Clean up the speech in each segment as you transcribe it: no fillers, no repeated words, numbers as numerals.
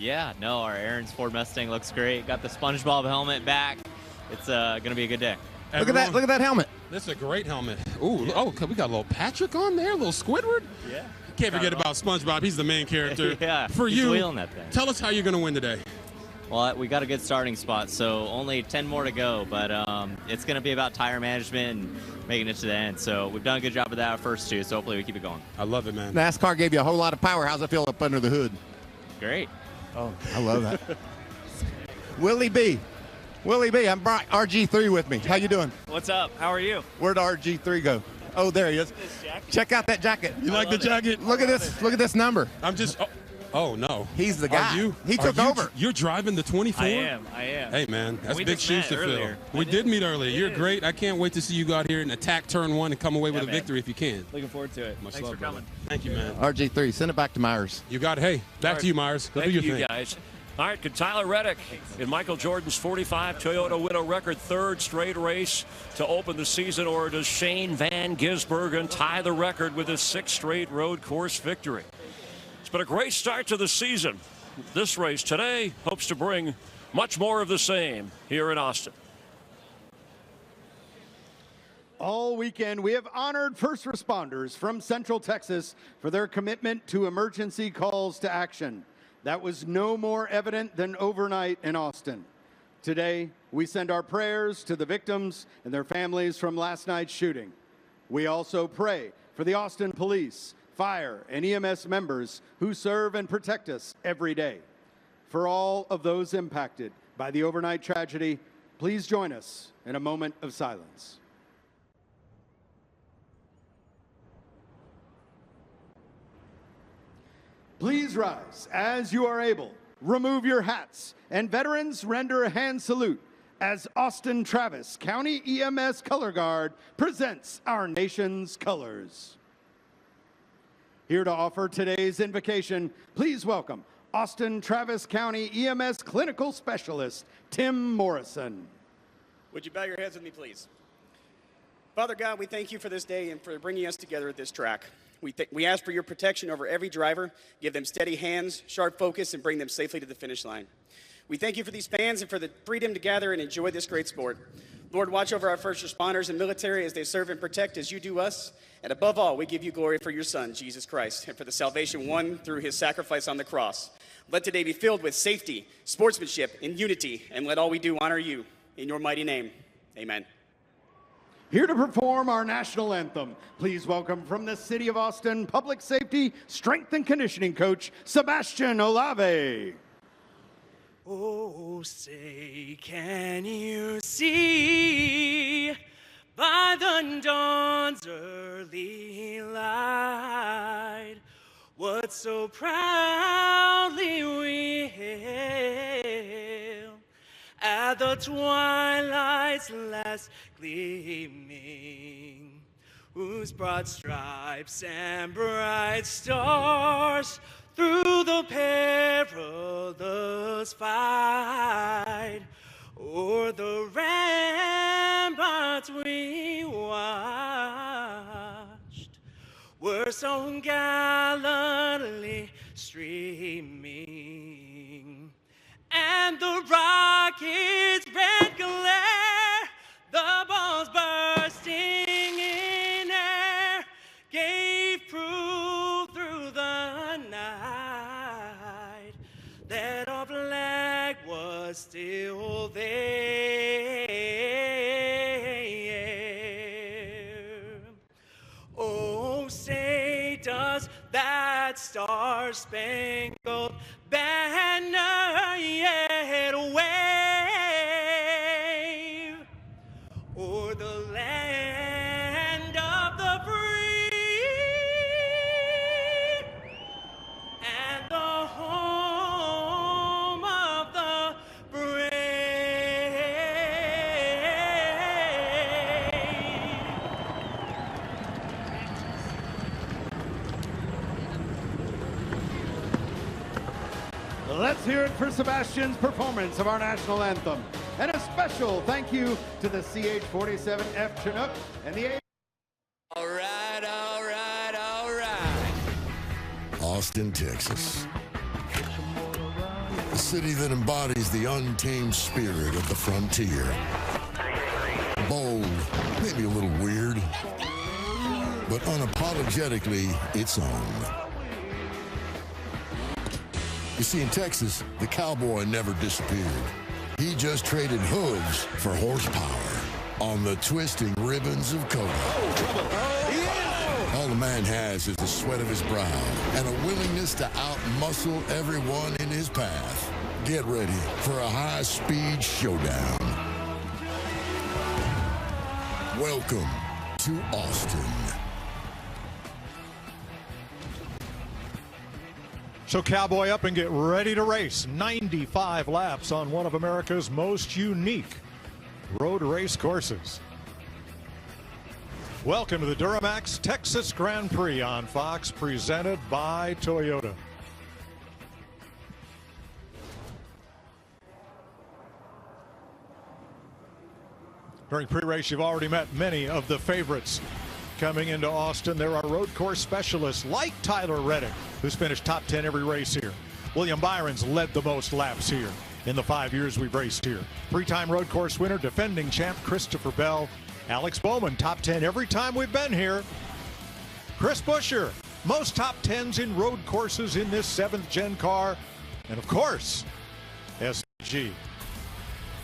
Yeah, no, our Aaron's Ford Mustang looks great. Got the SpongeBob helmet back. It's going to be a good day. Look at that! Look at that helmet. This is a great helmet. Ooh, we got a little Patrick on there, a little Squidward. Yeah. Can't forget about SpongeBob. He's the main character. Yeah. For he's you, wheeling that thing. Tell us how you're going to win today. Well, we got a good starting spot, so only 10 more to go, but it's going to be about tire management and making it to the end. So we've done a good job of that first two, so hopefully we keep it going. I love it, man. NASCAR gave you a whole lot of power. How's it feel up under the hood? Great. Oh, I love that. Willie B. I'm brought RG3 with me. How you doing? What's up? How are you? Where'd RG3 go? Oh, there he is. Check out that jacket. You like the jacket? Look at this. Look at this number. I'm just. Oh no. He's the guy. He took over. You're driving the 24? I am. Hey, man, that's We big just shoes met to earlier. fill. We did meet earlier. You're great. I can't wait to see you go out here and attack turn one and come away with a man. victory if you can. Looking forward to it. Much Thanks love, for coming. brother. Thank you, man. RG3, send it back to Myers. You got it. Hey, back to you, Myers. Go Thank do your you, thing. guys. All right, could Tyler Reddick in Michael Jordan's 45 Toyota win a record third straight race to open the season, or does Shane Van Gisbergen tie the record with his sixth straight road course victory? It's been a great start to the season. This race today hopes to bring much more of the same here in Austin. All weekend, we have honored first responders from Central Texas for their commitment to emergency calls to action. That was no more evident than overnight in Austin. Today, we send our prayers to the victims and their families from last night's shooting. We also pray for the Austin Police, Fire, and EMS members who serve and protect us every day. For all of those impacted by the overnight tragedy, please join us in a moment of silence. Please rise as you are able. Remove your hats, and veterans render a hand salute as Austin Travis County EMS Color Guard presents our nation's colors. Here to offer today's invocation, please welcome Austin Travis County EMS Clinical Specialist, Tim Morrison. Would you bow your heads with me, please? Father God, we thank you for this day and for bringing us together at this track. We ask for your protection over every driver, give them steady hands, sharp focus, and bring them safely to the finish line. We thank you for these fans and for the freedom to gather and enjoy this great sport. Lord, watch over our first responders and military as they serve and protect as you do us. And above all, we give you glory for your Son, Jesus Christ, and for the salvation won through his sacrifice on the cross. Let today be filled with safety, sportsmanship, and unity, and let all we do honor you. In your mighty name, amen. Here to perform our national anthem, please welcome from the City of Austin Public Safety Strength and Conditioning Coach, Sebastian Olave. Oh, say, can you see by the dawn's early light what so proudly we hailed at the twilight's last gleaming, whose broad stripes and bright stars through the perilous fight o'er the ramparts we watched were so gallantly streaming, and the rocket's red glare, the balls bursting in air, gave proof through the night that our flag was still there. Oh, say, does that star-spangled banner yet wave o'er the land of the free and the home of the brave? Let's hear it for Sebastian's performance of our national anthem. And a special thank you to the CH-47F Chinook and the All right, all right, all right. Austin, Texas. A city that embodies the untamed spirit of the frontier. Bold, maybe a little weird, but unapologetically its own. You see, in Texas, the cowboy never disappeared. He just traded hooves for horsepower on the twisting ribbons of Coda. All the man has is the sweat of his brow and a willingness to outmuscle everyone in his path. Get ready for a high-speed showdown. Welcome to Austin. So cowboy up and get ready to race. 95 laps on one of America's most unique road race courses. Welcome to the DuraMAX Texas Grand Prix on Fox, presented by Toyota. During pre-race, you've already met many of the favorites. Coming into Austin, there are road course specialists like Tyler Reddick, who's finished top 10 every race here. William Byron's led the most laps here in the 5 years we've raced here. Three-time road course winner, defending champ Christopher Bell. Alex Bowman, top 10 every time we've been here. Chris Buescher, most top 10s in road courses in this 7th gen car. And of course, SG.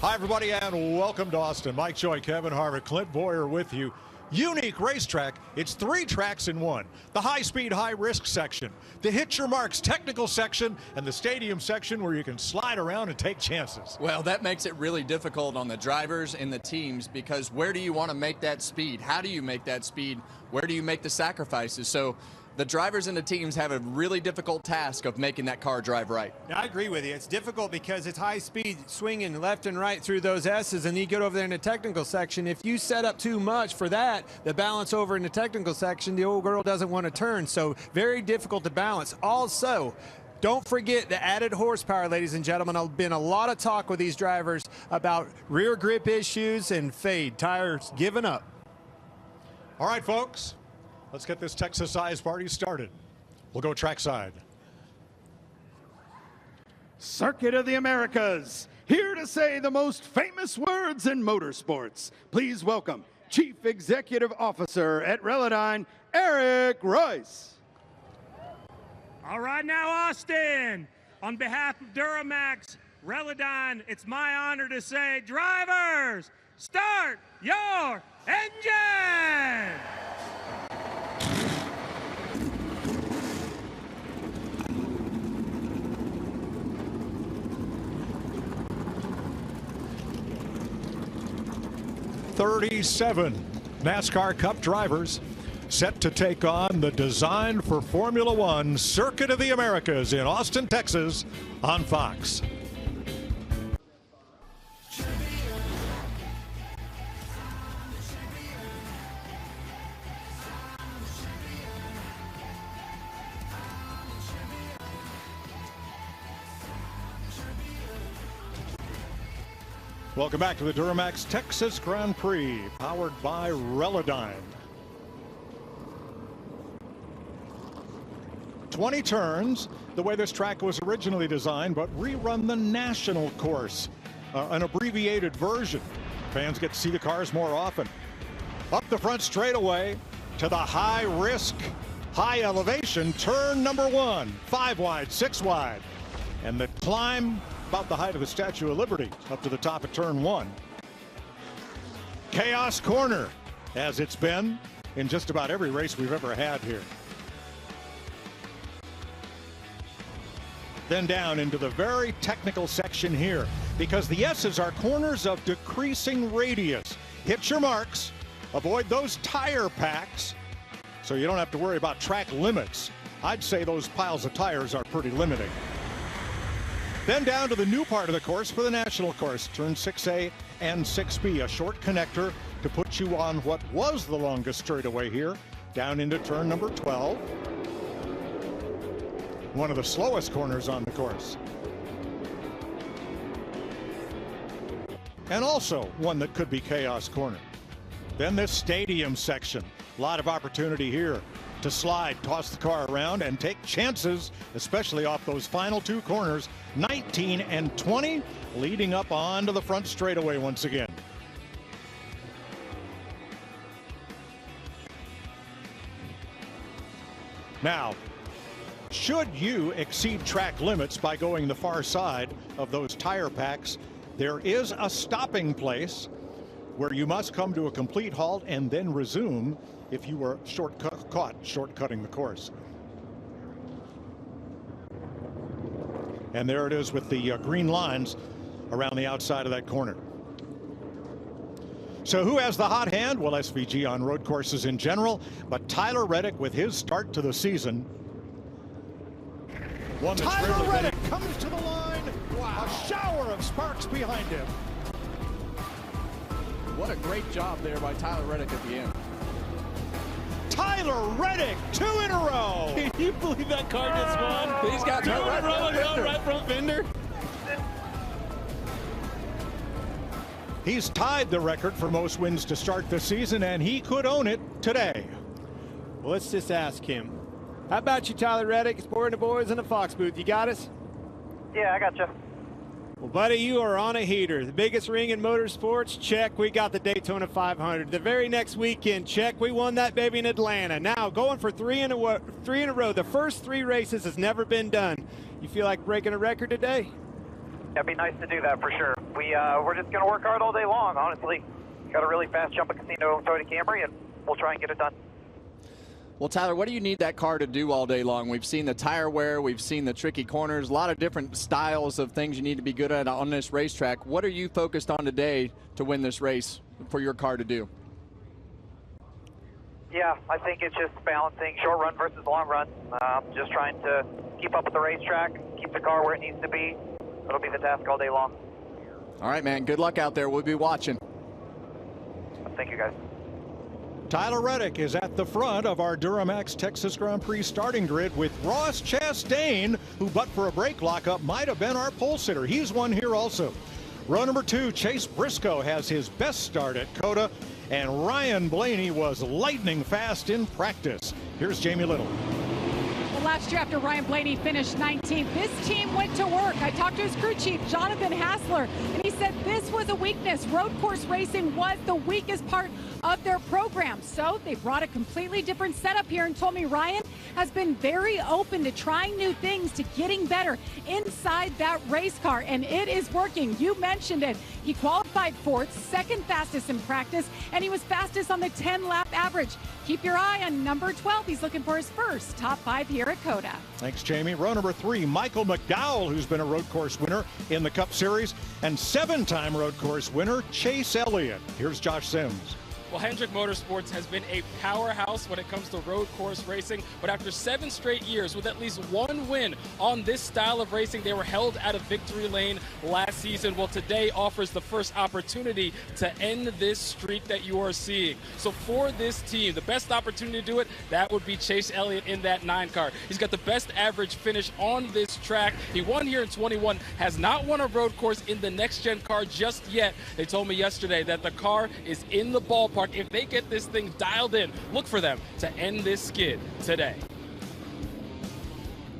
Hi, everybody, and welcome to Austin. Mike Joy, Kevin Harvick, Clint Boyer with you. Unique racetrack. It's 3 tracks in one. The high-speed, high-risk section, the hit your marks technical section, and the stadium section where you can slide around and take chances. Well, that makes it really difficult on the drivers and the teams, because where do you want to make that speed? How do you make that speed? Where do you make the sacrifices? So the drivers and the teams have a really difficult task of making that car drive right. I agree with you. It's difficult because it's high speed swinging left and right through those S's, and you get over there in the technical section. If you set up too much for that, the balance over in the technical section, the old girl doesn't want to turn. So very difficult to balance. Also, don't forget the added horsepower, ladies and gentlemen. There's been a lot of talk with these drivers about rear grip issues and fade, tires giving up. All right, folks. Let's get this Texas size party started. We'll go trackside. Circuit of the Americas, here to say the most famous words in motorsports. Please welcome Chief Executive Officer at Relodyne, Eric Royce. All right, now, Austin, on behalf of DuraMAX, Relodyne, it's my honor to say, drivers, start your engine! "37 NASCAR Cup drivers set to take on the Design for Formula One Circuit of the Americas in Austin, Texas on Fox." Welcome back to the DuraMAX Texas Grand Prix, powered by Relodyne. 20 turns, the way this track was originally designed, but rerun the national course, an abbreviated version. Fans get to see the cars more often. Up the front straightaway to the high risk, high elevation, turn number 1, 5 wide, 6 wide. And the climb about the height of the Statue of Liberty up to the top of turn 1. Chaos corner, as it's been in just about every race we've ever had here. Then down into the very technical section here, because the S's are corners of decreasing radius. Hit your marks, avoid those tire packs, so you don't have to worry about track limits. I'd say those piles of tires are pretty limiting. Then down to the new part of the course for the national course, turn 6A and 6B, a short connector to put you on what was the longest straightaway here, down into turn number 12. One of the slowest corners on the course. And also one that could be chaos corner. Then this stadium section, a lot of opportunity here. to slide, toss the car around, and take chances, especially off those final 2 corners, 19 and 20, leading up onto the front straightaway once again. Now, should you exceed track limits by going the far side of those tire packs, there is a stopping place where you must come to a complete halt and then resume if you were caught shortcutting the course. And there it is with the green lines around the outside of that corner. So who has the hot hand? Well, SVG on road courses in general, but Tyler Reddick with his start to the season. Tyler Reddick comes to the line. Wow. A shower of sparks behind him. What a great job there by Tyler Reddick at the end. Tyler Reddick, 2 in a row. Can you believe that car just won? He's got 2 in a row, right front fender. He's tied the record for most wins to start the season, and he could own it today. Well, let's just ask him. How about you, Tyler Reddick? Sporting the boys in the Fox booth. You got us? Yeah, I got you. Well, buddy, you are on a heater. The biggest ring in motorsports, check. We got the Daytona 500. The very next weekend, check. We won that baby in Atlanta. Now, going for 3 in a row. The first 3 races has never been done. You feel like breaking a record today? It'd be nice to do that for sure. We're just going to work hard all day long, honestly. Got a really fast jump at Casino Toyota Camry, and we'll try and get it done. Well, Tyler, what do you need that car to do all day long? We've seen the tire wear, we've seen the tricky corners, a lot of different styles of things you need to be good at on this racetrack. What are you focused on today to win this race for your car to do? Yeah, I think it's just balancing short run versus long run. Just trying to keep up with the racetrack, keep the car where it needs to be. It'll be the task all day long. All right, man. Good luck out there. We'll be watching. Thank you, guys. Tyler Reddick is at the front of our DuraMAX Texas Grand Prix starting grid with Ross Chastain, who but for a brake lockup might have been our pole sitter. He's one here also. Row number 2, Chase Briscoe has his best start at COTA, and Ryan Blaney was lightning fast in practice. Here's Jamie Little. Well, last year after Ryan Blaney finished 19th, this team went to work. I talked to his crew chief, Jonathan Hassler, and he said this was a weakness. Road course racing was the weakest part of their program. So they brought a completely different setup here and told me Ryan has been very open to trying new things, to getting better inside that race car, and it is working. You mentioned it. He qualified 4th, second fastest in practice, and he was fastest on the 10-lap average. Keep your eye on number 12. He's looking for his first top 5 here at COTA. Thanks, Jamie. Row number 3, Michael McDowell, who's been a road course winner in the Cup Series, and 7-time road course winner Chase Elliott. Here's Josh Sims. Well, Hendrick Motorsports has been a powerhouse when it comes to road course racing, but after 7 straight years with at least 1 win on this style of racing, they were held out of victory lane last season. Well, today offers the first opportunity to end this streak that you are seeing. So for this team, the best opportunity to do it, that would be Chase Elliott in that 9 car. He's got the best average finish on this track. He won here in 21, has not won a road course in the next-gen car just yet. They told me yesterday that the car is in the ballpark. If they get this thing dialed in, look for them to end this skid today.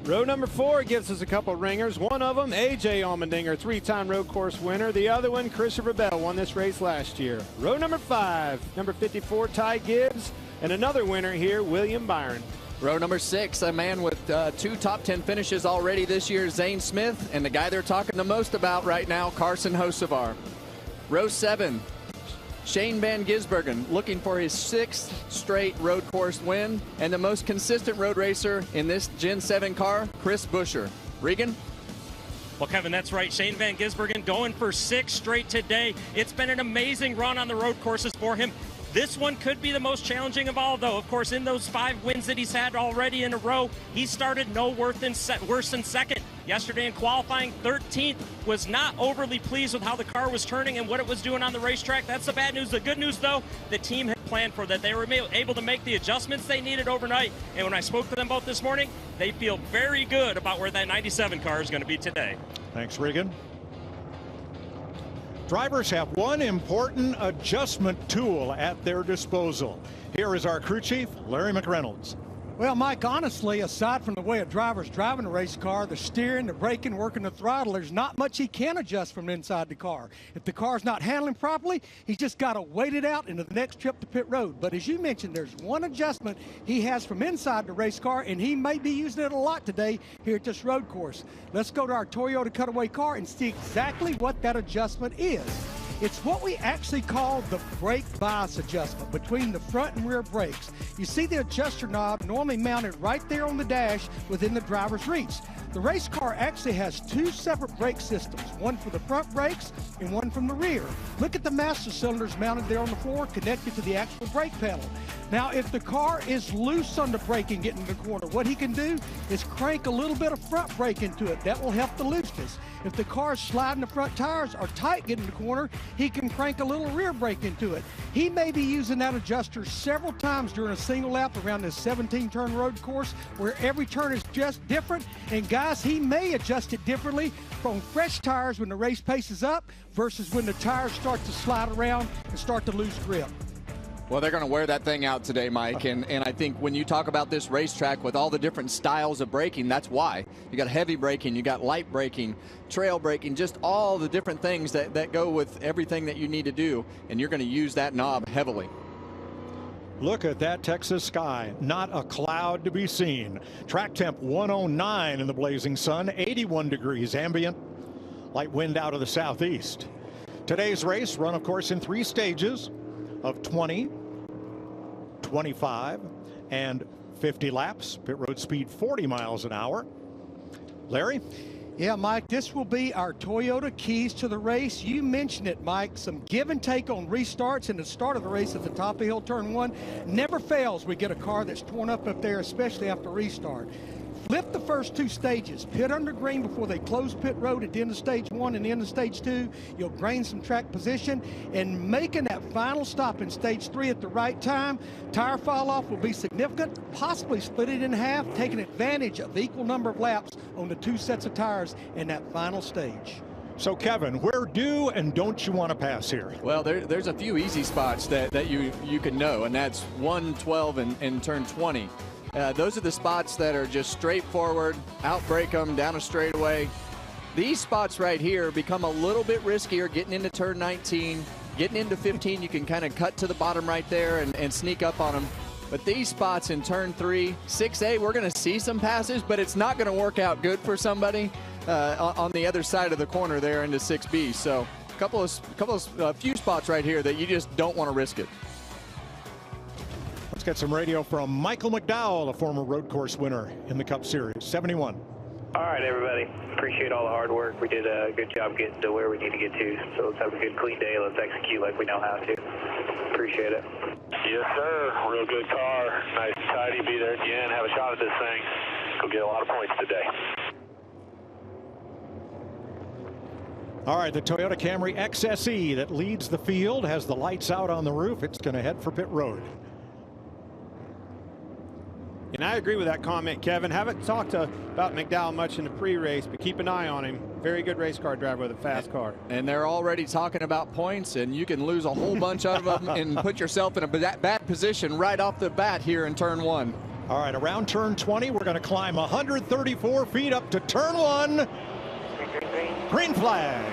Row number 4 gives us a couple ringers. One of them, A.J. Allmendinger, 3-time road course winner. The other one, Christopher Bell, won this race last year. Row number 5, number 54, Ty Gibbs, and another winner here, William Byron. Row number 6, a man with 2 top 10 finishes already this year, Zane Smith, and the guy they're talking the most about right now, Carson Hocevar. Row 7, Shane Van Gisbergen looking for his 6th straight road course win, and the most consistent road racer in this Gen 7 car, Chris Buescher. Regan? Well, Kevin, that's right. Shane Van Gisbergen going for 6 straight today. It's been an amazing run on the road courses for him. This one could be the most challenging of all, though. Of course, in those 5 wins that he's had already in a row, he started no worse than second. Yesterday in qualifying, 13th, was not overly pleased with how the car was turning and what it was doing on the racetrack. That's the bad news. The good news, though, the team had planned for that. They were able to make the adjustments they needed overnight. And when I spoke to them both this morning, they feel very good about where that 97 car is going to be today. Thanks, Regan. Drivers have one important adjustment tool at their disposal. Here is our crew chief, Larry McReynolds. Well, Mike, honestly, aside from the way a driver's driving a race car, the steering, the braking, working the throttle, there's not much he can adjust from inside the car. If the car's not handling properly, he's just got to wait it out into the next trip to pit road. But as you mentioned, there's one adjustment he has from inside the race car, and he may be using it a lot today here at this road course. Let's go to our Toyota cutaway car and see exactly what that adjustment is. It's what we actually call the brake bias adjustment between the front and rear brakes. You see the adjuster knob normally mounted right there on the dash within the driver's reach. The race car actually has two separate brake systems, one for the front brakes and one from the rear. Look at the master cylinders mounted there on the floor connected to the actual brake pedal. Now, if the car is loose on the braking getting to the corner, what he can do is crank a little bit of front brake into it. That will help the looseness. If the car is sliding the front tires or tight getting to the corner, he can crank a little rear brake into it. He may be using that adjuster several times during a single lap around this 17-turn road course where every turn is just different. And guys, he may adjust it differently from fresh tires when the race pace is up versus when the tires start to slide around and start to lose grip. Well, they're going to wear that thing out today, Mike, and I think when you talk about this racetrack with all the different styles of braking, that's why. You got heavy braking, you got light braking, trail braking, just all the different things that go with everything that you need to do, and you're going to use that knob heavily. Look at that Texas sky. Not a cloud to be seen. Track temp 109 in the blazing sun, 81 degrees ambient, light wind out of the southeast. Today's race run, of course, in 3 stages of 20, 25, and 50 laps. Pit road speed 40 miles an hour. Larry? Yeah, Mike, this will be our Toyota keys to the race. You mentioned it, Mike. Some give and take on restarts and the start of the race at the top of hill turn 1. Never fails we get a car that's torn up there, especially after restart. Flip the first 2 stages. Pit under green before they close pit road at the end of stage 1 and the end of stage 2. You'll gain some track position, and making that final stop in stage 3 at the right time. Tire fall off will be significant, possibly split it in half, taking advantage of the equal number of laps on the 2 sets of tires in that final stage. So, Kevin, where do and don't you want to pass here? Well, there's a few easy spots that you can know, and that's 1, 12, and turn 20. Those are the spots that are just straightforward, outbrake them down a straightaway. These spots right here become a little bit riskier getting into turn 19. Getting into 15, you can kind of cut to the bottom right there and sneak up on them. But these spots in turn 3, 6A, we're going to see some passes, but it's not going to work out good for somebody on the other side of the corner there into 6B. So a few spots right here that you just don't want to risk it. Let's get some radio from Michael McDowell, a former road course winner in the Cup Series, 71. All right, everybody. Appreciate all the hard work. We did a good job getting to where we need to get to. So let's have a good, clean day. Let's execute like we know how to. Appreciate it. Yes, sir. Real good car. Nice and tidy. Be there at the end. Have a shot at this thing. Go get a lot of points today. All right, the Toyota Camry XSE that leads the field has the lights out on the roof. It's going to head for pit road. And I agree with that comment, Kevin. Haven't talked about McDowell much in the pre-race, but keep an eye on him. Very good race car driver with a fast car. And they're already talking about points, and you can lose a whole bunch of them and put yourself in a bad position right off the bat here in turn 1. All right, around turn 20, we're going to climb 134 feet up to turn 1. Green flag.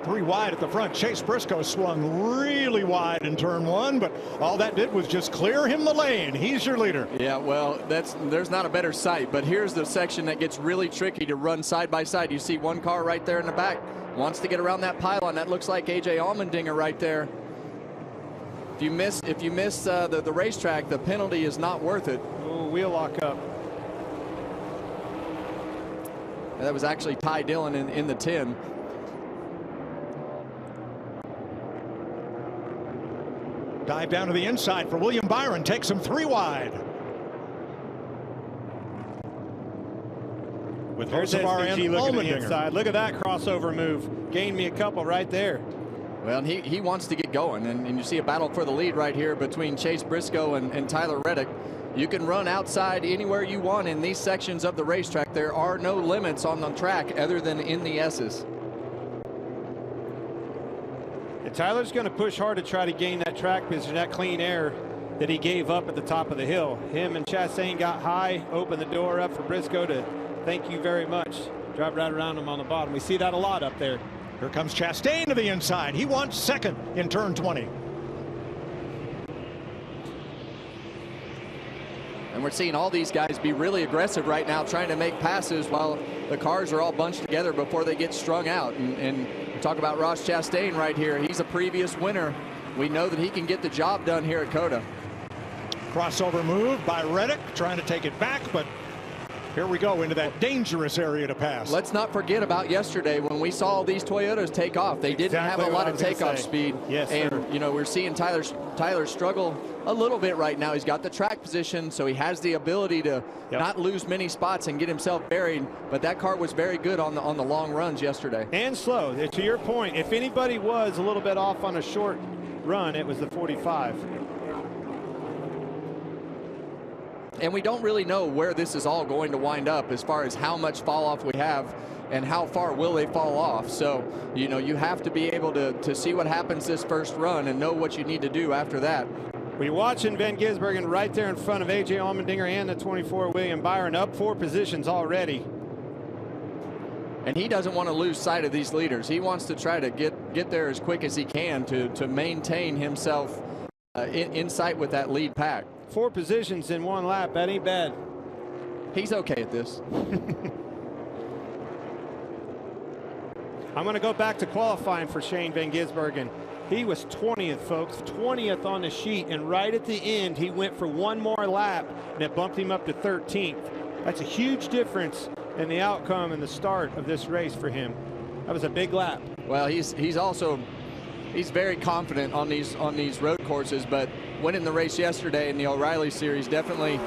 Three wide at the front. Chase Briscoe swung really wide in turn 1, but all that did was just clear him the lane. He's your leader. Yeah, well, there's not a better sight, but here's the section that gets really tricky to run side by side. You see one car right there in the back wants to get around that pylon. That looks like AJ Allmendinger right there. If you miss the racetrack, the penalty is not worth it. Oh, wheel lock up. That was actually Ty Dillon in the 10. Dive down to the inside for William Byron. Takes him 3 wide. With There's Hocevar and SVG looking at the Allmendinger. inside. Look at that crossover move. Gained me a couple right there. Well, and he wants to get going, and you see a battle for the lead right here between Chase Briscoe and Tyler Reddick. You can run outside anywhere you want in these sections of the racetrack. There are no limits on the track other than in the S's. And Tyler's going to push hard to try to gain that track position, that clean air that he gave up at the top of the hill. Him and Chastain got high, opened the door up for Briscoe to thank you very much. Drive right around him on the bottom. We see that a lot up there. Here comes Chastain to the inside. He wants second in turn 20. And we're seeing all these guys be really aggressive right now, trying to make passes while the cars are all bunched together before they get strung out. And we talk about Ross Chastain right here. He's a previous winner. We know that he can get the job done here at COTA. Crossover move by Reddick, trying to take it back, but here we go into that dangerous area to pass. Let's not forget about yesterday when we saw these Toyotas take off. They didn't have a lot of takeoff speed. Yes, and sir. you know, we're seeing Tyler struggle a little bit right now. He's got the track position, so he has the ability to not lose many spots and get himself buried. But that car was very good on the long runs yesterday. And slow. To your point, if anybody was a little bit off on a short run, it was the 45. And we don't really know where this is all going to wind up as far as how much fall off we have and how far will they fall off. So, you know, you have to be able to see what happens this first run and know what you need to do after that. We're watching Van Gisbergen right there in front of A.J. Allmendinger and the 24 William Byron, up 4 positions already. And he doesn't want to lose sight of these leaders. He wants to try to get there as quick as he can to maintain himself in sight with that lead pack. 4 positions in 1 lap. That ain't bad. He's okay at this. I'm going to go back to qualifying for Shane Van Gisbergen. He was 20th, folks, 20th on the sheet, and right at the end, he went for 1 more lap, and it bumped him up to 13th. That's a huge difference in the outcome and the start of this race for him. That was a big lap. Well, he's very confident on these road courses, but winning the race yesterday in the O'Reilly Series definitely,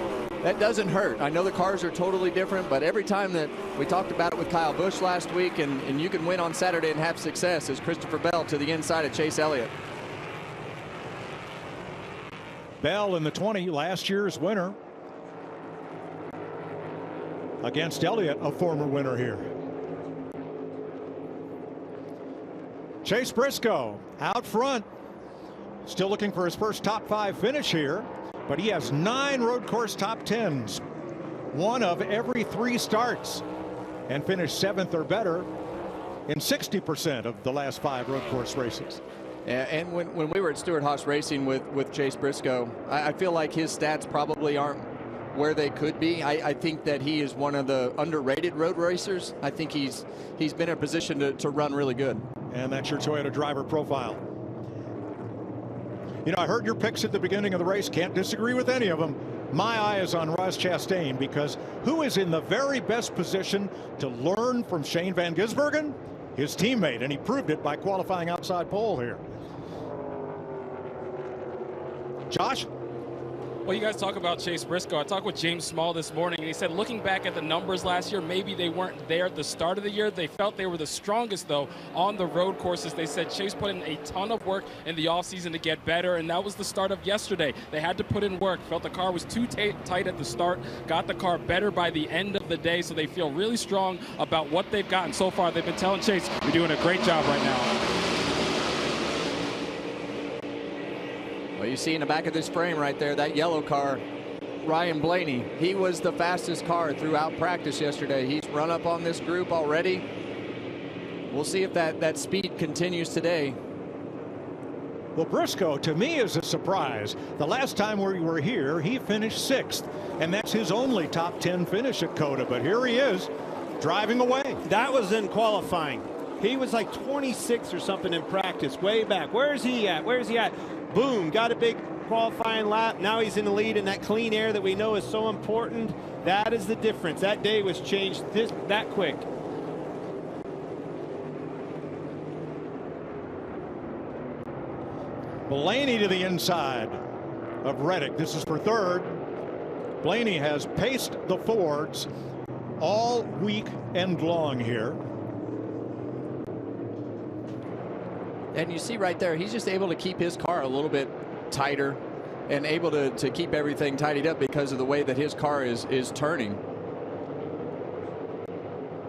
that doesn't hurt. I know the cars are totally different, but every time that we talked about it with Kyle Busch last week, and you can win on Saturday and have success, is Christopher Bell to the inside of Chase Elliott. Bell in the 20, last year's winner against Elliott, a former winner here. Chase Briscoe out front, still looking for his first top 5 finish here, but he has 9 road course top 10s, 1 of every 3 starts, and finished 7th or better in 60% of the last 5 road course races. And when we were at Stewart-Haas Racing with Chase Briscoe, I feel like his stats probably aren't where they could be. I think that he is one of the underrated road racers. I think he's been in a position to run really good. And that's your Toyota driver profile. You know, I heard your picks at the beginning of the race. Can't disagree with any of them. My eye is on Ross Chastain, because who is in the very best position to learn from Shane Van Gisbergen? His teammate, and he proved it by qualifying outside pole here. Josh? Well, you guys talk about Chase Briscoe. I talked with James Small this morning, and he said looking back at the numbers last year, maybe they weren't there at the start of the year. They felt they were the strongest, though, on the road courses. They said Chase put in a ton of work in the offseason to get better, and that was the start of yesterday. They had to put in work. Felt the car was too tight at the start, got the car better by the end of the day, so they feel really strong about what they've gotten so far. They've been telling Chase, you're doing a great job right now. Well, you see in the back of this frame right there, that yellow car, Ryan Blaney. He was the fastest car throughout practice yesterday. He's run up on this group already. We'll see if that speed continues today. Well, Briscoe, to me, is a surprise. The last time we were here, he finished 6th, and that's his only top 10 finish at COTA. But here he is, driving away. That was in qualifying. He was like 26 or something in practice, way back. Where's he at? Where's he at? Boom, got a big qualifying lap. Now he's in the lead in that clean air that we know is so important. That is the difference. That day was changed that quick. Blaney to the inside of Reddick. This is for 3rd. Blaney has paced the Fords all weekend long here. And you see right there, he's just able to keep his car a little bit tighter and able to keep everything tidied up because of the way that his car is turning.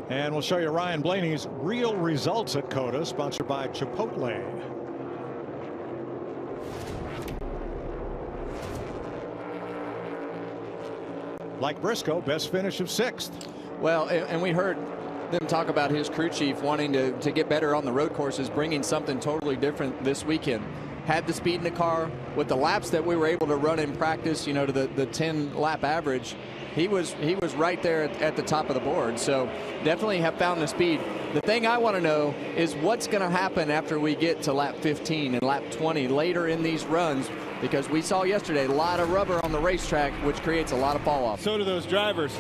And we'll show you Ryan Blaney's real results at COTA, sponsored by Chipotle. Like Briscoe, best finish of 6th. Well, and we heard them talk about his crew chief wanting to get better on the road courses, bringing something totally different this weekend. Had the speed in the car with the laps that we were able to run in practice, you know, to the 10 lap average. He was right there at the top of the board. So definitely have found the speed. The thing I want to know is what's going to happen after we get to lap 15 and lap 20 later in these runs, because we saw yesterday a lot of rubber on the racetrack, which creates a lot of fall off. So do those drivers.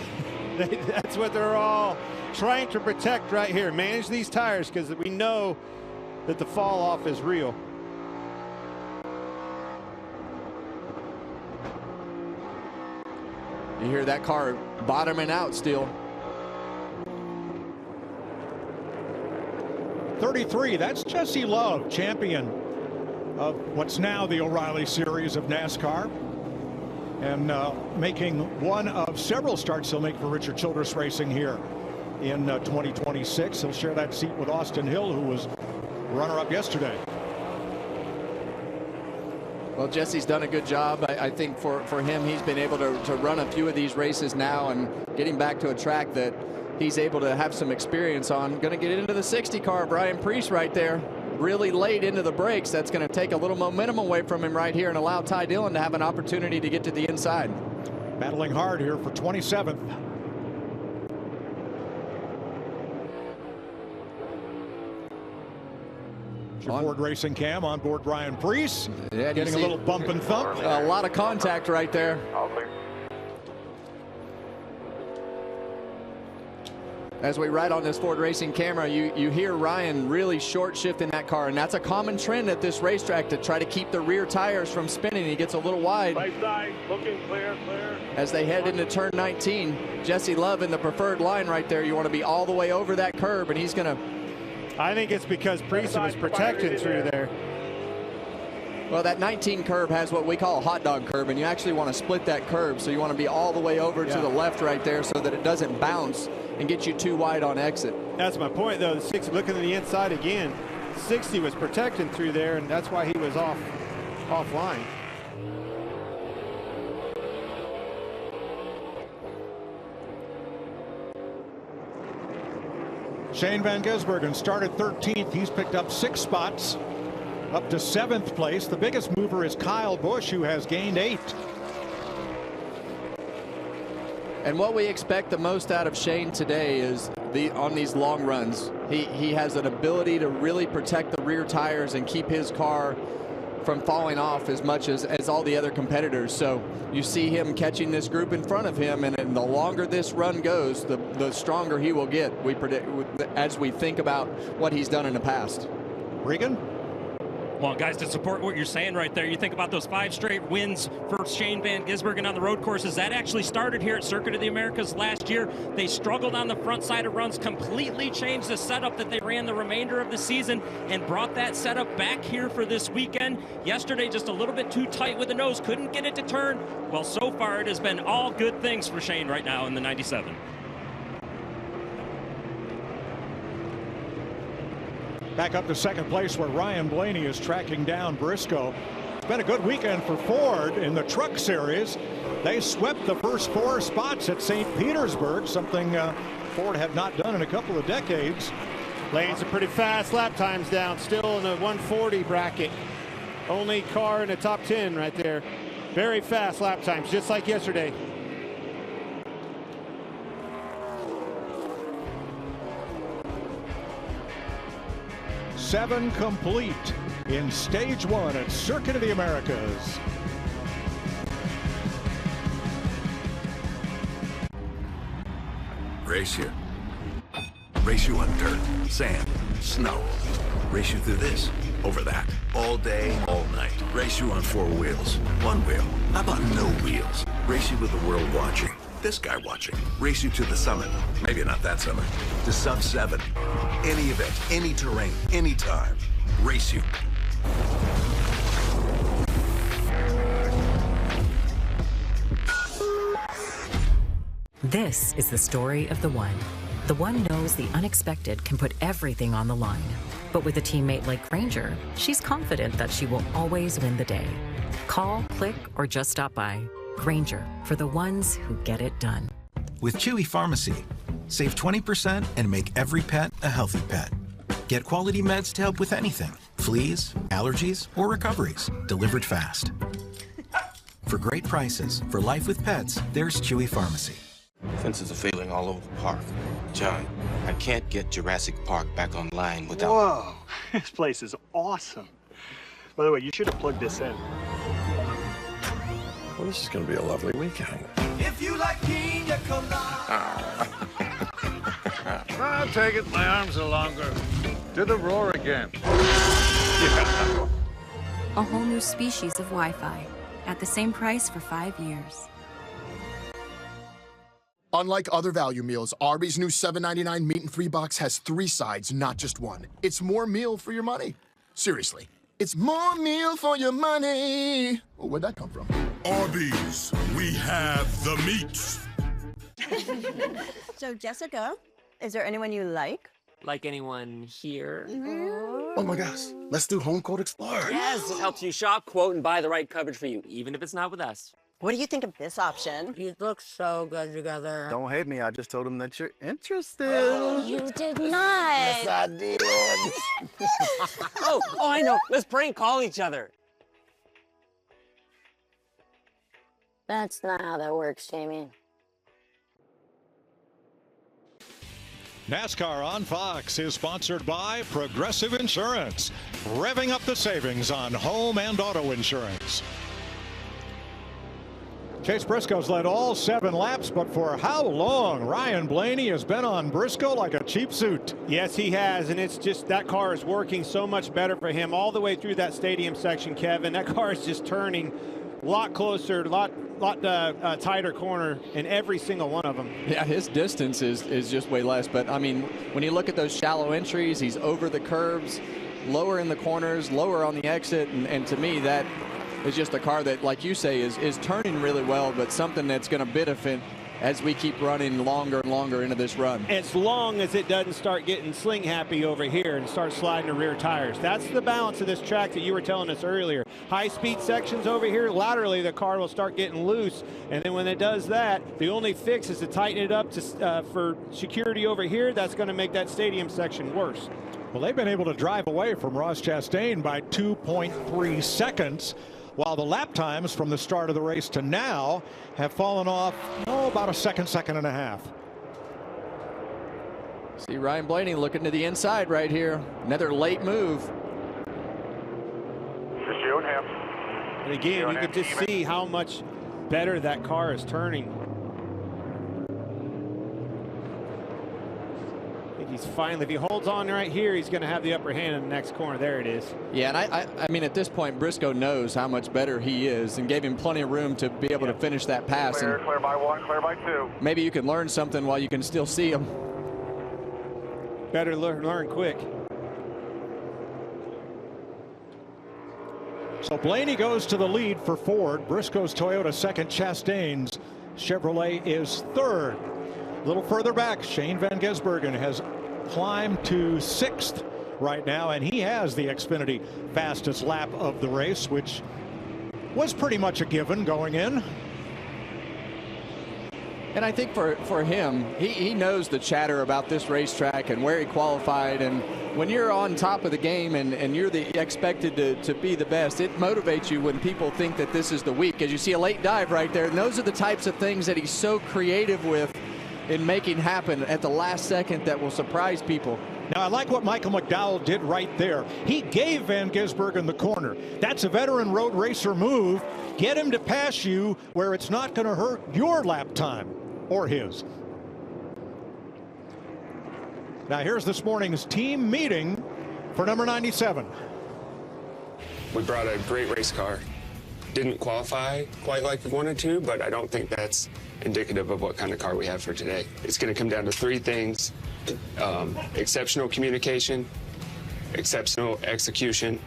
That's what they're all trying to protect right here. Manage these tires, because we know that the fall off is real. You hear that car bottoming out still. 33, that's Jesse Love, champion of what's now the O'Reilly Series of NASCAR. And making one of several starts he'll make for Richard Childress Racing here in 2026. He'll share that seat with Austin Hill, who was runner-up yesterday. Well, Jesse's done a good job. I think for him, he's been able to run a few of these races now and getting back to a track that he's able to have some experience on. Going to get into the 60 car, Brian Prix right there. Really late into the brakes. That's going to take a little momentum away from him right here and allow Ty Dillon to have an opportunity to get to the inside. Battling hard here for 27th. Ford Racing Cam on board Brian Prix. Yeah, getting a little bump and thump. A lot of contact right there. All clear. As we ride on this Ford Racing camera, you hear Ryan really short shifting that car, and that's a common trend at this racetrack to try to keep the rear tires from spinning. He gets a little wide. Right side, looking clear, clear. As they head into turn 19, Jesse Love in the preferred line right there. You want to be all the way over that curb, and he's going to... I think it's because Priest was protecting through there. Well, that 19 curb has what we call a hot dog curb, and you actually want to split that curb, so you want to be all the way over to the left right there so that it doesn't bounce and get you too wide on exit. That's my point, though. The 60, looking to the inside again, 60 was protecting through there, and that's why he was offline. Shane Van Gisbergen started 13th. He's picked up 6 spots, up to 7th place. The biggest mover is Kyle Busch, who has gained 8. And what we expect the most out of Shane today is on these long runs. He has an ability to really protect the rear tires and keep his car from falling off as much as all the other competitors. So you see him catching this group in front of him, and the longer this run goes, the stronger he will get, we predict, as we think about what he's done in the past. Regan? Well, guys, to support what you're saying right there, you think about those 5 straight wins for Shane Van Gisbergen on the road courses. That actually started here at Circuit of the Americas last year. They struggled on the front side of runs, completely changed the setup that they ran the remainder of the season, and brought that setup back here for this weekend. Yesterday, just a little bit too tight with the nose, couldn't get it to turn. Well, so far, it has been all good things for Shane right now in the 97. Back up to 2nd place, where Ryan Blaney is tracking down Briscoe. It's been a good weekend for Ford in the Truck Series. They swept the first 4 spots at St. Petersburg, something Ford have not done in a couple of decades. Laying some pretty fast lap times down, still in the 140 bracket. Only car in the top 10 right there. Very fast lap times, just like yesterday. Seven complete in stage 1 at Circuit of the Americas. Race you. Race you on dirt, sand, snow. Race you through this, over that, all day, all night. Race you on 4 wheels, 1 wheel. How about no wheels? Race you with the world watching. this guy watching. Race you to the summit. Maybe not that summit. To sub 7. Any event, any terrain, anytime. Race you. This is the story of the one. The one knows the unexpected can put everything on the line. But with a teammate like Granger, she's confident that she will always win the day. Call, click, or just stop by. Granger, for the ones who get it done. With Chewy Pharmacy, save 20% and make every pet a healthy pet. Get quality meds to help with anything. Fleas, allergies, or recoveries. Delivered fast. For great prices, for life with pets, there's Chewy Pharmacy. Fences are failing all over the park. John, I can't get Jurassic Park back online without... Whoa, this place is awesome. By the way, you should have plugged this in. Well, this is going to be a lovely weekend. If you like pina colada. I'll take it. My arms are longer. Do the roar again. A whole new species of Wi-Fi at the same price for 5 years. Unlike other value meals, Arby's new $7.99 meat and 3 box has 3 sides, not just one. It's more meal for your money. Seriously, it's more meal for your money. Oh, where'd that come from? Arby's, we have the meats. So, Jessica, is there anyone you like? Like anyone here? Oh my gosh, let's do Home Quote Explorer. Yes, it helps you shop, quote, and buy the right coverage for you, even if it's not with us. What do you think of this option? You look so good together. Don't hate me, I just told him that you're interested. You did not. Yes, I did. oh, I know. Let's prank call each other. That's not how that works, Jamie. NASCAR on Fox is sponsored by Progressive Insurance, revving up the savings on home and auto insurance. Chase Briscoe's led all 7 laps, but for how long? Ryan Blaney has been on Briscoe like a cheap suit. Yes, he has, and it's just that car is working so much better for him all the way through that stadium section, Kevin. That car is just turning a lot closer, a lot tighter corner in every single one of them. Yeah, his distance is just way less, but I mean, when you look at those shallow entries, he's over the curves, lower in the corners, lower on the exit, and to me, that is just a car that, like you say, is turning really well, but something that's going to benefit as we keep running longer and longer into this run. As long as it doesn't start getting sling happy over here and start sliding the rear tires. That's the balance of this track that you were telling us earlier. High-speed sections over here, laterally the car will start getting loose, and then when it does that, the only fix is to tighten it up to, for security over here. That's going to make that stadium section worse. Well, they've been able to drive away from Ross Chastain by 2.3 seconds. While the lap times from the start of the race to now have fallen off, about a second and a half. See Ryan Blaney looking to the inside right here. Another late move. Just you and him. And again, you can just see how much better that car is turning. I think he's finally, if he holds on right here, he's going to have the upper hand in the next corner. There it is. Yeah, and I mean, at this point, Briscoe knows how much better he is and gave him plenty of room to be able to finish that pass. Clear by 1, clear by 2. Maybe you can learn something while you can still see him. Better learn quick. So Blaney goes to the lead for Ford. Briscoe's Toyota second. Chastain's Chevrolet is third. A little further back, Shane Van Gisbergen has climbed to 6th right now, and he has the Xfinity fastest lap of the race, which was pretty much a given going in. And I think for him, he knows the chatter about this racetrack and where he qualified. And when you're on top of the game and you're expected to be the best, it motivates you when people think that this is the week. As you see a late dive right there, and those are the types of things that he's so creative with in making happen at the last second that will surprise people. Now, I like what Michael McDowell did right there. He gave Van Gisbergen the corner. That's a veteran road racer move. Get him to pass you where it's not going to hurt your lap time or his. Now, here's this morning's team meeting for number 97. We brought a great race car. didn't qualify quite like we wanted to, but I don't think that's indicative of what kind of car we have for today. It's going to come down to 3 things: exceptional communication, exceptional execution,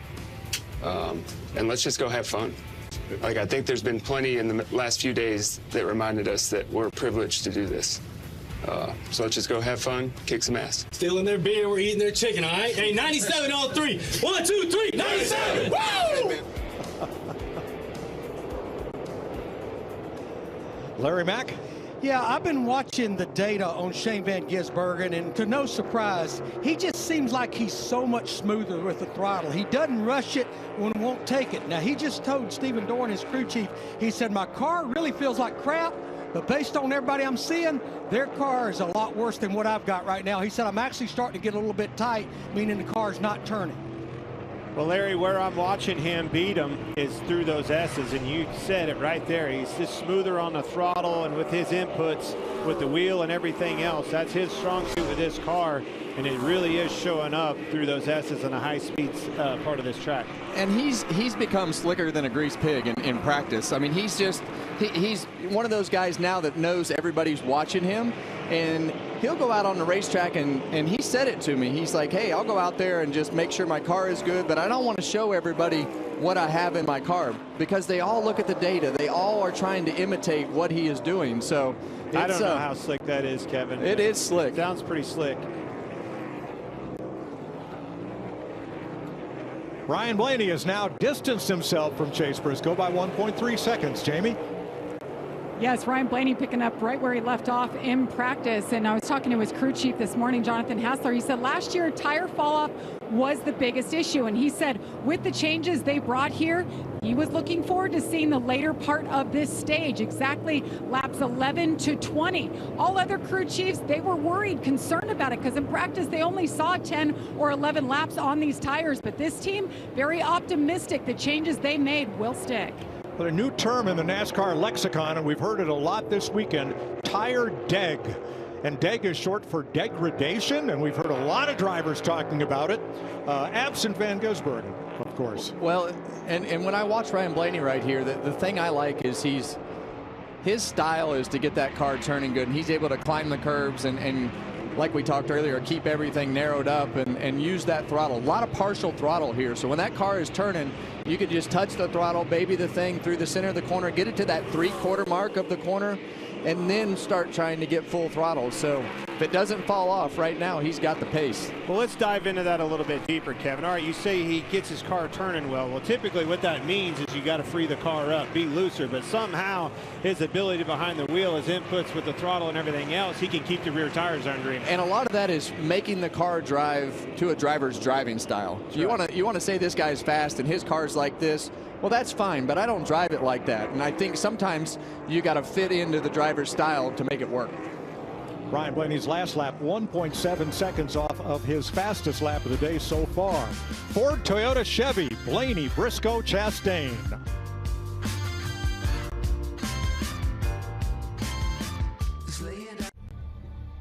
and let's just go have fun. Like, I think there's been plenty in the last few days that reminded us that we're privileged to do this. So let's just go have fun, kick some ass. Stealing their beer, we're eating their chicken, all right? Hey, 97 on 3. 1, 2, 3, 97! Woo! Larry Mack? Yeah, I've been watching the data on Shane Van Gisbergen, and to no surprise, he just seems like he's so much smoother with the throttle. He doesn't rush it when he won't take it. Now, he just told Stephen Dorn, his crew chief, he said, my car really feels like crap, but based on everybody I'm seeing, their car is a lot worse than what I've got right now. He said, I'm actually starting to get a little bit tight, meaning the car's not turning. Well, Larry, where I'm watching him beat him is through those S's, and you said it right there. He's just smoother on the throttle, and with his inputs, with the wheel and everything else, that's his strong suit with this car, and it really is showing up through those S's in a high-speed part of this track. And he's become slicker than a greased pig in practice. I mean, he's one of those guys now that knows everybody's watching him, and he'll go out on the racetrack, and he said it to me. He's like, hey, I'll go out there and just make sure my car is good, but I don't want to show everybody what I have in my car, because they all look at the data. They all are trying to imitate what he is doing. So I don't know how slick that is, Kevin. It is slick. Sounds pretty slick. Ryan Blaney has now distanced himself from Chase Briscoe by 1.3 seconds. Jamie? Yes, Ryan Blaney picking up right where he left off in practice. And I was talking to his crew chief this morning, Jonathan Hassler. He said last year tire fall off was the biggest issue. And he said with the changes they brought here, he was looking forward to seeing the later part of this stage, exactly laps 11 to 20. All other crew chiefs, they were worried, concerned about it, because in practice they only saw 10 or 11 laps on these tires. But this team, very optimistic the changes they made will stick. But a new term in the NASCAR lexicon, and we've heard it a lot this weekend, tire deg. And deg is short for degradation, and we've heard a lot of drivers talking about it. Absent Van Gisbergen, of course. Well, and when I watch Ryan Blaney right here, the thing I like is his style is to get that car turning good, and he's able to climb the curbs and like we talked earlier, keep everything narrowed up and use that throttle. A lot of partial throttle here. So when that car is turning, you can just touch the throttle, baby the thing through the center of the corner, get it to that 3/4 mark of the corner, and then start trying to get full throttle. So if it doesn't fall off right now, he's got the pace. Well, let's dive into that a little bit deeper, Kevin. All right, you say he gets his car turning well. Well, typically what that means is you got to free the car up, be looser, but somehow his ability behind the wheel, his inputs with the throttle and everything else, he can keep the rear tires under him. And a lot of that is making the car drive to a driver's driving style. You want to say this guy's fast and his car's like this. Well, that's fine, but I don't drive it like that. And I think sometimes you got to fit into the driver's style to make it work. Ryan Blaney's last lap, 1.7 seconds off of his fastest lap of the day so far. Ford, Toyota, Chevy, Blaney, Briscoe, Chastain.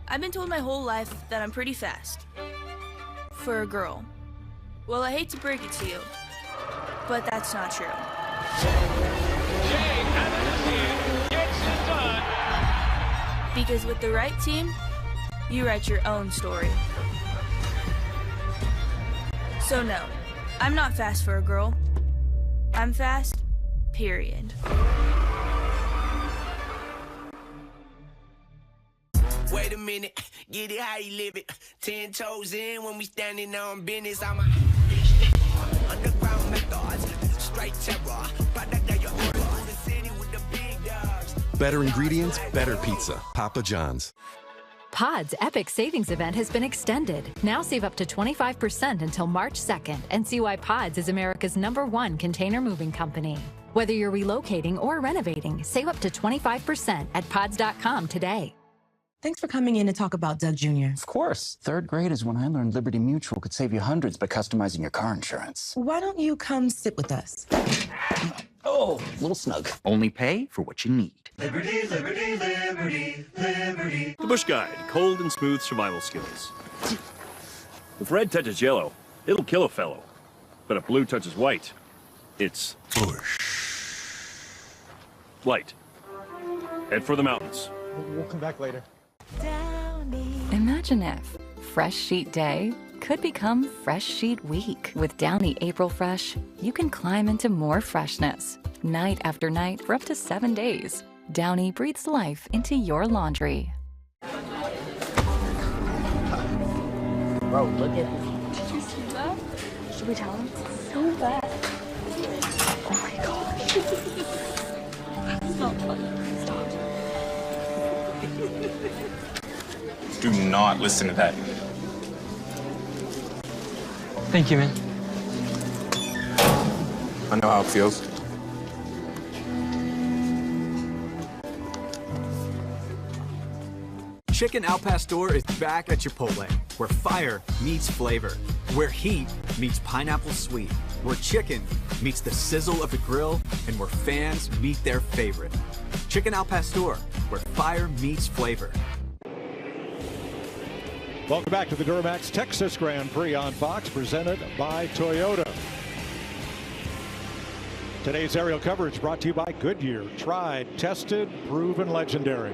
I've been told my whole life that I'm pretty fast. For a girl. Well, I hate to break it to you, but that's not true. Because with the right team, you write your own story. So no, I'm not fast for a girl. I'm fast, period. Wait a minute, get it how you live it. 10 toes in when we standing on business. I'm a underground methods, straight terror. Product of your order, the city with the big dogs. Better ingredients, better pizza. Papa John's. Pod's Epic Savings Event has been extended. Now save up to 25% until March 2nd and see why Pods is America's #1 container moving company. Whether you're relocating or renovating, save up to 25% at pods.com today. Thanks for coming in to talk about Doug Jr. Of course. 3rd grade is when I learned Liberty Mutual could save you hundreds by customizing your car insurance. Why don't you come sit with us? Oh, a little snug. Only pay for what you need. Liberty, liberty, liberty, liberty. The Bush Guide, cold and smooth survival skills. If red touches yellow, it'll kill a fellow. But if blue touches white, it's Bush. Light. Head for the mountains. We'll come back later. Imagine if Fresh Sheet Day could become Fresh Sheet Week. With Downy April Fresh, you can climb into more freshness, night after night for up to 7 days. Downy breathes life into your laundry. Bro, look at this. Did you see that? Should we tell him? So bad. Oh my gosh. That's not funny. Stop. Do not listen to that. Thank you, man. I know how it feels. Chicken Al Pastor is back at Chipotle, where fire meets flavor, where heat meets pineapple sweet, where chicken meets the sizzle of the grill, and where fans meet their favorite. Chicken Al Pastor, where fire meets flavor. Welcome back to the DuraMAX Texas Grand Prix on Fox, presented by Toyota. Today's aerial coverage brought to you by Goodyear. Tried, tested, proven legendary.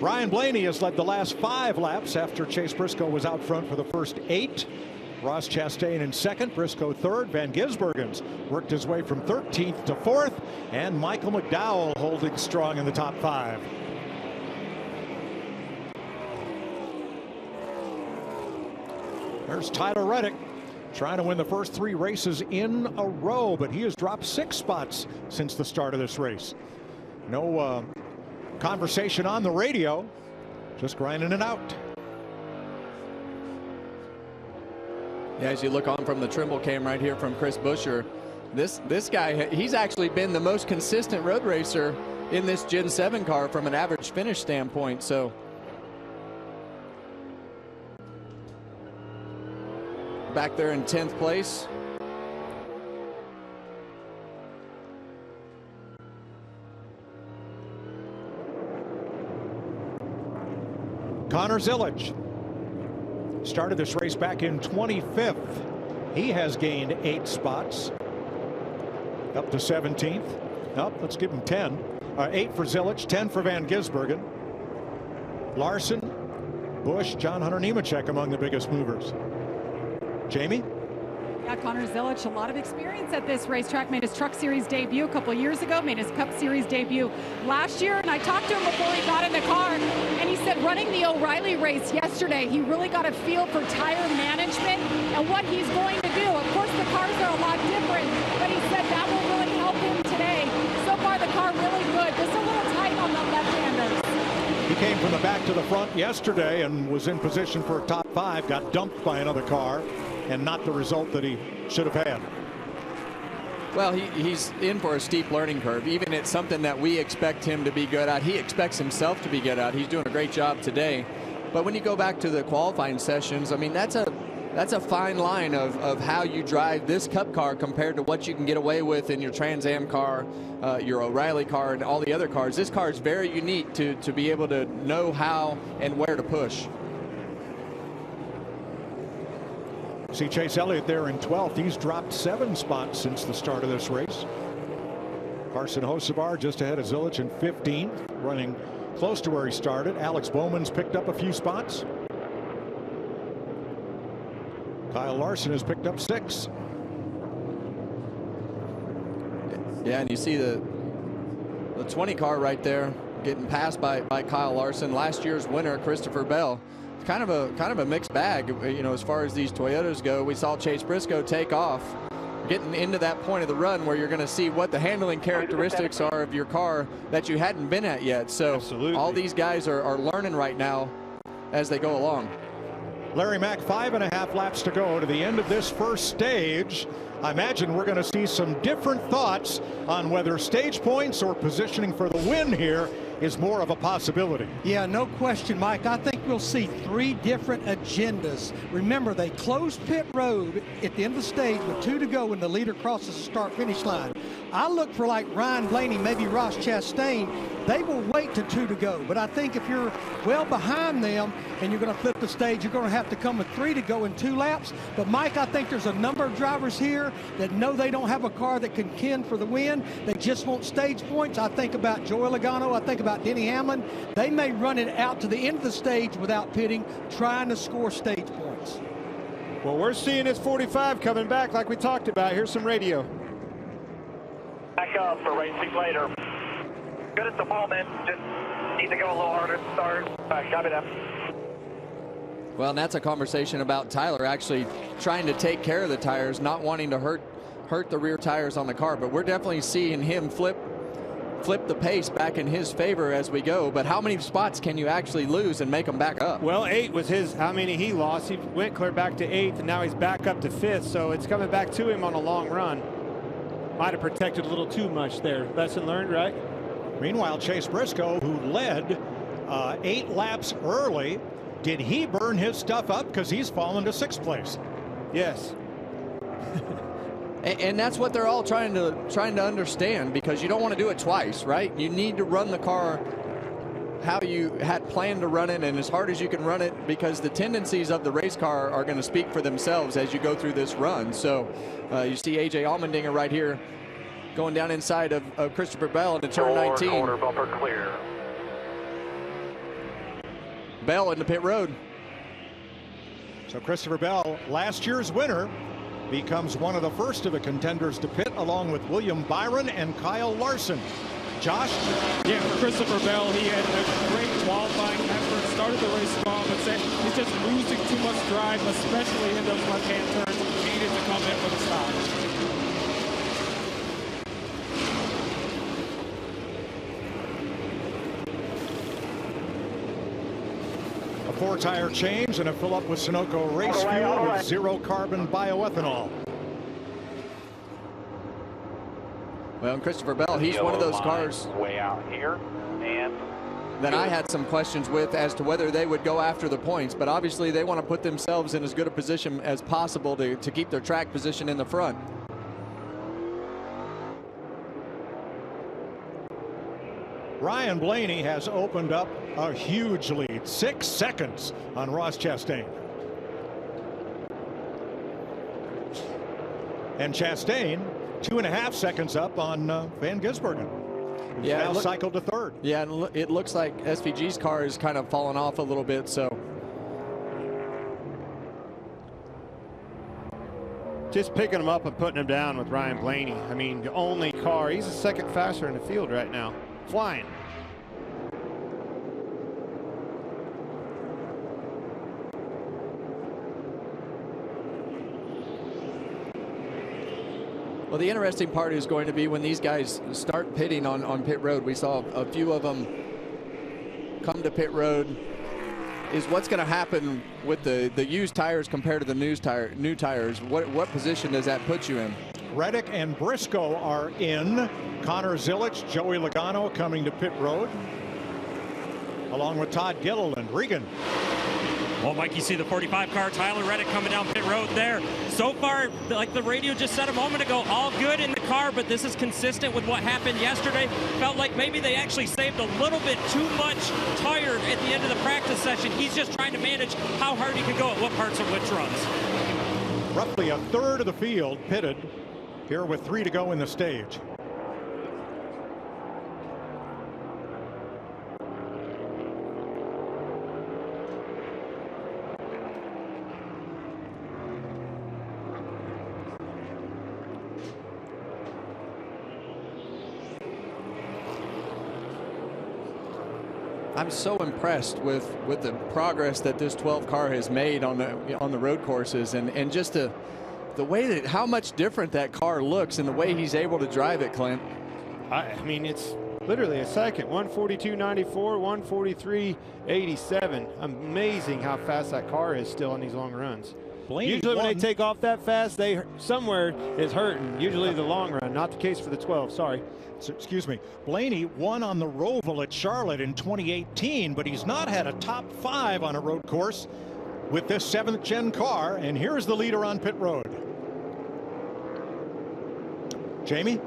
Ryan Blaney has led the last 5 laps after Chase Briscoe was out front for the first 8. Ross Chastain in second, Briscoe third. Van Gisbergen's worked his way from 13th to 4th, and Michael McDowell holding strong in the top 5. There's Tyler Reddick trying to win the first 3 races in a row, but he has dropped 6 spots since the start of this race. No conversation on the radio, just grinding it out. Yeah, as you look on from the Trimble cam right here from Chris Buescher, this guy, he's actually been the most consistent road racer in this Gen 7 car from an average finish standpoint. So back there in 10th place. Connor Zillage started this race back in 25th. He has gained 8 spots, up to 17th. Let's give him 10. 8 for Zillage, 10 for Van Gisbergen. Larson, Busch, John Hunter Nemechek among the biggest movers. Jamie? Yeah, Connor Zillage, a lot of experience at this racetrack. Made his Truck Series debut a couple years ago, made his Cup Series debut last year, and I talked to him before he got in the car, and he said running the O'Reilly race yesterday, he really got a feel for tire management and what he's going to do. Of course, the cars are a lot different, but he said that will really help him today. So far, the car really good, just a little tight on the left-handers. He came from the back to the front yesterday and was in position for a top 5, got dumped by another car, and not the result that he should have had. Well, he's in for a steep learning curve. Even it's something that we expect him to be good at. He expects himself to be good at. He's doing a great job today. But when you go back to the qualifying sessions, I mean, that's a fine line of how you drive this Cup car compared to what you can get away with in your Trans Am car, your O'Reilly car, and all the other cars. This car is very unique to be able to know how and where to push. See Chase Elliott there in 12th. He's dropped 7 spots since the start of this race. Carson Hocevar just ahead of Zillage in 15th, running close to where he started. Alex Bowman's picked up a few spots. Kyle Larson has picked up 6. Yeah, and you see the 20 car right there getting passed by Kyle Larson. Last year's winner, Christopher Bell. Kind of a mixed bag, you know, as far as these Toyotas go. We saw Chase Briscoe take off, getting into that point of the run where you're going to see what the handling characteristics are of your car that you hadn't been at yet. So absolutely, all these guys are learning right now as they go along. Larry Mack, 5.5 laps to go to the end of this first stage. I imagine we're going to see some different thoughts on whether stage points or positioning for the win here is more of a possibility. Yeah, no question, Mike. I think we'll see 3 different agendas. Remember, they closed pit road at the end of the stage with 2 to go when the leader crosses the start-finish line. I look for, like Ryan Blaney, maybe Ross Chastain, they will wait to 2 to go. But I think if you're well behind them and you're going to flip the stage, you're going to have to come with 3 to go in 2 laps. But, Mike, I think there's a number of drivers here that know they don't have a car that can contend for the win. They just want stage points. I think about Joey Logano. I think about Denny Hamlin. They may run it out to the end of the stage without pitting, trying to score stage points. Well, we're seeing this 45 coming back like we talked about. Here's some radio. Back up for racing later. Good at the moment. Just need to go a little harder to start. Copy that. Well, and that's a conversation about Tyler actually trying to take care of the tires, not wanting to hurt the rear tires on the car. But we're definitely seeing him flip the pace back in his favor as we go. But how many spots can you actually lose and make them back up? Well, 8 was how many he lost. He went clear back to 8th, and now he's back up to 5th. So it's coming back to him on a long run. Might have protected a little too much there. Lesson learned, right? Meanwhile, Chase Briscoe, who led 8 laps early, did he burn his stuff up because he's fallen to 6th place? Yes. And that's what they're all trying to understand, because you don't want to do it twice, right? You need to run the car how you had planned to run it and as hard as you can run it, because the tendencies of the race car are going to speak for themselves as you go through this run. So you see AJ Allmendinger right here going down inside of Christopher Bell into turn 19. Quarter bumper clear. Bell into pit road. So Christopher Bell, last year's winner, becomes one of the first of the contenders to pit, along with William Byron and Kyle Larson. Josh? Yeah, for Christopher Bell, he had a great qualifying effort, started the race strong, but said he's just losing too much drive, especially in those left-hand turns. He needed to come in for the stop. A 4-tire change and a fill-up with Sunoco race fuel with zero-carbon bioethanol. Well, and Christopher Bell, he's one of those cars way out here, and that I had some questions with as to whether they would go after the points, but obviously they want to put themselves in as good a position as possible to keep their track position in the front. Ryan Blaney has opened up a huge lead, 6 seconds on Ross Chastain. And Chastain, 2.5 seconds up on Van Gisbergen. Yeah, now cycled to 3rd. Yeah, and it looks like SVG's car is kind of fallen off a little bit, so. Just picking him up and putting him down with Ryan Blaney. I mean, the only car, he's the second faster in the field right now. Flying. Well, the interesting part is going to be when these guys start pitting on pit road. We saw a few of them come to pit road. Is what's going to happen with the used tires compared to the new tires? What position does that put you in? Reddick and Briscoe are in. Connor Zilich, Joey Logano coming to pit road, along with Todd Gilliland. Regan. Well, Mike, you see the 45 car, Tyler Reddick coming down pit road there. So far, like the radio just said a moment ago, all good in the car, but this is consistent with what happened yesterday. Felt like maybe they actually saved a little bit too much tire at the end of the practice session. He's just trying to manage how hard he can go at what parts of which runs. Roughly a third of the field pitted here with 3 to go in the stage. I'm so impressed with the progress that this 12 car has made on the road courses, and just the way that how much different that car looks and the way he's able to drive it, Clint. I mean, it's literally a second. 142.94, 143.87. Amazing how fast that car is still on these long runs. Blaney usually when won. they take off that fast, somewhere is hurting. Usually the long run, not the case for the 12. Sorry. So, excuse me. Blaney won on the Roval at Charlotte in 2018, but he's not had a top 5 on a road course with this 7th gen car. And here's the leader on pit road. Jamie?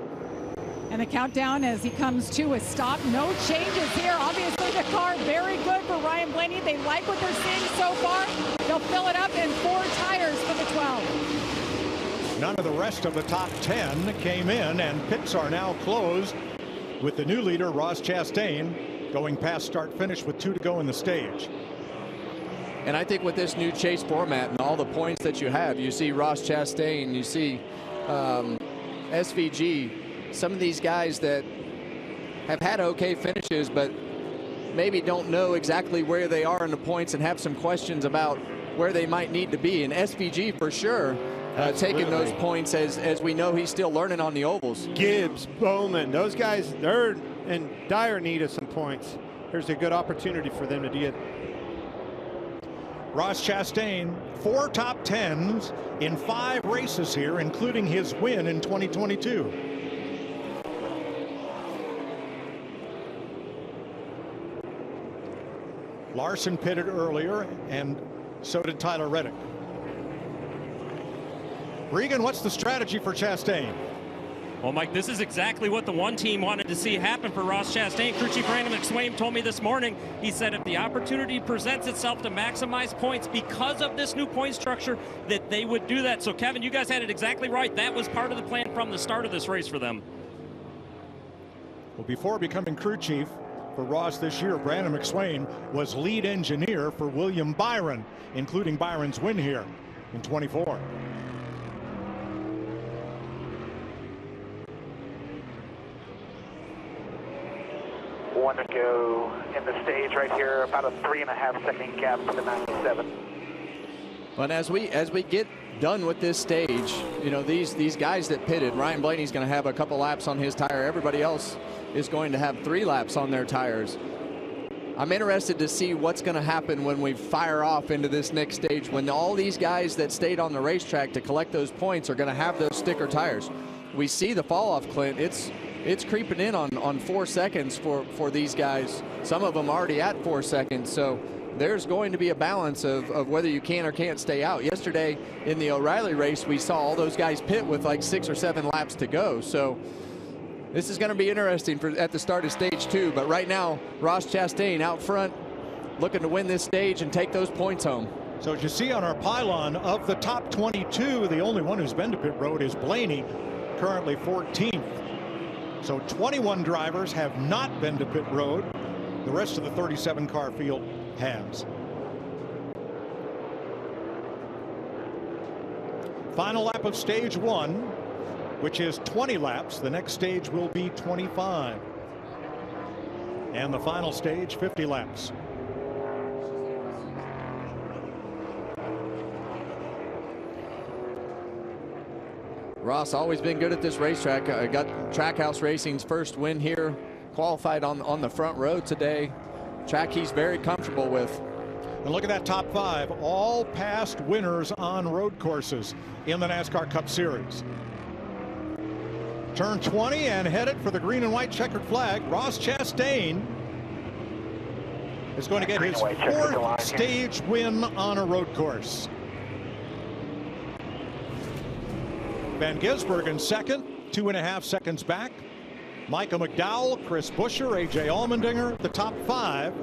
And the countdown as he comes to a stop. No changes here. Obviously, the car very good for Ryan Blaney. They like what they're seeing so far. They'll fill it up in 4 tires for the 12. None of the rest of the top 10 came in, and pits are now closed with the new leader, Ross Chastain, going past start-finish with 2 to go in the stage. And I think with this new chase format and all the points that you have, you see Ross Chastain, you see SVG, some of these guys that have had okay finishes, but maybe don't know exactly where they are in the points and have some questions about where they might need to be. And SVG for sure taking those points as we know he's still learning on the ovals. Gibbs, Bowman, those guys, they're in dire need of some points. Here's a good opportunity for them to get. Ross Chastain, 4 top 10s in 5 races here, including his win in 2022. Larson pitted earlier, and so did Tyler Reddick. Regan, what's the strategy for Chastain? Well, Mike, this is exactly what the one team wanted to see happen for Ross Chastain. Crew Chief Brandon McSwain told me this morning, he said if the opportunity presents itself to maximize points because of this new point structure, that they would do that. So, Kevin, you guys had it exactly right. That was part of the plan from the start of this race for them. Well, before becoming crew chief for Ross this year, Brandon McSwain was lead engineer for William Byron, including Byron's win here in 24. One to go in the stage right here, about a 3.5 second gap for the 97. But as we get done with this stage, you know, these guys that pitted, Ryan Blaney's going to have a couple laps on his tire. Everybody else is going to have 3 laps on their tires. I'm interested to see what's going to happen when we fire off into this next stage, when all these guys that stayed on the racetrack to collect those points are going to have those sticker tires. We see the fall off, Clint. It's creeping in on 4 seconds for these guys. Some of them already at 4 seconds. So there's going to be a balance of whether you can or can't stay out. Yesterday in the O'Reilly race, we saw all those guys pit with like 6 or 7 laps to go. So this is going to be interesting at the start of stage 2. But right now, Ross Chastain out front, looking to win this stage and take those points home. So as you see on our pylon, of the top 22, the only one who's been to pit road is Blaney, currently 14th. So 21 drivers have not been to pit road. The rest of the 37 car field has. Final lap of stage 1, which is 20 laps. The next stage will be 25. And the final stage, 50 laps. Ross always been good at this racetrack. Got Trackhouse Racing's first win here. Qualified on the front row today. Track he's very comfortable with. And look at that top 5, all past winners on road courses in the NASCAR Cup Series. Turn 20 and headed for the green and white checkered flag. Ross Chastain is going to get his 4th stage win on a road course. Van Gisbergen second, 2.5 seconds back. Micah McDowell, Chris Buescher, A.J. Allmendinger, the top 5.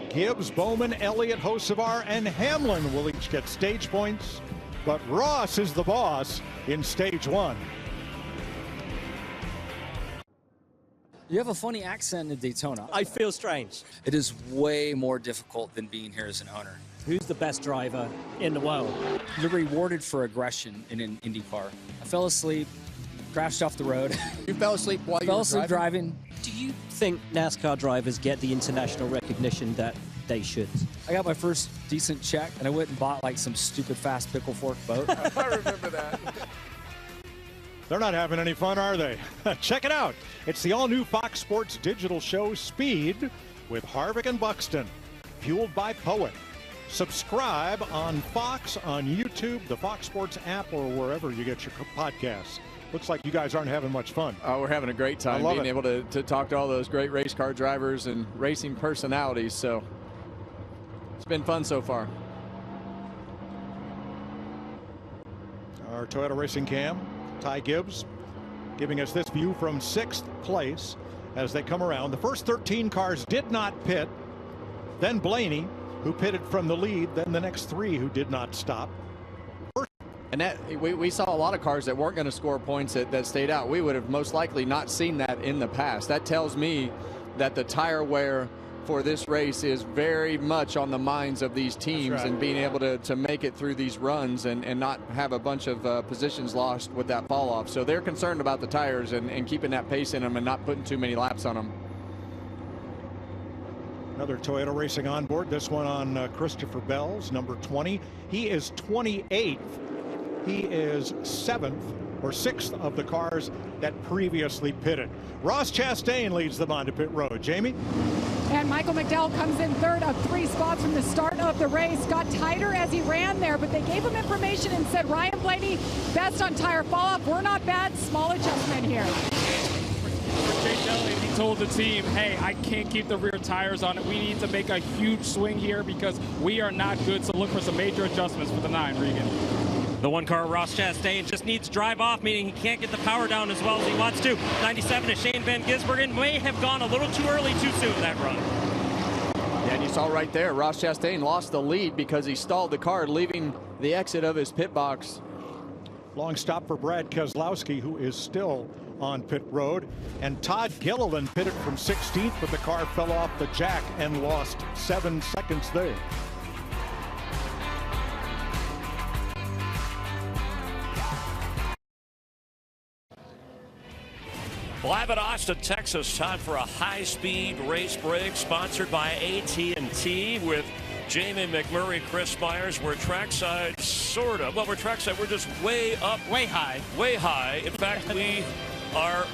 Gibbs, Bowman, Elliott, Hocevar, and Hamlin will each get stage points. But Ross is the boss in stage 1. You have a funny accent in Daytona. I feel strange. It is way more difficult than being here as an owner. Who's the best driver in the world? You're rewarded for aggression in an Indy car. I fell asleep, crashed off the road. You fell asleep while you were driving? Do you think NASCAR drivers get the international recognition that they should? I got my first decent check, and I went and bought like some stupid fast pickle fork boat. I remember that. They're not having any fun, are they? Check it out. It's the all-new Fox Sports digital show Speed with Harvick and Buxton, fueled by Poet. Subscribe on Fox, on YouTube, the Fox Sports app, or wherever you get your podcasts. Looks like you guys aren't having much fun. Oh, we're having a great time being able to talk to all those great race car drivers and racing personalities. So it's been fun so far. Our Toyota Racing Cam Ty Gibbs giving us this view from 6th place as they come around. The first 13 cars did not pit. Then Blaney, who pitted from the lead. Then the next 3 who did not stop. And that we saw a lot of cars that weren't going to score points that stayed out. We would have most likely not seen that in the past. That tells me that the tire wear for this race is very much on the minds of these teams, and being able to make it through these runs and not have a bunch of positions lost with that fall off. So they're concerned about the tires and keeping that pace in them and not putting too many laps on them. Another Toyota Racing on board, this one on Christopher Bell's number 20. He is 28th. He is 7th or 6th of the cars that previously pitted. Ross Chastain leads them onto pit road. Jamie? And Michael McDowell comes in 3rd of 3 spots from the start of the race. Got tighter as he ran there, but they gave him information and said, Ryan Blaney, best on tire fall off. We're not bad. Small adjustment here. He told the team, hey, I can't keep the rear tires on it. We need to make a huge swing here because we are not good. So look for some major adjustments for the 9, Regan. The 1 car, Ross Chastain, just needs drive off, meaning he can't get the power down as well as he wants to. 97 to Shane Van Gisbergen may have gone a little too early, too soon that run. Yeah, and you saw right there, Ross Chastain lost the lead because he stalled the car, leaving the exit of his pit box. Long stop for Brad Keselowski, who is still on pit road. And Todd Gilliland pitted from 16th, but the car fell off the jack and lost 7 seconds there. Live at Austin, Texas, time for a high-speed race break sponsored by AT&T with Jamie McMurray, Chris Myers. We're trackside, sort of. Well, we're trackside. We're just way up. Way high. Way high. In fact, we are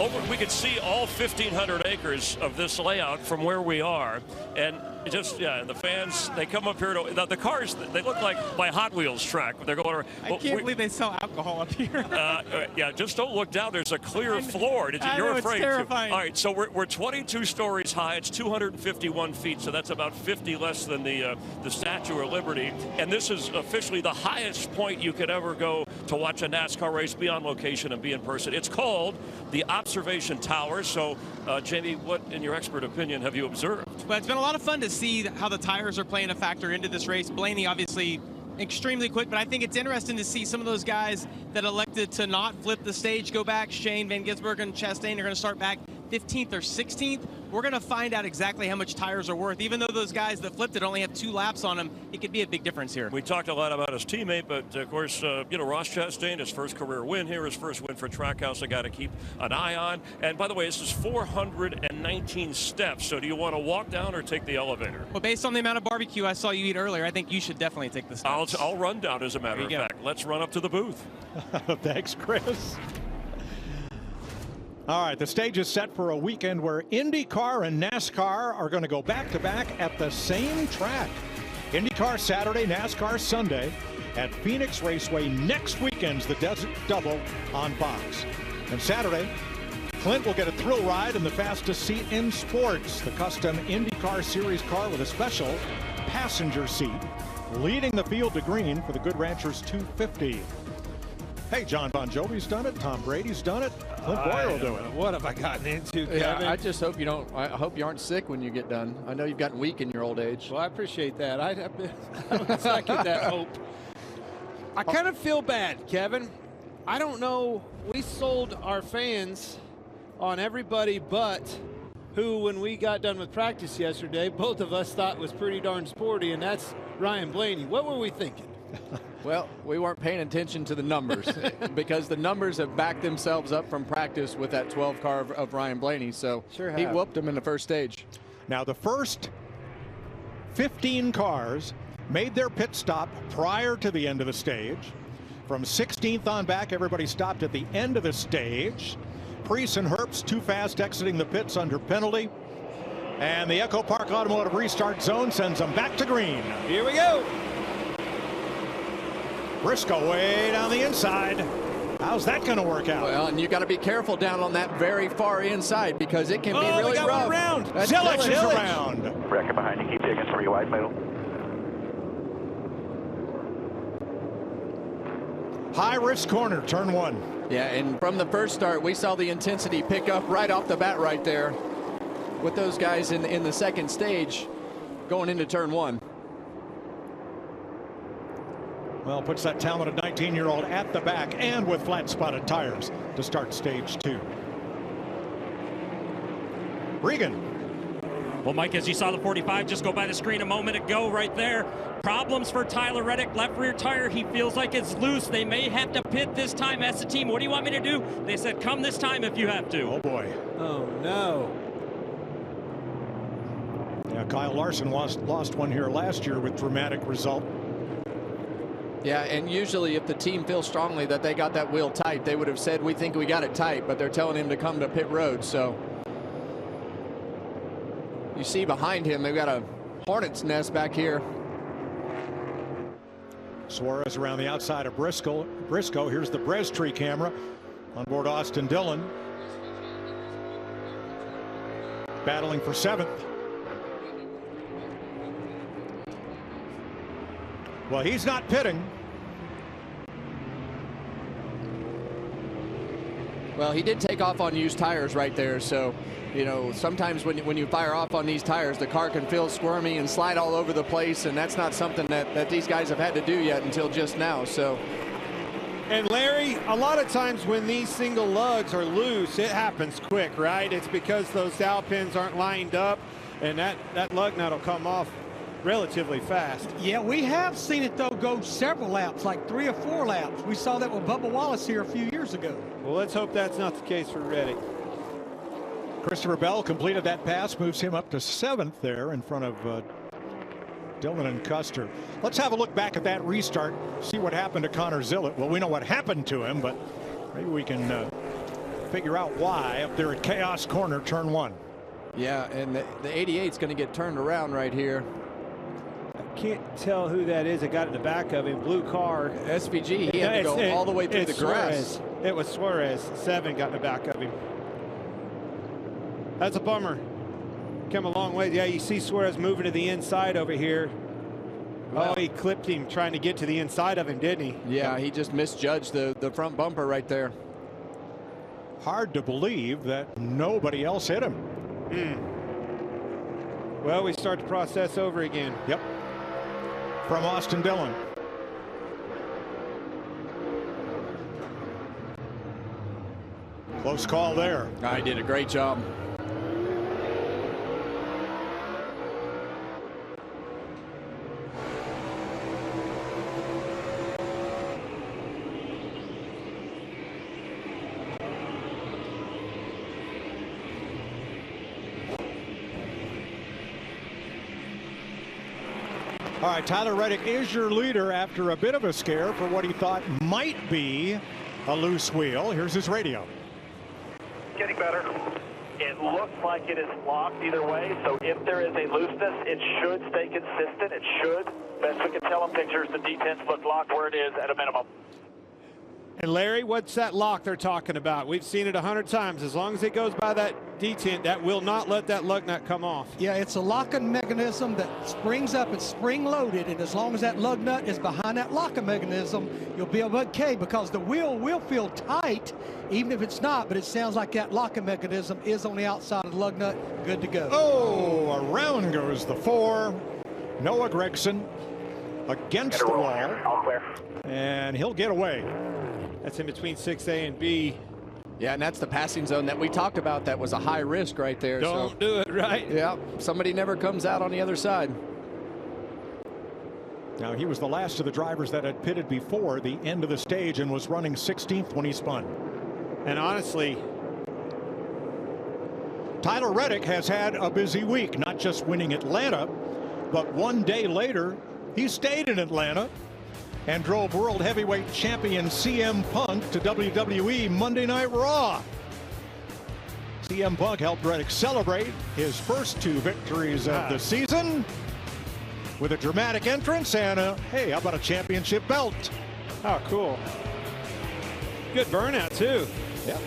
over. We could see all 1,500 acres of this layout from where we are. And just, yeah, the fans, they come up here to, the cars, they look like my Hot Wheels track. They're going around. I can't believe they sell alcohol up here. Yeah, just don't look down. There's a clear floor. You're afraid. It's terrifying. All right, so we're 22 stories high. It's 251 feet, so that's about 50 less than the Statue of Liberty. And this is officially the highest point you could ever go to watch a NASCAR race, be on location and be in person. It's called the Observation Tower. So, Jamie, what, in your expert opinion, have you observed? Well, it's been a lot of fun to see how the tires are playing a factor into this race. Blaney obviously extremely quick, but I think it's interesting to see some of those guys that elected to not flip the stage go back. Shane Van Gisbergen and Chastain are going to start back 15th or 16th. We're going to find out exactly how much tires are worth. Even though those guys that flipped it only have 2 laps on them, it could be a big difference here. We talked a lot about his teammate, but of course, Ross Chastain, his first career win here, his first win for Trackhouse, a guy to keep an eye on. And by the way, this is 419 steps. So do you want to walk down or take the elevator? Well, based on the amount of barbecue I saw you eat earlier, I think you should definitely take the steps. I'll run down, as a matter of fact. Let's run up to the booth. Thanks, Chris. All right, the stage is set for a weekend where IndyCar and NASCAR are going to go back-to-back at the same track. IndyCar Saturday, NASCAR Sunday at Phoenix Raceway. Next weekend's the Desert Double on Fox. And Saturday, Clint will get a thrill ride in the fastest seat in sports, the custom IndyCar Series car with a special passenger seat, leading the field to green for the Good Ranchers 250. Hey, John Bon Jovi's done it. Tom Brady's done it. Clint Boyer will do it. What have I gotten into, Kevin? Yeah, I just hope you don't. I hope you aren't sick when you get done. I know you've gotten weak in your old age. Well, I appreciate that. I second that hope. I kind of feel bad, Kevin. I don't know. We sold our fans on everybody but who, when we got done with practice yesterday, both of us thought was pretty darn sporty, and that's Ryan Blaney. What were we thinking? Well, we weren't paying attention to the numbers because the numbers have backed themselves up from practice with that 12 car of Ryan Blaney. So he whooped him in the first stage. Now, the first 15 cars made their pit stop prior to the end of the stage. From 16th on back, everybody stopped at the end of the stage. Prix and Herbst too fast exiting the pits under penalty. And the Echo Park Automotive Restart Zone sends them back to green. Here we go. Briscoe way down the inside. How's that going to work out? Well, and you got to be careful down on that very far inside because it can be really rough. Zillich is around. Bracket behind you. Keep taking 3 wide middle. High-risk corner, turn 1. Yeah, and from the first start, we saw the intensity pick up right off the bat right there with those guys in the second stage going into turn 1. Well, puts that talented 19-year-old at the back and with flat-spotted tires to start stage 2. Regan. Well, Mike, as you saw the 45 just go by the screen a moment ago right there. Problems for Tyler Reddick. Left rear tire, he feels like it's loose. They may have to pit this time. As a team, what do you want me to do? They said, come this time if you have to. Oh, boy. Oh, no. Yeah, Kyle Larson lost one here last year with dramatic result. Yeah, and usually if the team feels strongly that they got that wheel tight, they would have said, we think we got it tight, but they're telling him to come to pit road. So you see behind him, they've got a hornet's nest back here. Suarez around the outside of Briscoe. Here's the Brez tree camera on board Austin Dillon. Battling for 7th. Well, he's not pitting. Well, he did take off on used tires right there. So, you know, sometimes when you fire off on these tires, the car can feel squirmy and slide all over the place. And that's not something that these guys have had to do yet until just now. So. And Larry, a lot of times when these single lugs are loose, it happens quick, right? It's because those dowel pins aren't lined up, and that lug nut will come off relatively fast. Yeah, we have seen it, though, go several laps, like 3 or 4 laps. We saw that with Bubba Wallace here a few years ago. Well, let's hope that's not the case for Reddick. Christopher Bell completed that pass, moves him up to 7th there in front of Dillon and Custer. Let's have a look back at that restart, see what happened to Connor Zillett. Well, we know what happened to him, but maybe we can figure out why up there at Chaos Corner, turn 1. Yeah, and the 88's going to get turned around right here. Can't tell who that is that got in the back of him. Blue car. SVG. He had to go all the way through the grass. Suarez. It was Suarez. 7 got in the back of him. That's a bummer. Come a long way. Yeah, you see Suarez moving to the inside over here. Wow. Oh, he clipped him trying to get to the inside of him, didn't he? Yeah, he just misjudged the front bumper right there. Hard to believe that nobody else hit him. Well, we start the process over again. Yep. From Austin Dillon. Close call there. I did a great job. All right, Tyler Reddick is your leader after a bit of a scare for what he thought might be a loose wheel. Here's his radio. Getting better. It looks like it is locked either way, so if there is a looseness, it should stay consistent. It should. Best we can tell in pictures, the D10s look locked where it is at a minimum. And Larry, what's that lock they're talking about? We've seen it 100 times. As long as it goes by that D10, that will not let that lug nut come off. Yeah, it's a locking mechanism that springs up. It's spring loaded, and as long as that lug nut is behind that locking mechanism, you'll be okay, because the wheel will feel tight even if it's not, but it sounds like that locking mechanism is on the outside of the lug nut. Good to go. Oh, around goes the 4. Noah Gregson against the wall, and he'll get away. That's in between 6A and B. Yeah, and that's the passing zone that we talked about. That was a high risk right there. Don't do it, right? Yeah, somebody never comes out on the other side. Now, he was the last of the drivers that had pitted before the end of the stage and was running 16th when he spun. And honestly, Tyler Reddick has had a busy week, not just winning Atlanta, but one day later, he stayed in Atlanta and drove World Heavyweight Champion CM Punk to WWE Monday Night Raw. CM Punk helped Reddick celebrate his first 2 victories of the season with a dramatic entrance and hey, how about a championship belt? Oh, cool. Good burnout, too. Yep.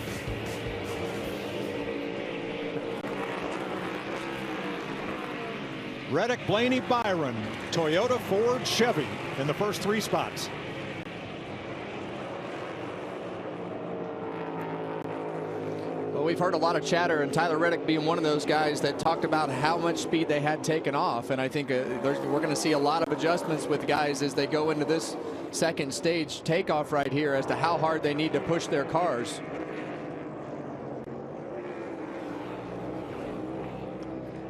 Reddick, Blaney, Byron, Toyota, Ford, Chevy in the first 3 spots. we've heard a lot of chatter, and Tyler Reddick being one of those guys that talked about how much speed they had taken off. And I think we're going to see a lot of adjustments with guys as they go into this second stage takeoff right here as to how hard they need to push their cars.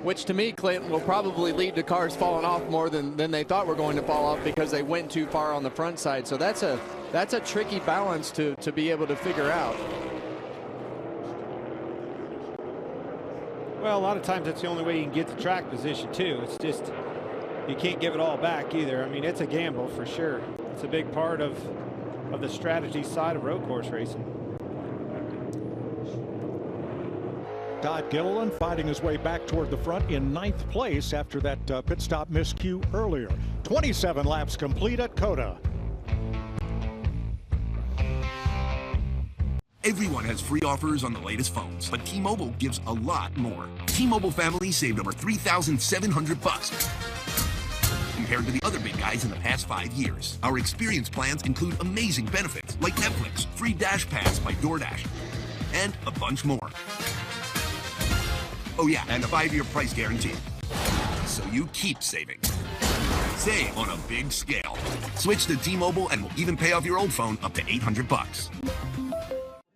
Which to me, Clinton, will probably lead to cars falling off more than they thought were going to fall off because they went too far on the front side. So that's a tricky balance to be able to figure out. Well, a lot of times that's the only way you can get the track position too. It's just, you can't give it all back either. I mean, it's a gamble for sure. It's a big part of the strategy side of road course racing. Todd Gilliland fighting his way back toward the front in 9th place after that pit stop miscue earlier. 27 laps complete at COTA. Everyone has free offers on the latest phones, but T-Mobile gives a lot more. T-Mobile family saved over $3,700 compared to the other big guys in the past 5 years. Our experience plans include amazing benefits like Netflix, free Dash Pass by DoorDash, and a bunch more. Oh yeah, and a 5-year price guarantee. So you keep saving. Save on a big scale. Switch to T-Mobile and we'll even pay off your old phone up to $800.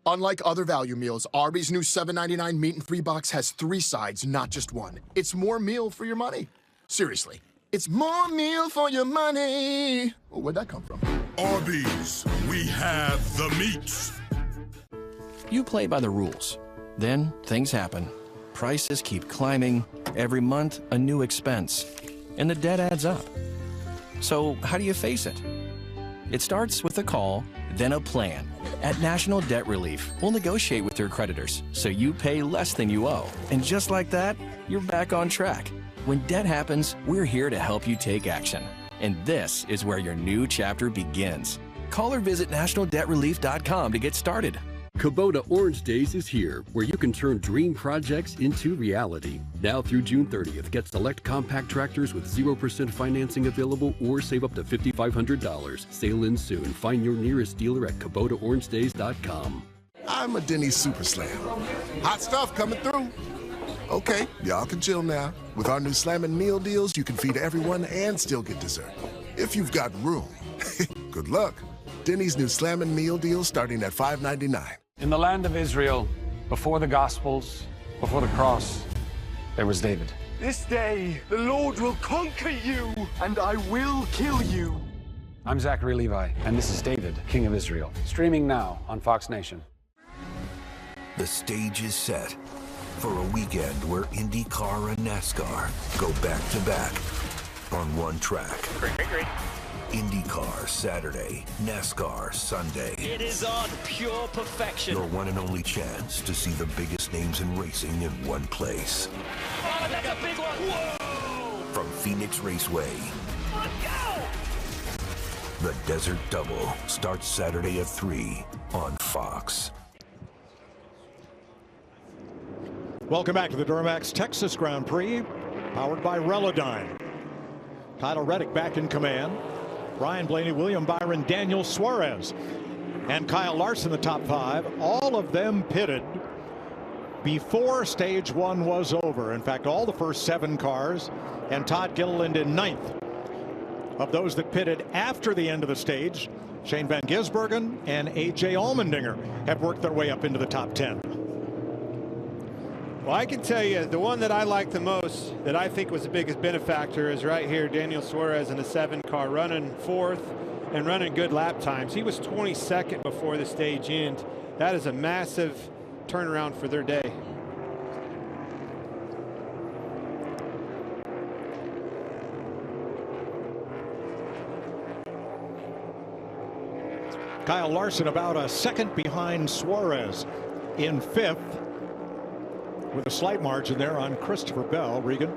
Unlike other value meals, Arby's new $7.99 meat and free box has 3 sides, not just one. It's more meal for your money. Seriously, it's more meal for your money. Oh, where'd that come from? Arby's, we have the meats. You play by the rules. Then things happen. Prices keep climbing. Every month, a new expense. And the debt adds up. So how do you face it? It starts with a call, then a plan. At National Debt Relief, we'll negotiate with your creditors so you pay less than you owe. And just like that, you're back on track. When debt happens, we're here to help you take action. And this is where your new chapter begins. Call or visit nationaldebtrelief.com to get started. Kubota Orange Days is here, where you can turn dream projects into reality. Now through June 30th, get select compact tractors with 0% financing available or save up to $5,500. Sale ends soon. Find your nearest dealer at KubotaOrangeDays.com. I'm a Denny's Super Slam. Hot stuff coming through. Okay, y'all can chill now. With our new Slammin' Meal Deals, you can feed everyone and still get dessert. If you've got room. Good luck. Denny's new Slammin' Meal Deal starting at $5.99. In the land of Israel, before the Gospels, before the cross, there was David. This day, the Lord will conquer you, and I will kill you. I'm Zachary Levi, and this is David, King of Israel. Streaming now on Fox Nation. The stage is set for a weekend where IndyCar and NASCAR go back-to-back on one track. Great. IndyCar Saturday, NASCAR Sunday. It is on pure perfection. Your one and only chance to see the biggest names in racing in one place. Oh, that's a big one. Whoa! From Phoenix Raceway. Let's go! The Desert Double starts Saturday at 3 on Fox. Welcome back to the DuraMAX Texas Grand Prix, powered by Relodyne. Tyler Reddick back in command. Ryan Blaney, William Byron, Daniel Suarez, and Kyle Larson, the top 5. All of them pitted before stage 1 was over. In fact, all the first 7 cars, and Todd Gilliland in 9th. Of those that pitted after the end of the stage, Shane Van Gisbergen and A.J. Allmendinger have worked their way up into the top 10. Well, I can tell you the one that I like the most, that I think was the biggest benefactor, is right here, Daniel Suarez in the 7 car, running 4th and running good lap times. He was 22nd before the stage end. That is a massive turnaround for their day. Kyle Larson about a second behind Suarez in 5th. With a slight margin there on Christopher Bell. Regan.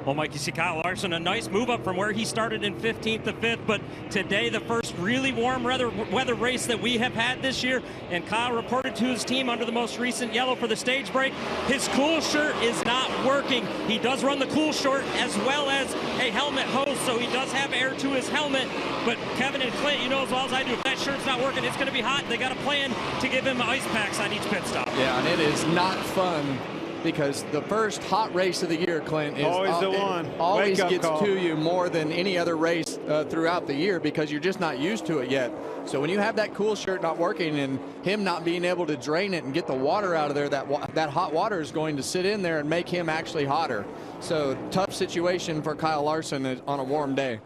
Well, Mike, you see Kyle Larson, a nice move up from where he started in 15th to 5th, but today the first really warm weather race that we have had this year, and Kyle reported to his team under the most recent yellow for the stage break, his cool shirt is not working. He does run the cool shirt as well as a helmet hose, so he does have air to his helmet, but Kevin and Clint, you know as well as I do, if that shirt's not working, it's going to be hot. They got a plan to give him ice packs on each pit stop. Yeah, and it is not fun because the first hot race of the year, Clint, is always the one. Always Wake-up gets call. to you more than any other race throughout the year because you're just not used to it yet. So when you have that cool shirt not working and him not being able to drain it and get the water out of there, that hot water is going to sit in there and make him actually hotter. So tough situation for Kyle Larson on a warm day.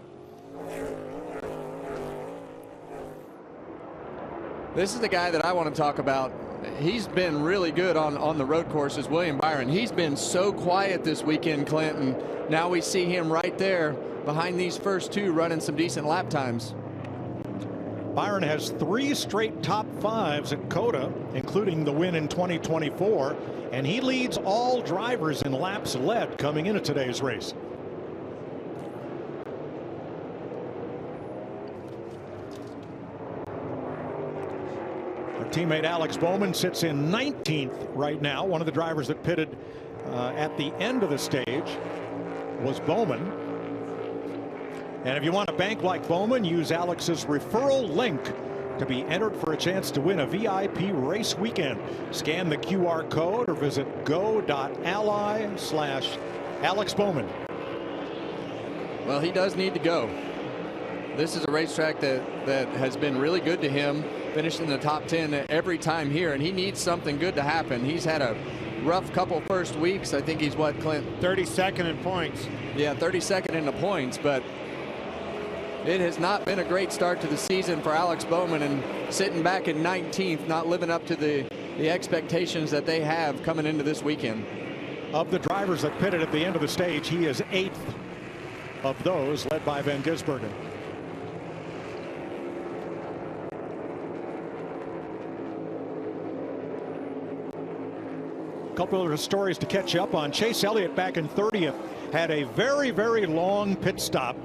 This is the guy that I want to talk about. He's been really good on the road courses, William Byron. He's been so quiet this weekend, Clinton. Now we see him right there behind these first two running some decent lap times. Byron has 3 straight top 5s at COTA, including the win in 2024, and he leads all drivers in laps led coming into today's race. Teammate Alex Bowman sits in 19th right now. One of the drivers that pitted at the end of the stage was Bowman. And if you want a bank like Bowman, use Alex's referral link to be entered for a chance to win a VIP race weekend. Scan the QR code or visit go.ally/Alex Bowman. Well, he does need to go. This is a racetrack that has been really good to him, finishing in the top 10 every time here, and he needs something good to happen. He's had a rough couple first weeks. I think he's what, Clint? 32nd in points. Yeah, 32nd in the points, but it has not been a great start to the season for Alex Bowman, and sitting back in 19th, not living up to the expectations that they have coming into this weekend. Of the drivers that pitted at the end of the stage, he is 8th of those, led by Van Gisbergen. Couple of stories to catch up on. Chase Elliott back in 30th had a very, very long pit stop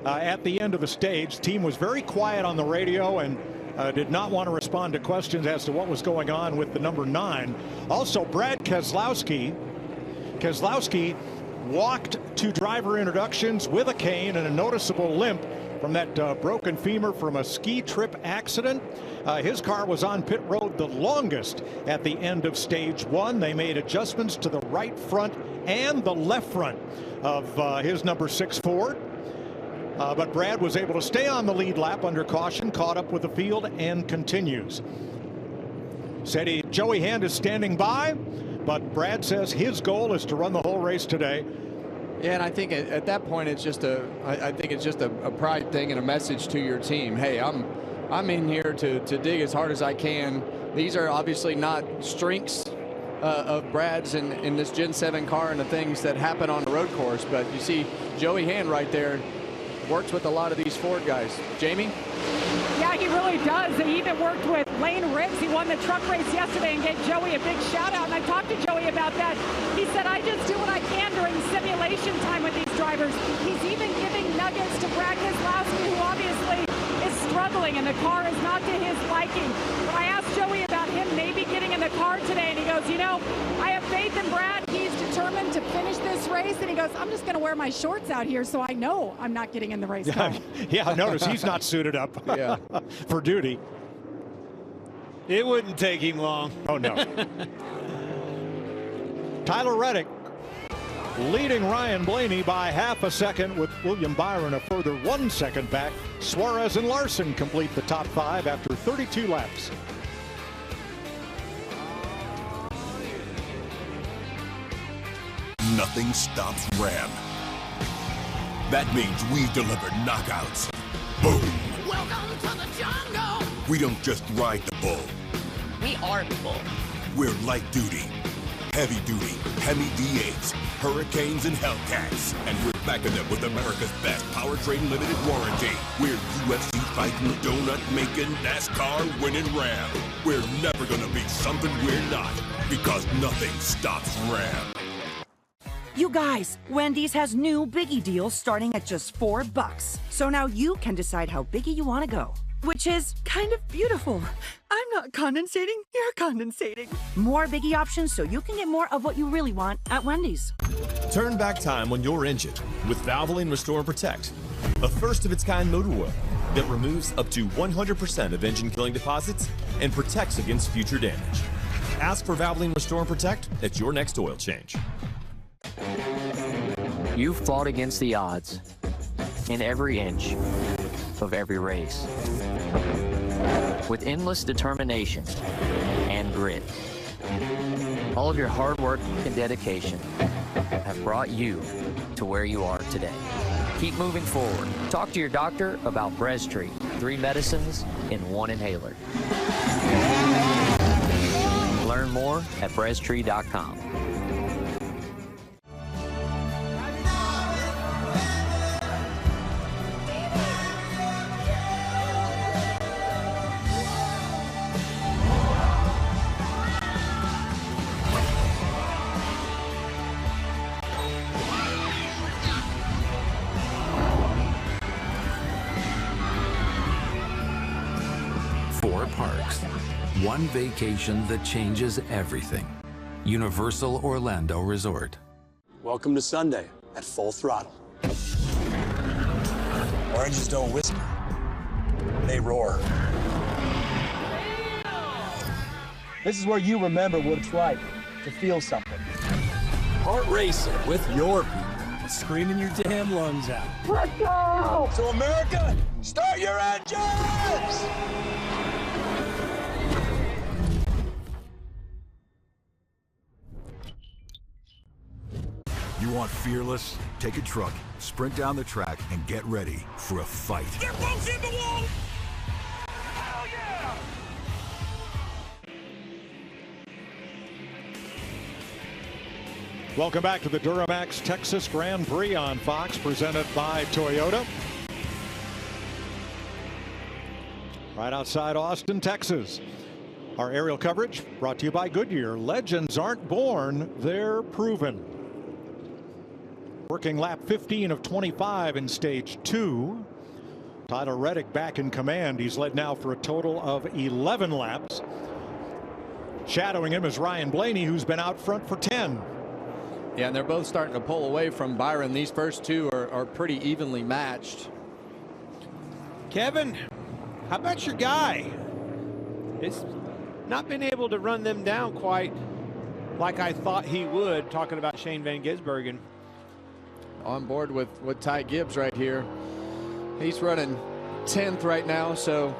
at the end of the stage. The team was very quiet on the radio and did not want to respond to questions as to what was going on with the number 9. Also, Brad Keselowski walked to driver introductions with a cane and a noticeable limp from that broken femur from a ski trip accident. His car was on pit road the longest at the end of stage 1. They made adjustments to the right front and the left front of his number 6 Ford. But Brad was able to stay on the lead lap under caution, caught up with the field, and continues. Said Joey Hand is standing by, but Brad says his goal is to run the whole race today. Yeah, and I think at that point it's just a pride thing and a message to your team. Hey, I'm in here to dig as hard as I can. These are obviously not strengths of Brad's in this Gen 7 car and the things that happen on the road course, but you see Joey Hand right there works with a lot of these Ford guys. Jamie? Yeah, he really does. He even worked with Lane Riggs. He won the truck race yesterday and gave Joey a big shout out. And I talked to Joey about that. He said, I just do what I can during simulation time with these drivers. He's even giving nuggets to Brad Keselowski, who obviously is struggling and the car is not to his liking. But I asked Joey about him maybe getting in the car today, and he goes, you know, I have faith in Brad. He's determined to finish this race, and he goes, I'm just going to wear my shorts out here so I know I'm not getting in the race car. Yeah, notice he's not suited up for duty. It wouldn't take him long. Oh, no. Tyler Reddick leading Ryan Blaney by half a second, with William Byron a further 1 second back. Suarez and Larson complete the top 5 after 32 laps. Nothing stops Ram. That means we deliver knockouts. Boom. Welcome to the jungle. We don't just ride the bull. We are the bull. We're light duty, heavy duty, Hemi V8s, Hurricanes, and Hellcats. And we're backing them with America's best powertrain limited warranty. We're UFC fighting, donut making, NASCAR winning Ram. We're never gonna be something we're not, because nothing stops Ram. You guys, Wendy's has new Biggie deals starting at just $4. So now you can decide how biggie you want to go, which is kind of beautiful. I'm not condensating, you're condensating. More Biggie options so you can get more of what you really want at Wendy's. Turn back time on your engine with Valvoline Restore and Protect, a first-of-its-kind motor oil that removes up to 100% of engine-killing deposits and protects against future damage. Ask for Valvoline Restore and Protect at your next oil change. You've fought against the odds in every inch of every race with endless determination and grit. All of your hard work and dedication have brought you to where you are today. Keep moving forward. Talk to your doctor about Prix, 3 medicines in 1 inhaler. Learn more at PresTree.com. Parks. One vacation that changes everything. Universal Orlando Resort. Welcome to Sunday at Full Throttle. Oranges don't whisper. They roar. This is where you remember what it's like to feel something. Heart racing with your people. Screaming your damn lungs out. Let's go! So America, start your engines! You want fearless? Take a truck, sprint down the track, and get ready for a fight. They're both in the wall! Hell yeah! Welcome back to the DuraMAX Texas Grand Prix on Fox, presented by Toyota. Right outside Austin, Texas. Our aerial coverage brought to you by Goodyear. Legends aren't born, they're proven. Working lap 15 of 25 in stage 2. Tyler Reddick back in command. He's led now for a total of 11 laps. Shadowing him is Ryan Blaney, who's been out front for 10. Yeah, and they're both starting to pull away from Byron. These first two are pretty evenly matched. Kevin, how about your guy? It's not been able to run them down quite like I thought he would, talking about Shane Van Gisbergen. On board with Ty Gibbs right here. He's running 10th right now, so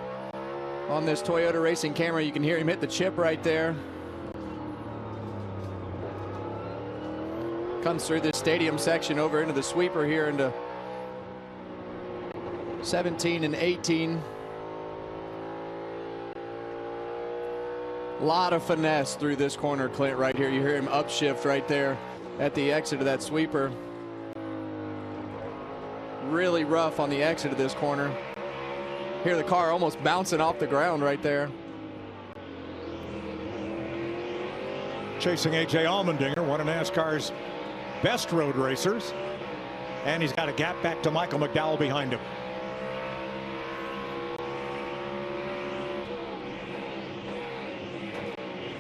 on this Toyota racing camera you can hear him hit the chip right there. Comes through this stadium section over into the sweeper here into 17 and 18. A lot of finesse through this corner, Clint, right here. You hear him upshift right there at the exit of that sweeper. Really rough on the exit of this corner. Hear the car almost bouncing off the ground right there. Chasing A.J. Allmendinger, one of NASCAR's best road racers. And he's got a gap back to Michael McDowell behind him.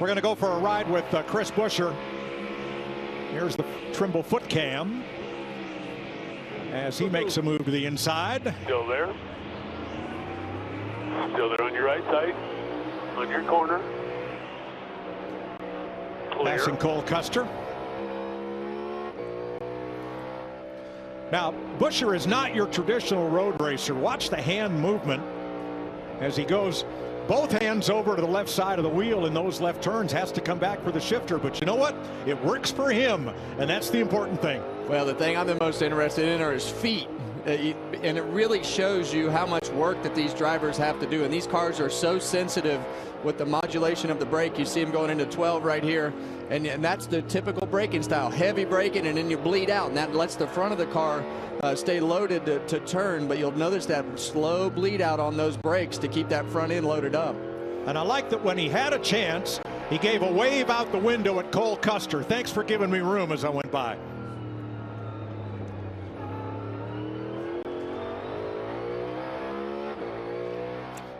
We're going to go for a ride with Chris Buescher. Here's the Trimble foot cam as he makes a move to the inside. Still there. Still there on your right side. On your corner. Clear. Passing Cole Custer. Now, Buescher is not your traditional road racer. Watch the hand movement as he goes both hands over to the left side of the wheel in those left turns. Has to come back for the shifter, but you know what? It works for him, and that's the important thing. Well, the thing I'm the most interested in are his feet. And it really shows you how much work that these drivers have to do. And these cars are so sensitive with the modulation of the brake. You see them going into 12 right here. And that's the typical braking style. Heavy braking, and then you bleed out. And that lets the front of the car stay loaded to turn. But you'll notice that slow bleed out on those brakes to keep that front end loaded up. And I like that when he had a chance, he gave a wave out the window at Cole Custer. Thanks for giving me room as I went by.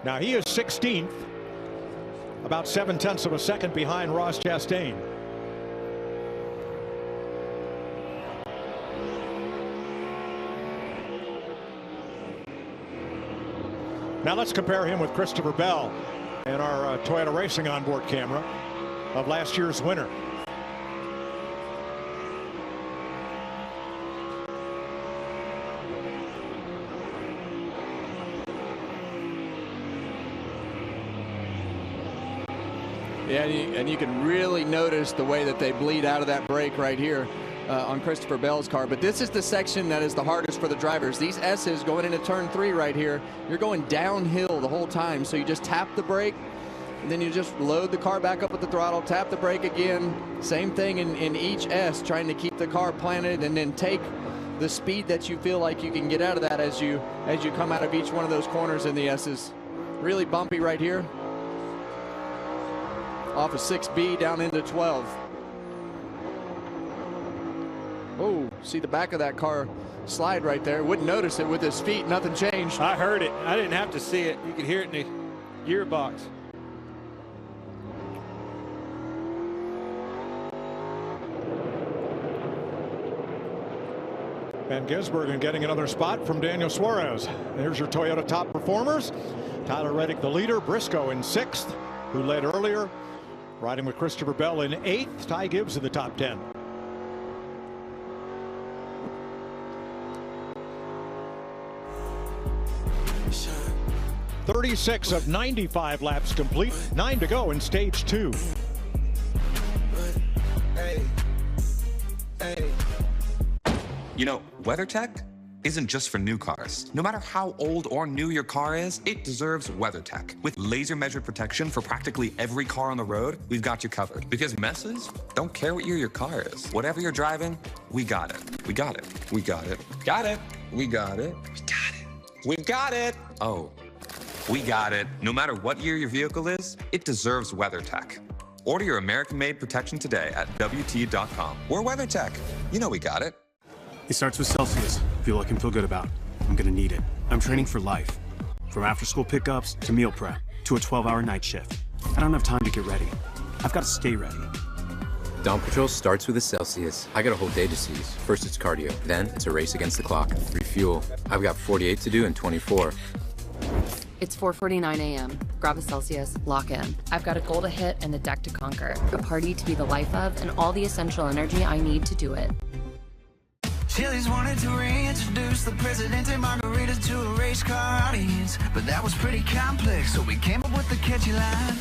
Now he is 16th, about 0.7 of a second behind Ross Chastain. Now let's compare him with Christopher Bell and our Toyota Racing onboard camera of last year's winner. Yeah, and you can really notice the way that they bleed out of that brake right here on Christopher Bell's car. But this is the section that is the hardest for the drivers. These S's going into turn 3 right here, you're going downhill the whole time. So you just tap the brake, and then you just load the car back up with the throttle, tap the brake again. Same thing in each S, trying to keep the car planted, and then take the speed that you feel like you can get out of that as you come out of each one of those corners in the S's. Really bumpy right here. Off of 6B down into 12. Oh, see the back of that car slide right there. Wouldn't notice it with his feet. Nothing changed. I heard it. I didn't have to see it. You could hear it in the gearbox. Van Gisbergen getting another spot from Daniel Suarez. There's your Toyota top performers. Tyler Reddick the leader, Briscoe in 6th, who led earlier. Riding with Christopher Bell in 8th, Ty Gibbs in the top 10. "36 of 95 laps complete, 9 to go in stage 2. You know, WeatherTech isn't just for new cars. No matter how old or new your car is, it deserves WeatherTech. With laser measured protection for practically every car on the road, we've got you covered. Because messes don't care what year your car is. Whatever you're driving, we got it. We got it. We got it. Got it. We got it. We got it. We got it. Oh, we got it. No matter what year your vehicle is, it deserves WeatherTech. Order your American-made protection today at WT.com. We're WeatherTech. You know we got it. It starts with Celsius. Fuel I can feel good about. I'm gonna need it. I'm training for life. From after-school pickups to meal prep to a 12-hour night shift. I don't have time to get ready. I've got to stay ready. Dawn Patrol starts with a Celsius. I got a whole day to seize. First it's cardio, then it's a race against the clock. Refuel. I've got 48 to do in 24. It's 4:49 a.m. Grab a Celsius, lock in. I've got a goal to hit and a deck to conquer. A party to be the life of and all the essential energy I need to do it. Chili's wanted to reintroduce the Presidente Margaritas to a race car audience, but that was pretty complex, so we came up with the catchy line.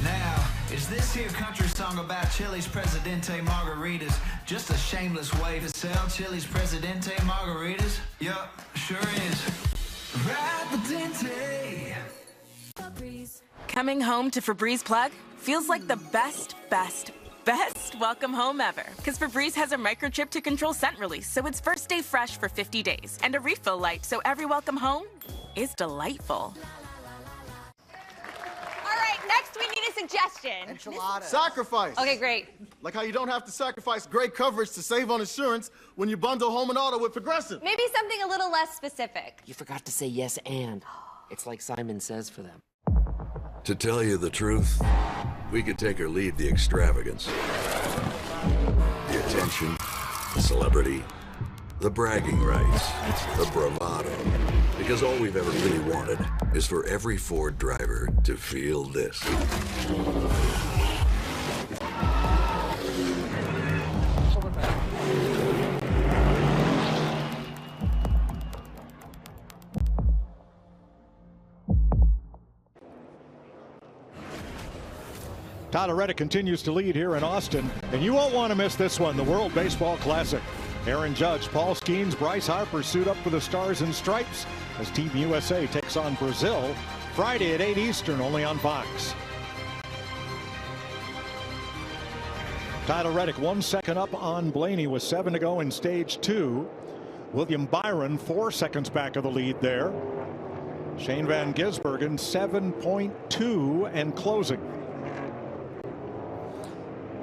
Now, is this here country song about Chili's Presidente Margaritas just a shameless way to sell Chili's Presidente Margaritas? Yup, sure is. Presidente. Coming home to Febreze Plug feels like the best welcome home ever. Because Febreze has a microchip to control scent release, so it's first day fresh for 50 days. And a refill light, so every welcome home is delightful. All right, next we need a suggestion. Enchiladas. Sacrifice. Okay, great. Like how you don't have to sacrifice great coverage to save on insurance when you bundle home and auto with Progressive. Maybe something a little less specific. You forgot to say yes and. It's like Simon Says for them. To tell you the truth, we could take or leave the extravagance, the attention, the celebrity, the bragging rights, the bravado. Because all we've ever really wanted is for every Ford driver to feel this. Tyler Reddick continues to lead here in Austin, and you won't want to miss this one, the World Baseball Classic. Aaron Judge, Paul Skeens, Bryce Harper suit up for the Stars and Stripes as Team USA takes on Brazil Friday at 8 Eastern, only on Fox. Tyler Reddick 1 second up on Blaney with 7 to go in stage 2. William Byron 4 seconds back of the lead there. Shane Van Gisbergen 7.2 and closing.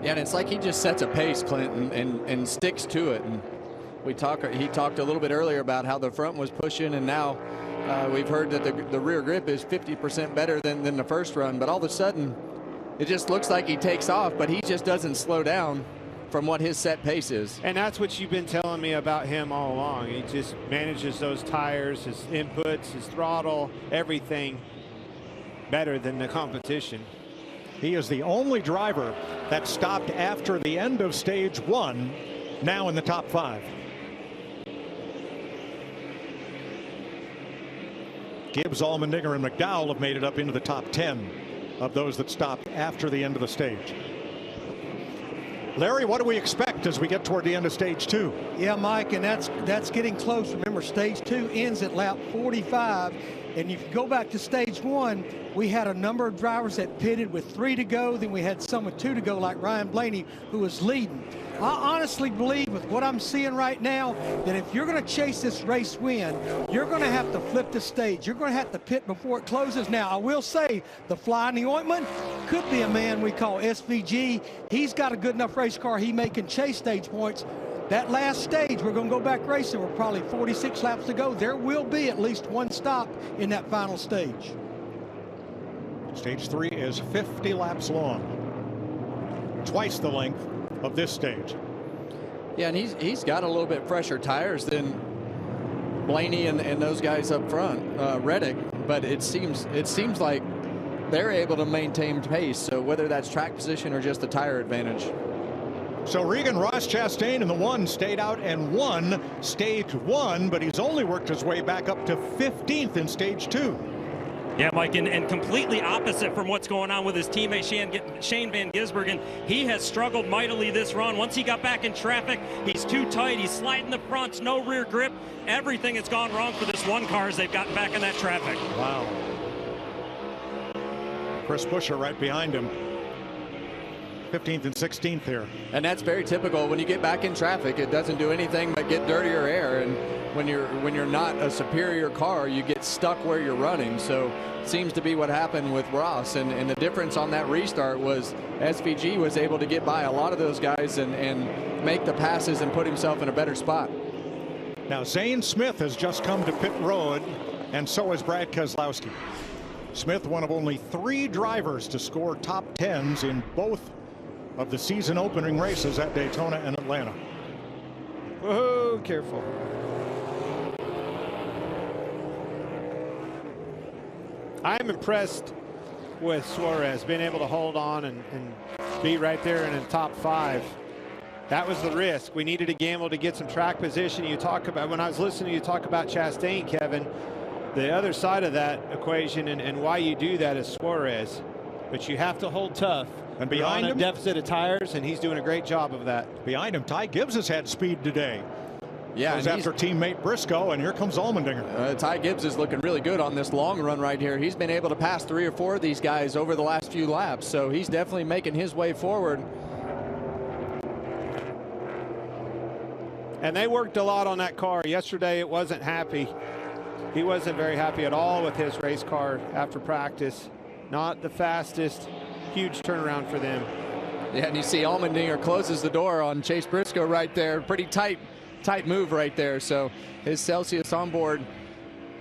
Yeah, and it's like he just sets a pace, Clint, and sticks to it. And he talked a little bit earlier about how the front was pushing, and now we've heard that the rear grip is 50% better than the first run. But all of a sudden, it just looks like he takes off, but he just doesn't slow down from what his set pace is. And that's what you've been telling me about him all along. He just manages those tires, his inputs, his throttle, everything better than the competition. He is the only driver that stopped after the end of stage 1, now in the top 5. Gibbs, Allmendinger, and McDowell have made it up into the top 10 of those that stopped after the end of the stage. Larry, what do we expect as we get toward the end of stage 2? Yeah, Mike, and that's getting close. Remember, stage 2 ends at lap 45. And if you go back to stage 1, we had a number of drivers that pitted with 3 to go. Then we had some with 2 to go, like Ryan Blaney, who was leading. I honestly believe, with what I'm seeing right now, that if you're going to chase this race win, you're going to have to flip the stage. You're going to have to pit before it closes. Now, I will say the fly in the ointment could be a man we call SVG. He's got a good enough race car. He may can chase stage points. That last stage, we're going to go back racing. We're probably 46 laps to go. There will be at least one stop in that final stage. Stage 3 is 50 laps long. Twice the length of this stage. Yeah, and he's got a little bit fresher tires than Blaney and those guys up front, Reddick. But it seems like they're able to maintain pace. So whether that's track position or just the tire advantage. So Regan Ross Chastain in the 1 stayed out and won stage 1, but he's only worked his way back up to 15th in stage 2. Yeah, Mike, and completely opposite from what's going on with his teammate Shane Van Gisbergen. He has struggled mightily this run. Once he got back in traffic, he's too tight. He's sliding the fronts, no rear grip. Everything has gone wrong for this one car as they've gotten back in that traffic. Wow. Chris Buescher right behind him. 15th and 16th here. And that's very typical. When you get back in traffic, it doesn't do anything but get dirtier air. And when you're not a superior car, you get stuck where you're running. So it seems to be what happened with Ross. And the difference on that restart was SVG was able to get by a lot of those guys and make the passes and put himself in a better spot. Now Zane Smith has just come to pit road, and so has Brad Keselowski. Smith, one of only 3 drivers to score top 10s in both of the season opening races at Daytona and Atlanta. Whoa, careful. I'm impressed with Suarez being able to hold on and be right there in the top 5. That was the risk. We needed to gamble to get some track position. You talk about, when I was listening to you talk about Chastain, Kevin, the other side of that equation and why you do that is Suarez. But you have to hold tough. And behind him, a deficit of tires, and he's doing a great job of that. Behind him, Ty Gibbs has had speed today. Yeah, goes after teammate Briscoe, and here comes Allmendinger. Ty Gibbs is looking really good on this long run right here. He's been able to pass 3 or 4 of these guys over the last few laps, so he's definitely making his way forward. And they worked a lot on that car. Yesterday, it wasn't happy. He wasn't very happy at all with his race car after practice. Not the fastest. Huge turnaround for them. Yeah, and you see Allmendinger closes the door on Chase Briscoe right there. Pretty tight move right there. So his Celsius on board.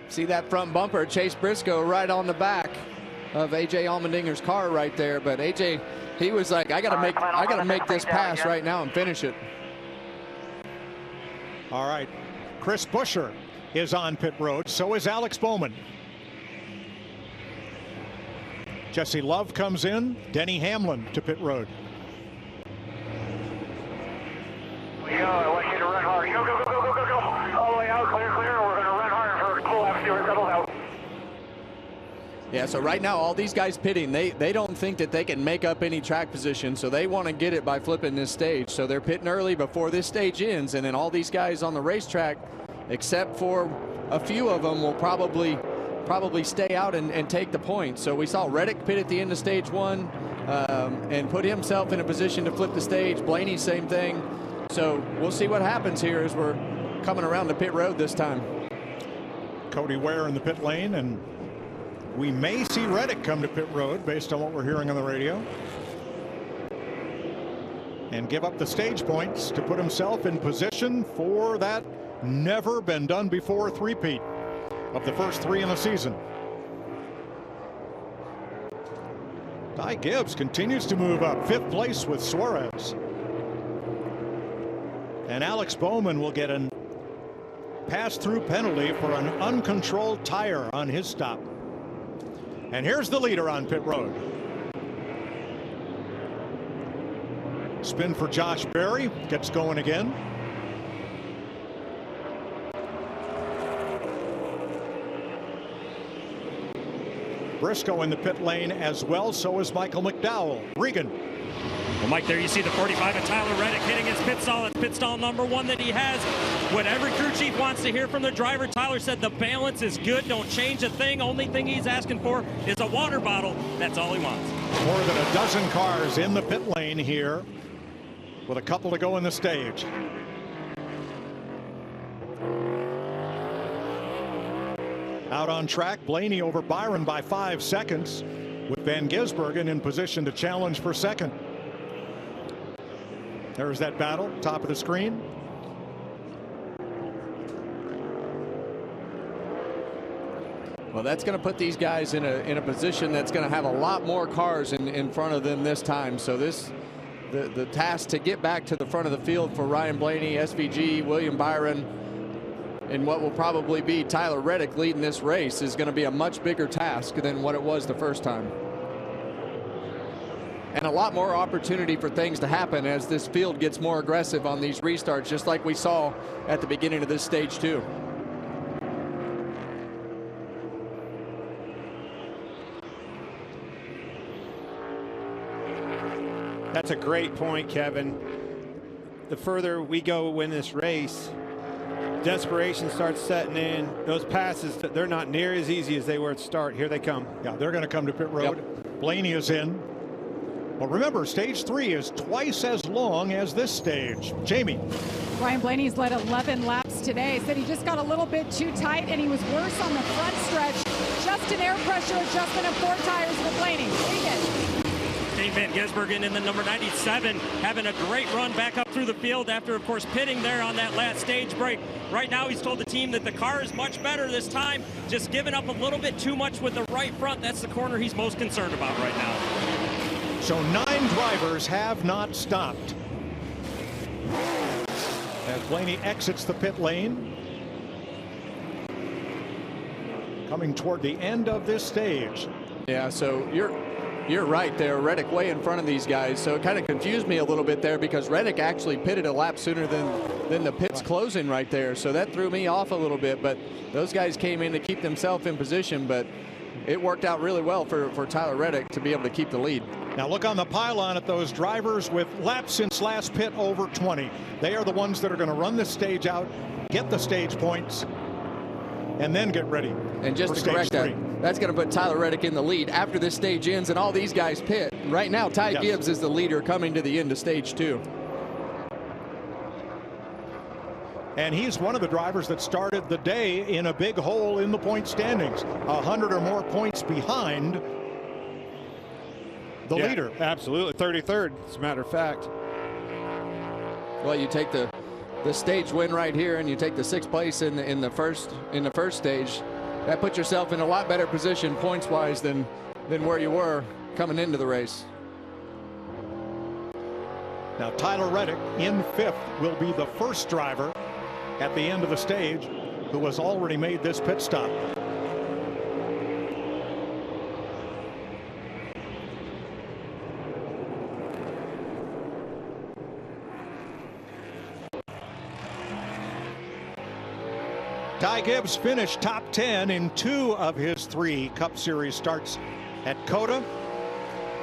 See that front bumper, Chase Briscoe right on the back of AJ Allmendinger's car right there. But AJ, he was like, I gotta make this pass right now and finish it. All right, Chris Buescher is on pit road. So is Alex Bowman. Jesse Love comes in. Denny Hamlin to pit road. I want you to run hard. Go, go, go, go, go, go, go. All the way out, clear, clear. We're going to run hard for a couple laps. See where it settles out. Yeah, so right now, all these guys pitting, they don't think that they can make up any track position, so they want to get it by flipping this stage. So they're pitting early before this stage ends, and then all these guys on the racetrack, except for a few of them, will probably stay out and take the points. So we saw Reddick pit at the end of stage 1 and put himself in a position to flip the stage. Blaney, same thing. So we'll see what happens here as we're coming around the pit road this time. Cody Ware in the pit lane, and we may see Reddick come to pit road based on what we're hearing on the radio. and give up the stage points to put himself in position for that never been done before three-peat of the first 3 in the season. Ty Gibbs continues to move up, 5th place with Suarez. And Alex Bowman will get a pass-through penalty for an uncontrolled tire on his stop. And here's the leader on pit road. Spin for Josh Berry, gets going again. Briscoe in the pit lane as well, so is Michael McDowell. Regan. Well, Mike, there you see the 45 of Tyler Reddick hitting his pit stall. It's pit stall number 1 that he has. What every crew chief wants to hear from the driver, Tyler said the balance is good. Don't change a thing. Only thing he's asking for is a water bottle. That's all he wants. More than a dozen cars in the pit lane here with a couple to go in the stage. Out on track, Blaney over Byron by 5 seconds, with Van Gisbergen in position to challenge for second. There's that battle, top of the screen. Well, that's going to put these guys in a position that's going to have a lot more cars in front of them this time. So the task to get back to the front of the field for Ryan Blaney, SVG, William Byron, and what will probably be Tyler Reddick leading this race is going to be a much bigger task than what it was the first time. And a lot more opportunity for things to happen as this field gets more aggressive on these restarts, just like we saw at the beginning of this stage 2. That's a great point, Kevin. The further we go in this race, desperation starts setting in. Those passes, they're not near as easy as they were at the start. Here they come. Yeah, they're going to come to pit road. Yep. Blaney is in. But remember, stage 3 is twice as long as this stage. Jamie. Ryan Blaney's led 11 laps today. Said he just got a little bit too tight and he was worse on the front stretch. Just an air pressure adjustment of 4 tires for Blaney. Shane Van Gisbergen in the number 97 having a great run back up through the field after, of course, pitting there on that last stage break. Right now, he's told the team that the car is much better this time, just giving up a little bit too much with the right front. That's the corner he's most concerned about right now. So 9 drivers have not stopped. As Blaney exits the pit lane. Coming toward the end of this stage. Yeah, so you're right there. Reddick way in front of these guys. So it kind of confused me a little bit there because Reddick actually pitted a lap sooner than the pits closing right there. So that threw me off a little bit. But those guys came in to keep themselves in position. But it worked out really well for Tyler Reddick to be able to keep the lead. Now look on the pylon at those drivers with laps since last pit over 20. They are the ones that are going to run this stage out, get the stage points, and then get ready. And just to correct that, that's going to put Tyler Reddick in the lead after this stage ends and all these guys pit. Right now, Ty Gibbs is the leader coming to the end of stage 2. And he's one of the drivers that started the day in a big hole in the point standings, 100 or more points behind the leader. Absolutely, 33rd, as a matter of fact. Well, you take the stage win right here, and you take the 6th place in the first stage. That puts yourself in a lot better position points-wise than where you were coming into the race. Now Tyler Reddick in 5th will be the first driver at the end of the stage who has already made this pit stop. Ty Gibbs finished top 10 in 2 of his 3 Cup Series starts at COTA.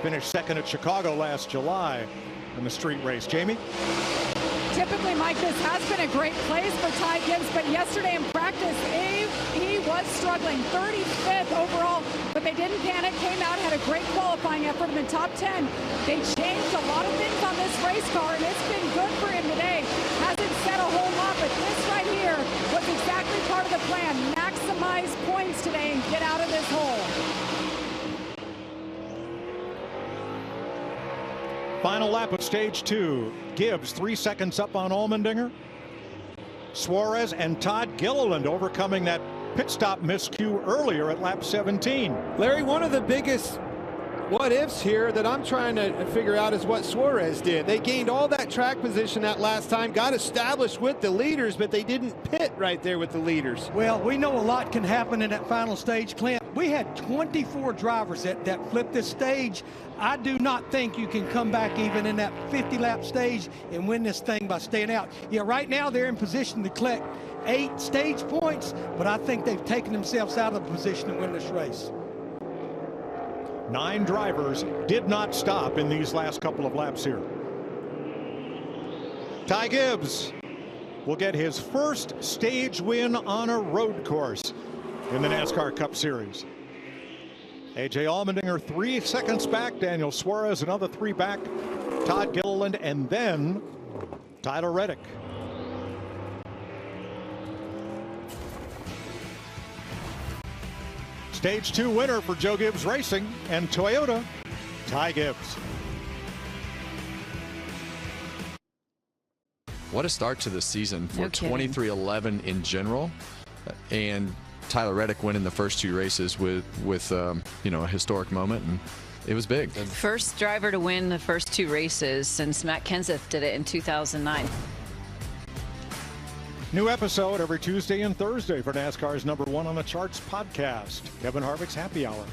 Finished second at Chicago last July in the street race. Jamie? Typically, Mike, this has been a great place for Ty Gibbs, but yesterday in practice, he was struggling. 35th overall, but they didn't panic, came out, had a great qualifying effort in the top 10. They changed a lot of things on this race car, and it's been good for him today. Hasn't said a whole lot, but this right here was exactly part of the plan. Maximize points today and get out of this hole. Final lap of stage 2. Gibbs 3 seconds up on Allmendinger. Suarez and Todd Gilliland overcoming that pit stop miscue earlier at lap 17. Larry, one of the biggest what ifs here that I'm trying to figure out is what Suarez did. They gained all that track position that last time, got established with the leaders, but they didn't pit right there with the leaders. Well, we know a lot can happen in that final stage, Clint. We had 24 drivers that flipped this stage. I do not think you can come back even in that 50-lap stage and win this thing by staying out. Yeah, right now they're in position to collect 8 stage points, but I think they've taken themselves out of the position to win this race. 9 drivers did not stop in these last couple of laps here. Ty Gibbs will get his first stage win on a road course in the NASCAR Cup Series. A.J. Allmendinger 3 seconds back. Daniel Suarez another 3 back. Todd Gilliland and then Tyler Reddick. Stage 2 winner for Joe Gibbs Racing and Toyota, Ty Gibbs. What a start to the season for No kidding. 23-11 in general, and Tyler Reddick winning the first 2 races with you know, a historic moment, and it was big. First driver to win the first 2 races since Matt Kenseth did it in 2009. New episode every Tuesday and Thursday for NASCAR's #1 on the charts podcast, Kevin Harvick's Happy Hour.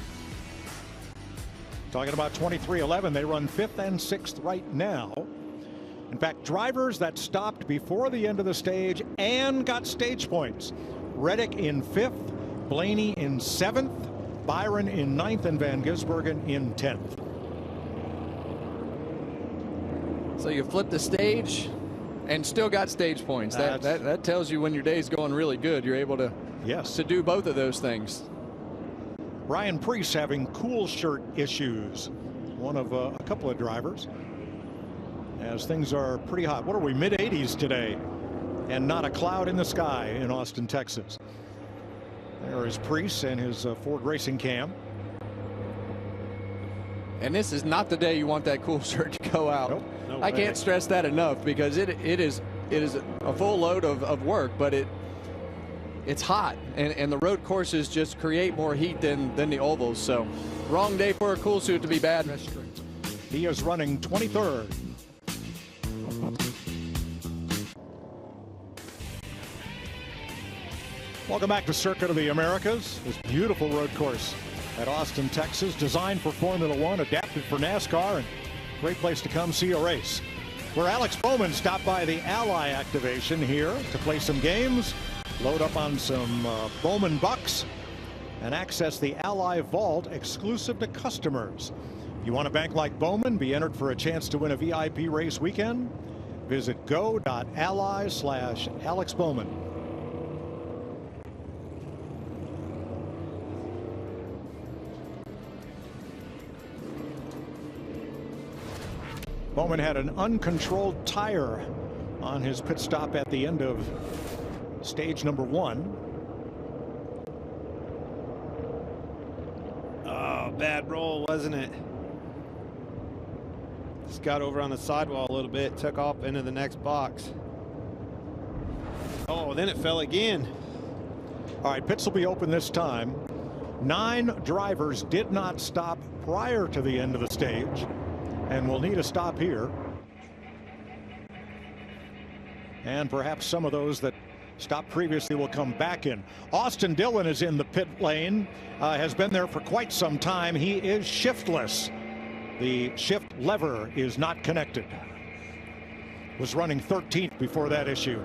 Talking about 23-11, they run 5th and 6th right now. In fact, drivers that stopped before the end of the stage and got stage points. Reddick in 5th, Blaney in 7th, Byron in 9th, and Van Gisbergen in 10th. So you flip the stage and still got stage points. That tells you when your day's going really good, you're able to to do both of those things. Brian Prix having cool shirt issues. One of a couple of drivers. As things are pretty hot. What are we, mid-80s today? And not a cloud in the sky in Austin, Texas. There is Prix and his Ford Racing Cam. And this is not the day you want that cool shirt to go out. Nope. No I way. can't stress that enough, because it is a full load of work, but it's hot, and the road courses just create more heat than the ovals. So wrong day for a cool suit to be bad. He is running 23rd. Welcome back to Circuit of the Americas. This beautiful road course at Austin, Texas, designed for Formula One, adapted for NASCAR, and great place to come see a race. Where Alex Bowman stopped by the Ally activation here to play some games, load up on some Bowman Bucks, and access the Ally Vault exclusive to customers. If you want to bank like Bowman, be entered for a chance to win a VIP race weekend, visit go.ally/Alex Bowman. Bowman had an uncontrolled tire on his pit stop at the end of stage #1. Oh, bad roll, wasn't it? Just got over on the sidewall a little bit, took off into the next box. Oh, then it fell again. All right, pits will be open this time. 9 drivers did not stop prior to the end of the stage, and will need a stop here. And perhaps some of those that stopped previously will come back in. Austin Dillon is in the pit lane, has been there for quite some time. He is shiftless. The shift lever is not connected. Was running 13th before that issue.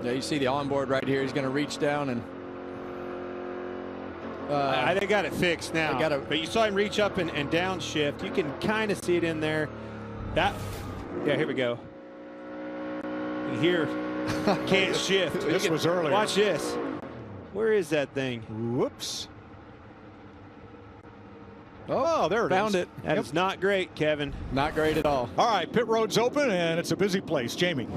Yeah, you see the onboard right here. He's going to reach down and they got it fixed now. But you saw him reach up and downshift. You can kind of see it in there. Yeah, here we go. You hear, can't shift. This was earlier. Watch this. Where is that thing? Whoops. Oh, there it is. Found it. That is not great, Kevin. Not great at all. All right, pit road's open, and it's a busy place. Jamie.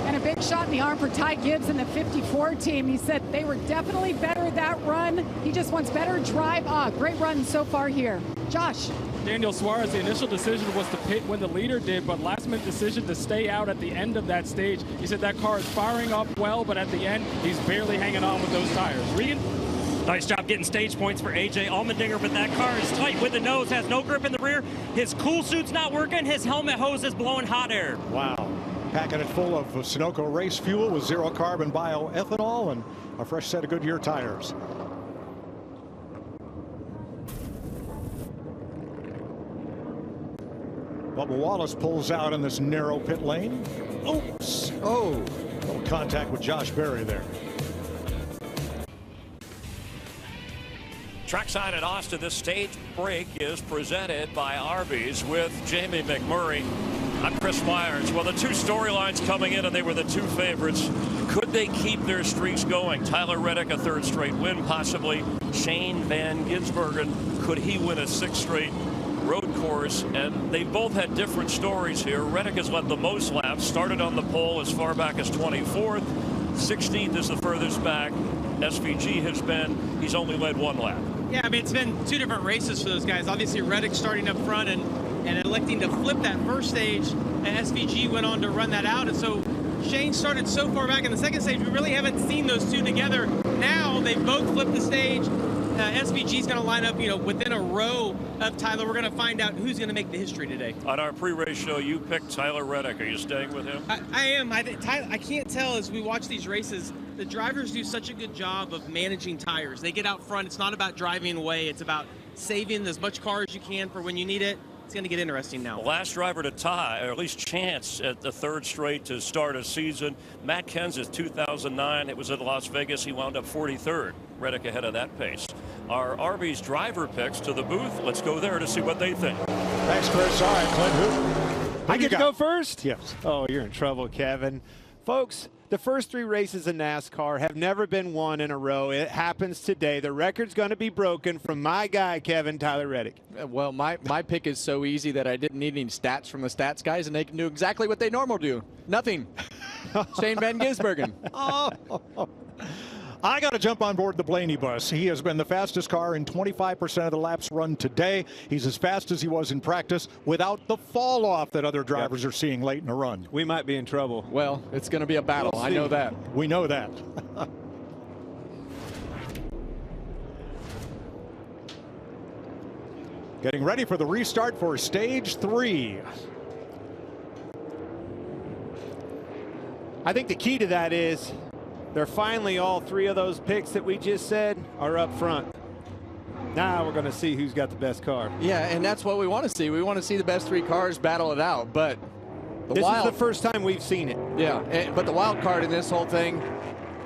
And a big shot in the arm for Ty Gibbs and the 54 team. He said they were definitely better that run. He just wants better drive. Great run so far here. Josh. Daniel Suarez, the initial decision was to pit when the leader did, but last-minute decision to stay out at the end of that stage. He said that car is firing up well, but at the end, he's barely hanging on with those tires. Regan? Nice job getting stage points for A.J. Allmendinger, but that car is tight with the nose, has no grip in the rear. His cool suit's not working. His helmet hose is blowing hot air. Wow. Packing it full of Sunoco race fuel with zero carbon bioethanol and a fresh set of Goodyear tires. Bubba Wallace pulls out in this narrow pit lane. Oops. Oh. Little contact with Josh Berry there. Trackside at Austin, this stage break is presented by Arby's with Jamie McMurray. I'm Chris Myers. Well, the two storylines coming in, and they were the two favorites. Could they keep their streaks going? Tyler Reddick, a third straight win, possibly. Shane Van Gisbergen, could he win a sixth straight road course? And they both had different stories here. Reddick has led the most laps, started on the pole as far back as 24th. 16th is the furthest back SVG has been. He's only led one lap. Yeah, I mean, it's been two different races for those guys. Obviously, Reddick starting up front and electing to flip that first stage, and SVG went on to run that out. And so Shane started so far back in the second stage, we really haven't seen those two together. Now they've both flipped the stage. SVG's going to line up, within a row of Tyler. We're going to find out who's going to make the history today. On our pre-race show, you picked Tyler Reddick. Are you staying with him? I am. I can't tell as we watch these races. The drivers do such a good job of managing tires. They get out front. It's not about driving away. It's about saving as much car as you can for when you need it. It's going to get interesting now. The last driver to tie, or at least chance at the third straight to start a season, Matt Kenseth, 2009. It was at Las Vegas. He wound up 43rd. Reddick ahead of that pace. Our Arby's driver picks to the booth. Let's go there to see what they think. Thanks, Chris. All right, Clint, who I get to go first? Yes. Oh, you're in trouble, Kevin. Folks, the first three races in NASCAR have never been won in a row. It happens today. The record's going to be broken from my guy, Kevin, Tyler Reddick. Well, my pick is so easy that I didn't need any stats from the stats guys, and they can do exactly what they normally do. Nothing. Shane Van Gisbergen. I got to jump on board the Blaney bus. He has been the fastest car in 25% of the laps run today. He's as fast as he was in practice without the fall off that other drivers are seeing late in the run. We might be in trouble. Well, it's going to be a battle. I know that. We know that. Getting ready for the restart for stage 3. I think the key to that is they're finally all three of those picks that we just said are up front. Now we're going to see who's got the best car. Yeah, and that's what we want to see. We want to see the best three cars battle it out. But this is the first time we've seen it. Yeah, but the wild card in this whole thing,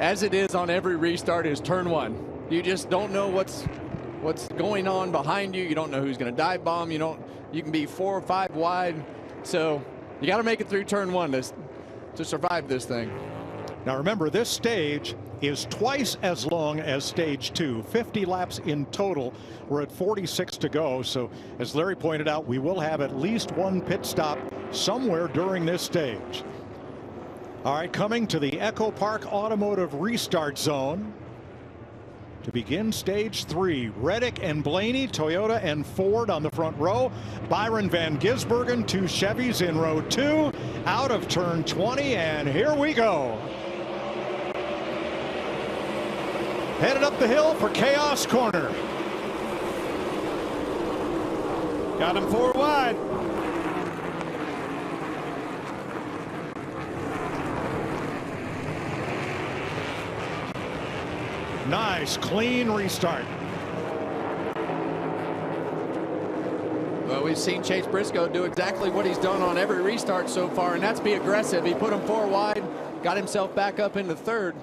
as it is on every restart, is turn one. You just don't know what's going on behind you. You don't know who's going to dive bomb. You can be 4 or 5 wide. So you got to make it through turn one to survive this thing. Now remember, this stage is twice as long as stage 2, 50 laps in total. We're at 46 to go. So as Larry pointed out, we will have at least one pit stop somewhere during this stage. All right, coming to the Echo Park Automotive Restart Zone to begin stage 3. Reddick and Blaney, Toyota and Ford on the front row. Byron Van Gisbergen, 2 Chevys in row 2, out of turn 20, and here we go. Headed up the hill for Chaos Corner. Got him 4 wide. Nice, clean restart. Well, we've seen Chase Briscoe do exactly what he's done on every restart so far, and that's be aggressive. He put him 4 wide, got himself back up into third.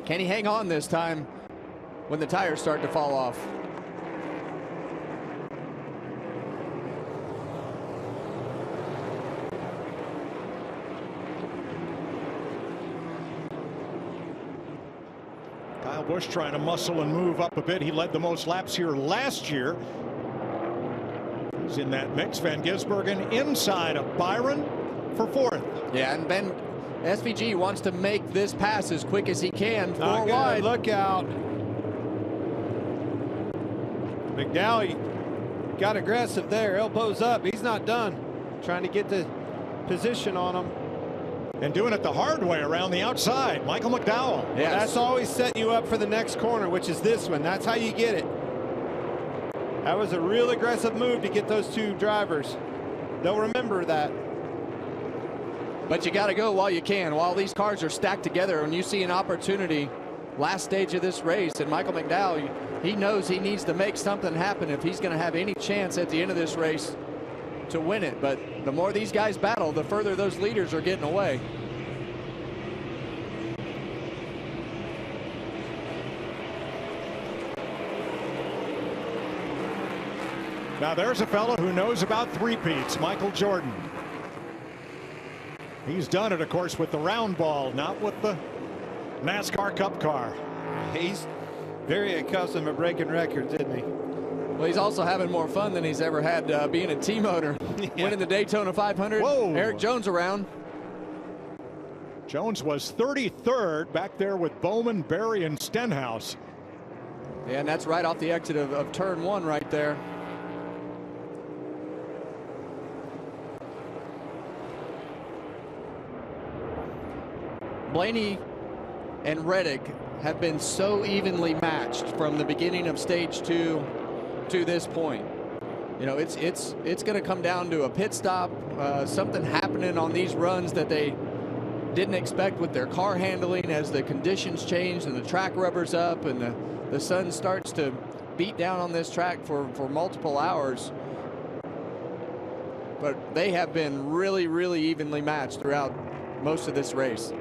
Can he hang on this time when the tires start to fall off? Kyle Busch trying to muscle and move up a bit. He led the most laps here last year. He's in that mix. Van Gisbergen inside of Byron for 4th. Yeah, and Ben SVG wants to make this pass as quick as he can. 4 wide. Look out. McDowell got aggressive there, elbows up. He's not done. Trying to get the position on him. And doing it the hard way around the outside. Michael McDowell. Yeah, that's always setting you up for the next corner, which is this one. That's how you get it. That was a real aggressive move to get those two drivers. They'll remember that. But you got to go while you can. While these cars are stacked together, when you see an opportunity, last stage of this race, and Michael McDowell, he knows he needs to make something happen if he's going to have any chance at the end of this race to win it. But the more these guys battle, the further those leaders are getting away. Now there's a fellow who knows about three-peats, Michael Jordan. He's done it, of course, with the round ball, not with the NASCAR Cup car. He's very accustomed to breaking records, isn't he? Well, he's also having more fun than he's ever had being a team owner. Winning the Daytona 500. Whoa. Eric Jones around. Jones was 33rd back there with Bowman, Berry, and Stenhouse. Yeah, and that's right off the exit of turn 1 right there. Blaney and Reddick have been so evenly matched from the beginning of stage 2 to this point. You know, it's going to come down to a pit stop, something happening on these runs that they didn't expect with their car handling as the conditions change and the track rubbers up and the sun starts to beat down on this track for multiple hours. But they have been really, really evenly matched throughout most of this race.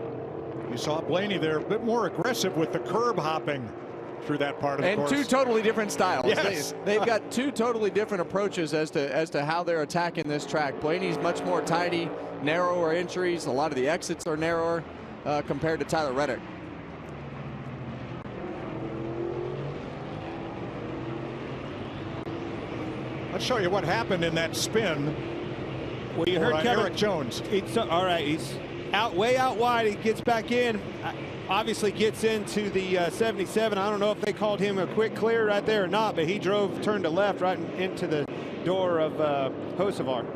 You saw Blaney there a bit more aggressive with the curb hopping through that part of the course. And two totally different styles. Yes. They've got two totally different approaches as to how they're attacking this track. Blaney's much more tidy, narrower entries. A lot of the exits are narrower compared to Tyler Reddick. Let's show you what happened in that spin. Well, you heard Kevin, Eric Jones. All right, he's way out wide. He gets back in. Obviously gets into the 77. I don't know if they called him a quick clear right there or not, but he turned to left right into the door of Hocevar.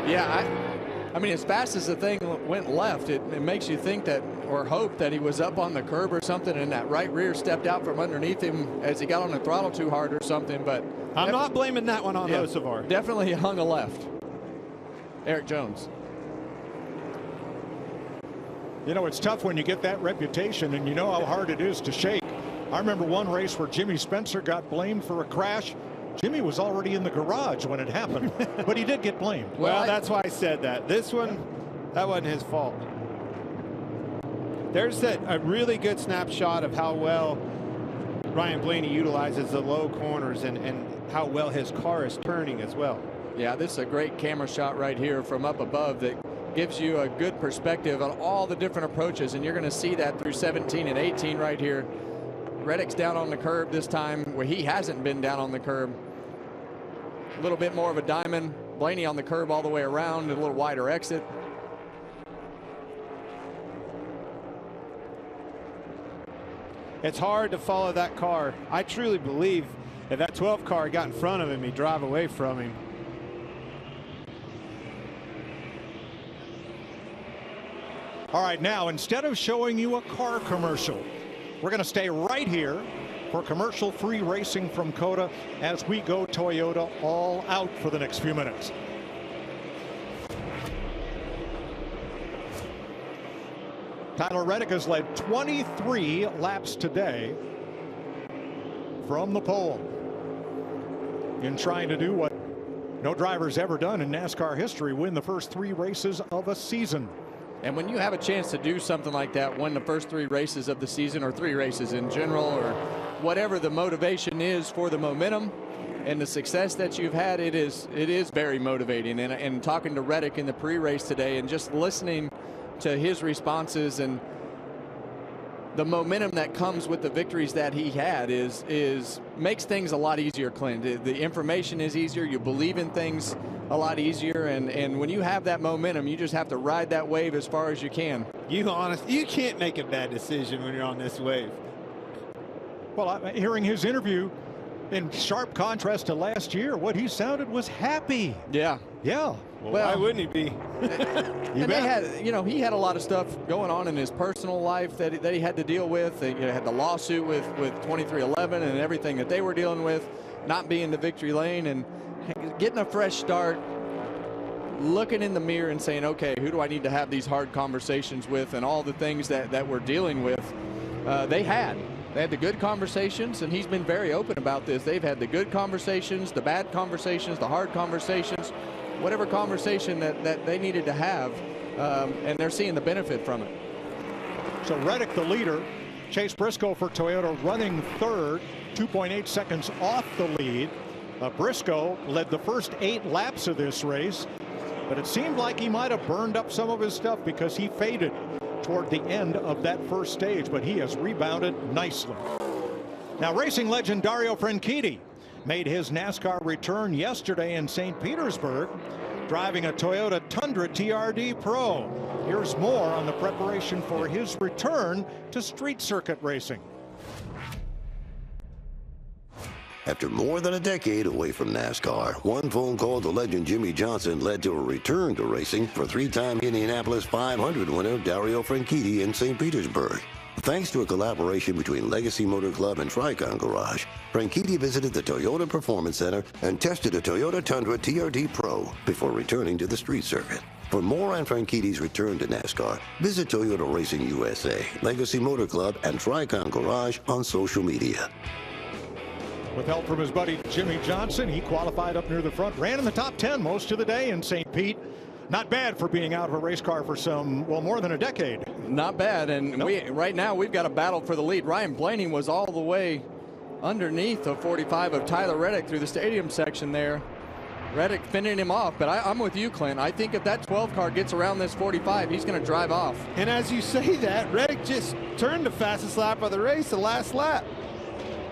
Yeah, I mean, as fast as the thing went left, it makes you think that, or hope that he was up on the curb or something and that right rear stepped out from underneath him as he got on the throttle too hard or something. But I'm not blaming that one on Hocevar. Definitely hung a left. Eric Jones. You know, it's tough when you get that reputation and you know how hard it is to shake. I remember one race where Jimmy Spencer got blamed for a crash. Jimmy was already in the garage when it happened, but he did get blamed. Well, that's why I said that. This one, that wasn't his fault. There's a really good snapshot of how well Ryan Blaney utilizes the low corners and how well his car is turning as well. Yeah, this is a great camera shot right here from up above that gives you a good perspective on all the different approaches, and you're going to see that through 17 and 18 right here. Reddick's down on the curb this time where he hasn't been down on the curb. A little bit more of a diamond. Blaney on the curb all the way around, a little wider exit. It's hard to follow that car. I truly believe if that 12 car got in front of him, he'd drive away from him. All right, now, instead of showing you a car commercial, we're going to stay right here for commercial-free racing from COTA as we go Toyota all out for the next few minutes. Tyler Reddick has led 23 laps today from the pole in trying to do what no driver's ever done in NASCAR history, win the first 3 races of a season. And when you have a chance to do something like that, win the first 3 races of the season or 3 races in general or whatever the motivation is for the momentum and the success that you've had, it is very motivating. And talking to Reddick in the pre-race today and just listening to his responses and the momentum that comes with the victories that he had makes things a lot easier, Clint. The information is easier. You believe in things a lot easier. And when you have that momentum, you just have to ride that wave as far as you can. You can't make a bad decision when you're on this wave. Well, hearing his interview, in sharp contrast to last year, what he sounded was happy. Yeah. Yeah. Well, why wouldn't he be? And they had, he had a lot of stuff going on in his personal life that he had to deal with. He had the lawsuit with 2311 and everything that they were dealing with, not being the victory lane and getting a fresh start, looking in the mirror and saying, okay, who do I need to have these hard conversations with, and all the things that we're dealing with. They had the good conversations, and he's been very open about this. They've had the good conversations, the bad conversations, the hard conversations, whatever conversation that they needed to have, and they're seeing the benefit from it. So Reddick, the leader, Chase Briscoe for Toyota running third, 2.8 seconds off the lead. Briscoe led the first 8 laps of this race, but it seemed like he might have burned up some of his stuff because he faded toward the end of that first stage, but he has rebounded nicely. Now, racing legend Dario Franchitti made his NASCAR return yesterday in St. Petersburg, driving a Toyota Tundra TRD Pro. Here's more on the preparation for his return to street circuit racing. After more than a decade away from NASCAR, one phone call to legend Jimmy Johnson led to a return to racing for 3-time Indianapolis 500 winner Dario Franchitti in St. Petersburg. Thanks to a collaboration between Legacy Motor Club and Tricon Garage, Franchitti visited the Toyota Performance Center and tested a Toyota Tundra TRD Pro before returning to the street circuit. For more on Franchitti's return to NASCAR, visit Toyota Racing USA, Legacy Motor Club, and Tricon Garage on social media. With help from his buddy Jimmy Johnson, he qualified up near the front, ran in the top 10 most of the day in St. Pete. Not bad for being out of a race car for more than a decade. Not bad, and right now we've got a battle for the lead. Ryan Blaney was all the way underneath the 45 of Tyler Reddick through the stadium section there. Reddick fending him off, but I'm with you, Clint. I think if that 12 car gets around this 45, he's going to drive off. And as you say that, Reddick just turned the fastest lap of the race, the last lap.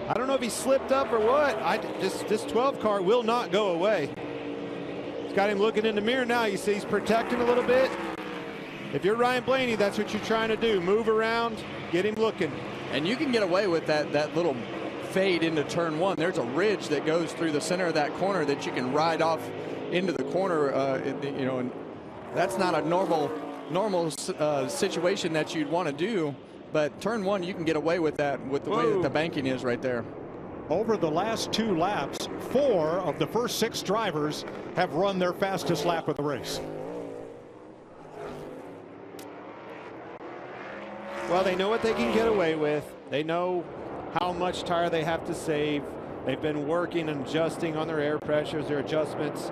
I don't know if he slipped up or what. This 12 car will not go away. It's got him looking in the mirror now. You see he's protecting a little bit. If you're Ryan Blaney, that's what you're trying to do. Move around, get him looking. And you can get away with that little fade into turn 1. There's a ridge that goes through the center of that corner that you can ride off into the corner, and that's not a normal situation that you'd want to do. But turn 1, you can get away with that with the way that the banking is right there. Over the last 2 laps, 4 of the first 6 drivers have run their fastest lap of the race. Well, they know what they can get away with. They know how much tire they have to save. They've been working and adjusting on their air pressures, their adjustments.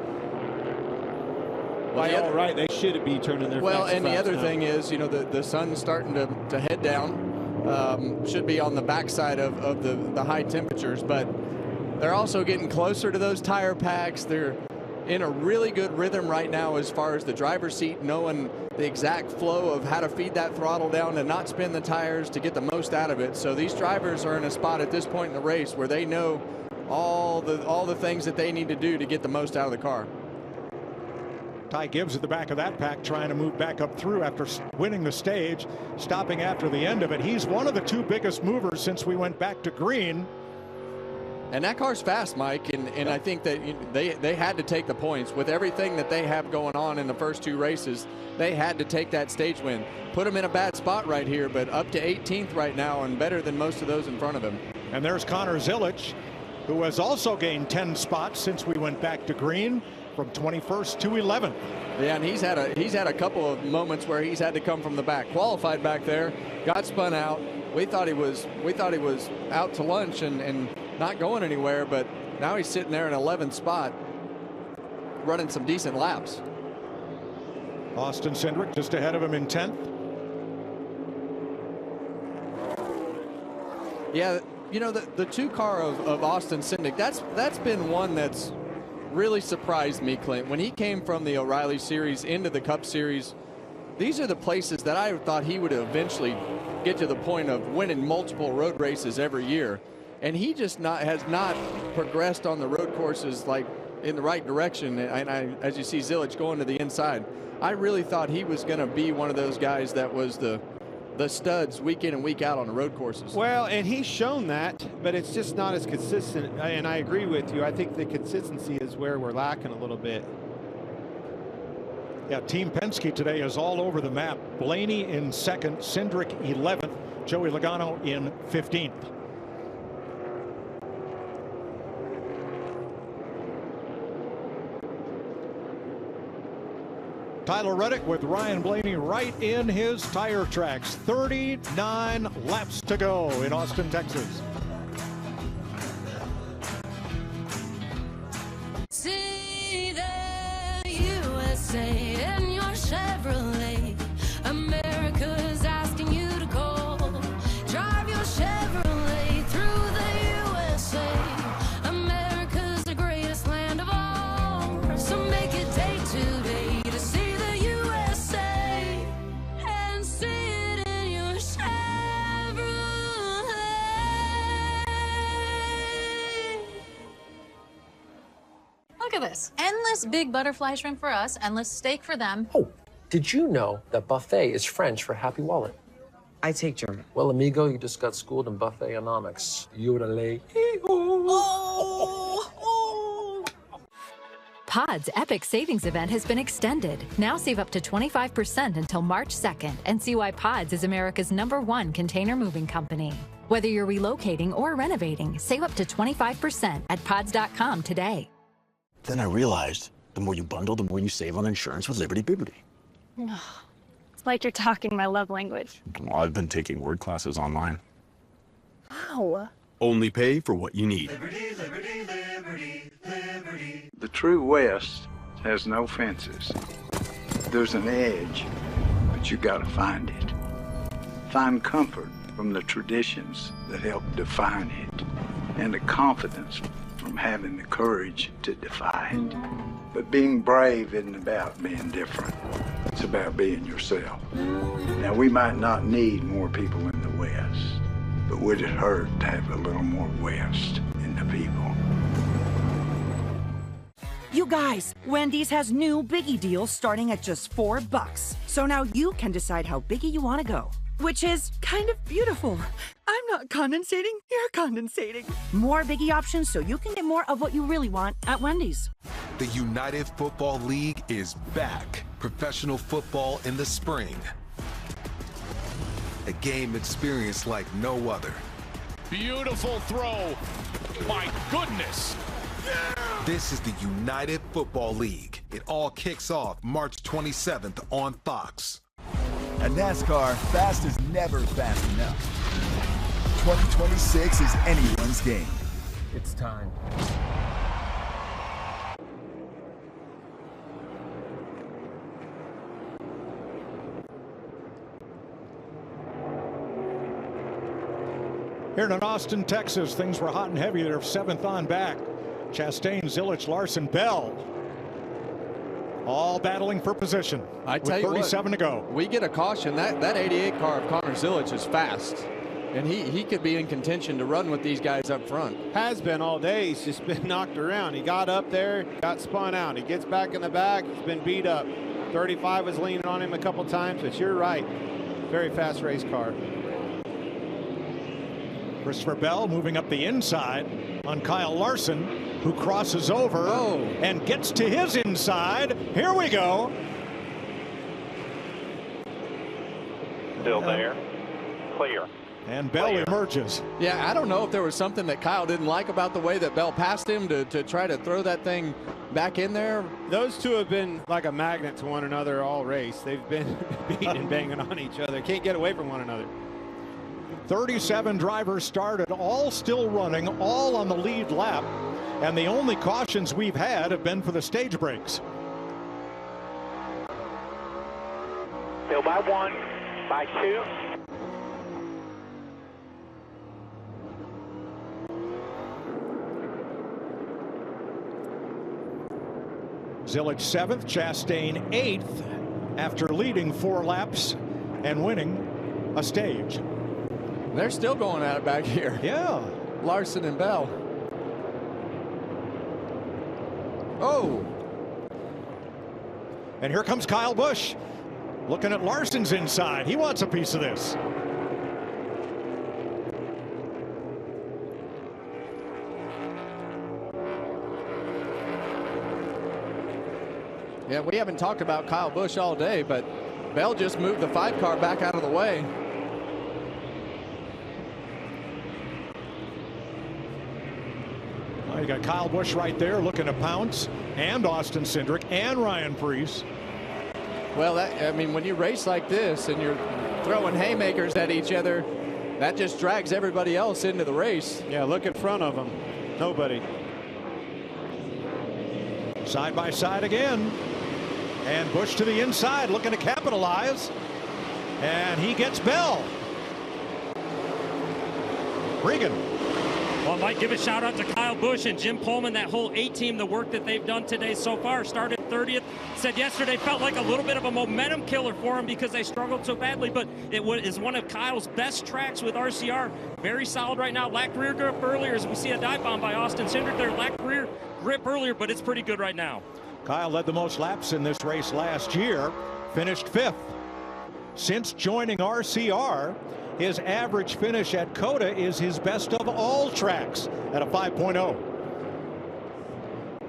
By all right, they should be turning their well, and the other thing is, the sun's starting to head down. Should be on the backside of the high temperatures, but they're also getting closer to those tire packs. They're in a really good rhythm right now as far as the driver's seat, knowing the exact flow of how to feed that throttle down and not spin the tires to get the most out of it. So these drivers are in a spot at this point in the race where they know all the things that they need to do to get the most out of the car. Ty Gibbs at the back of that pack trying to move back up through after winning the stage, stopping after the end of it. He's one of the 2 biggest movers since we went back to green. And that car's fast, Mike, and I think that they had to take the points. With everything that they have going on in the first 2 races, they had to take that stage win. Put them in a bad spot right here, but up to 18th right now and better than most of those in front of him. And there's Connor Zilich, who has also gained 10 spots since we went back to green, from 21st to 11th. Yeah, and he's had a couple of moments where he's had to come from the back. Qualified back there, got spun out. We thought he was out to lunch and not going anywhere, but now he's sitting there in 11th spot, running some decent laps. Austin Cindric just ahead of him in 10th. Yeah, the 2 car of Austin Cindric, that's been one that's really surprised me, Clint. When he came from the O'Reilly Series into the Cup Series, these are the places that I thought he would eventually get to the point of winning multiple road races every year. And he just has not progressed on the road courses like in the right direction. And as you see Zilic going to the inside, I really thought he was going to be one of those guys that was the studs week in and week out on the road courses. Well, and he's shown that, but it's just not as consistent. And I agree with you. I think the consistency is where we're lacking a little bit. Yeah, Team Penske today is all over the map. Blaney in second, Cindric 11th, Joey Logano in 15th. Tyler Reddick with Ryan Blaney right in his tire tracks. 39 laps to go in Austin, Texas. See the USA in your Chevrolet. America's asking you to go. Drive your Chevrolet through the USA. America's the greatest land of all. So make it day to day. Look at this. Endless big butterfly shrimp for us, endless steak for them. Oh, did you know that buffet is French for happy wallet? I take German. Well, amigo, you just got schooled in buffetonomics. Yodelay. Pod's epic savings event has been extended. Now save up to 25% until March 2nd and see why Pods is America's #1 container moving company. Whether you're relocating or renovating, save up to 25% at pods.com today. Then I realized the more you bundle, the more you save on insurance with Liberty Bibberty. It's like you're talking my love language. Well, I've been taking word classes online. Wow. Only pay for what you need. Liberty, liberty, liberty, liberty. The true West has no fences. There's an edge, but you gotta find it. Find comfort from the traditions that help define it, and the confidence from having the courage to defy it. But being brave isn't about being different. It's about being yourself. Now, we might not need more people in the West, but would it hurt to have a little more West in the people? You guys, Wendy's has new Biggie deals starting at just $4. So now you can decide how biggie you want to go, which is kind of beautiful. I'm not condensating, you're condensating. More Biggie options so you can get more of what you really want at Wendy's. The United Football League is back. Professional football in the spring. A game experience like no other. Beautiful throw. My goodness. This is the United Football League. It all kicks off March 27th on Fox. At NASCAR, fast is never fast enough. 2026 is anyone's game. It's time. Here in Austin, Texas, things were hot and heavy. They're 7th on back. Chastain, Zilic, Larson, Bell, all battling for position. I tell with you 37 what, to go. We get a caution. That 88 car of Connor Zilic is fast, and he could be in contention to run with these guys up front. Has been all day. He's just been knocked around. He got up there, got spun out. He gets back in the back. He's been beat up. 35 was leaning on him a couple times, but you're right. Very fast race car. Christopher Bell moving up the inside on Kyle Larson, who crosses over and gets to his inside. Here we go. Still there. Clear. And Bell emerges. Yeah, I don't know if there was something that Kyle didn't like about the way that Bell passed him to try to throw that thing back in there. Those two have been like a magnet to one another all race. They've been beating and banging on each other. Can't get away from one another. 37 drivers started, all still running, all on the lead lap. And the only cautions we've had have been for the stage breaks. Still by 1, by 2. Zilic 7th, Chastain 8th, after leading 4 laps and winning a stage. They're still going at it back here. Yeah. Larson and Bell. Oh. And here comes Kyle Busch. Looking at Larson's inside. He wants a piece of this. Yeah, we haven't talked about Kyle Busch all day, but Bell just moved the 5 car back out of the way. Well, you got Kyle Busch right there looking to pounce, and Austin Cindric and Ryan Prix. Well, I mean, when you race like this and you're throwing haymakers at each other, that just drags everybody else into the race. Yeah, look in front of them. Nobody. Side by side again. And Busch to the inside looking to capitalize. And he gets Bell. Regan. Well, I might give a shout out to Kyle Busch and Jim Pullman, that whole A-team, the work that they've done today so far. Started 30th. Said yesterday felt like a little bit of a momentum killer for him because they struggled so badly, but it is one of Kyle's best tracks with RCR. Very solid right now. Lacked rear grip earlier as we see a dive bomb by Austin Cindric there. Lacked rear grip earlier, but it's pretty good right now. Kyle led the most laps in this race last year, finished 5th. Since joining RCR, his average finish at COTA is his best of all tracks at a 5.0.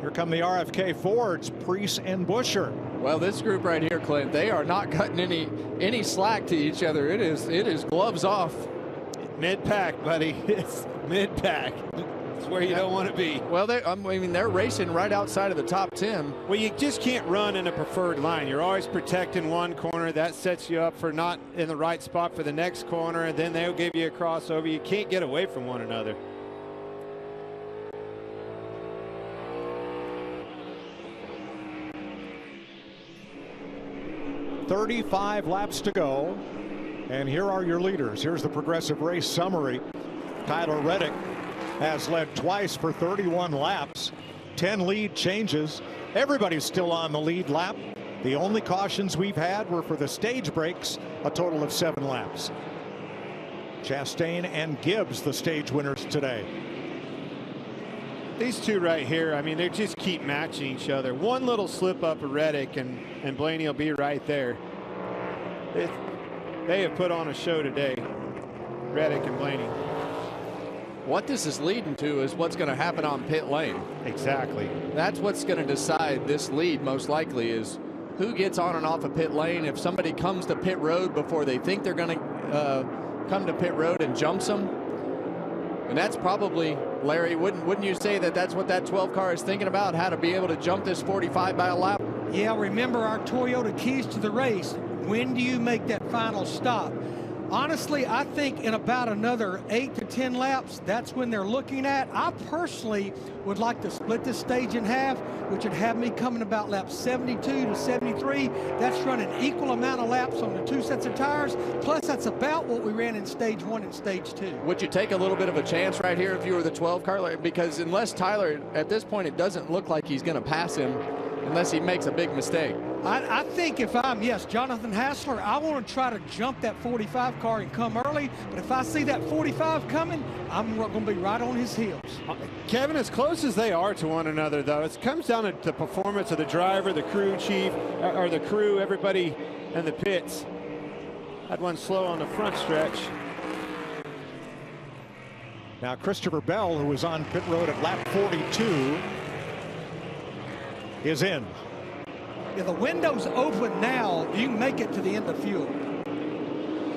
Here come the RFK Fords, Prix and Buescher. Well, this group right here, Clint, they are not cutting any slack to each other. It is gloves off. Mid-pack, buddy. It's mid-pack. It's where you don't want to be. Well, I mean, they're racing right outside of the top 10. Well, you just can't run in a preferred line. You're always protecting one corner. That sets you up for not in the right spot for the next corner, and then they'll give you a crossover. You can't get away from one another. "35 laps to go, and here are your leaders." Here's the Progressive Race summary. Tyler Reddick has led twice for 31 laps, 10 lead changes. Everybody's still on the lead lap. The only cautions we've had were for the stage breaks, a total of 7 laps. Chastain and Gibbs, the stage winners today. These two right here, I mean, they just keep matching each other. One little slip up of Reddick and Blaney will be right there. They have put on a show today, Reddick and Blaney. What this is leading to is what's going to happen on pit lane. Exactly. That's what's going to decide this lead most likely, is who gets on and off of pit lane. If somebody comes to pit road before they think they're going to come to pit road and jumps them. And that's probably, Larry, wouldn't you say that that's what that 12 car is thinking about, how to be able to jump this 45 by a lap? Yeah, remember our Toyota keys to the race. When do you make that final stop? Honestly, I think in about another 8 to 10 laps, that's when they're looking at. I personally would like to split this stage in half, which would have me coming about laps 72 to 73. That's running equal amount of laps on the 2 sets of tires. Plus, that's about what we ran in stage 1 and stage 2. Would you take a little bit of a chance right here if you were the 12 car? Because unless Tyler, at this point, it doesn't look like he's going to pass him unless he makes a big mistake. I think if I'm, Jonathan Hassler, I want to try to jump that 45 car and come early. But if I see that 45 coming, I'm going to be right on his heels. Kevin, as close as they are to one another, though, it comes down to the performance of the driver, the crew chief, or the crew, everybody in the pits. Had one slow on the front stretch. Now Christopher Bell, who was on pit road at lap 42, is in. Yeah, the window's open now. You can make it to the end of fuel.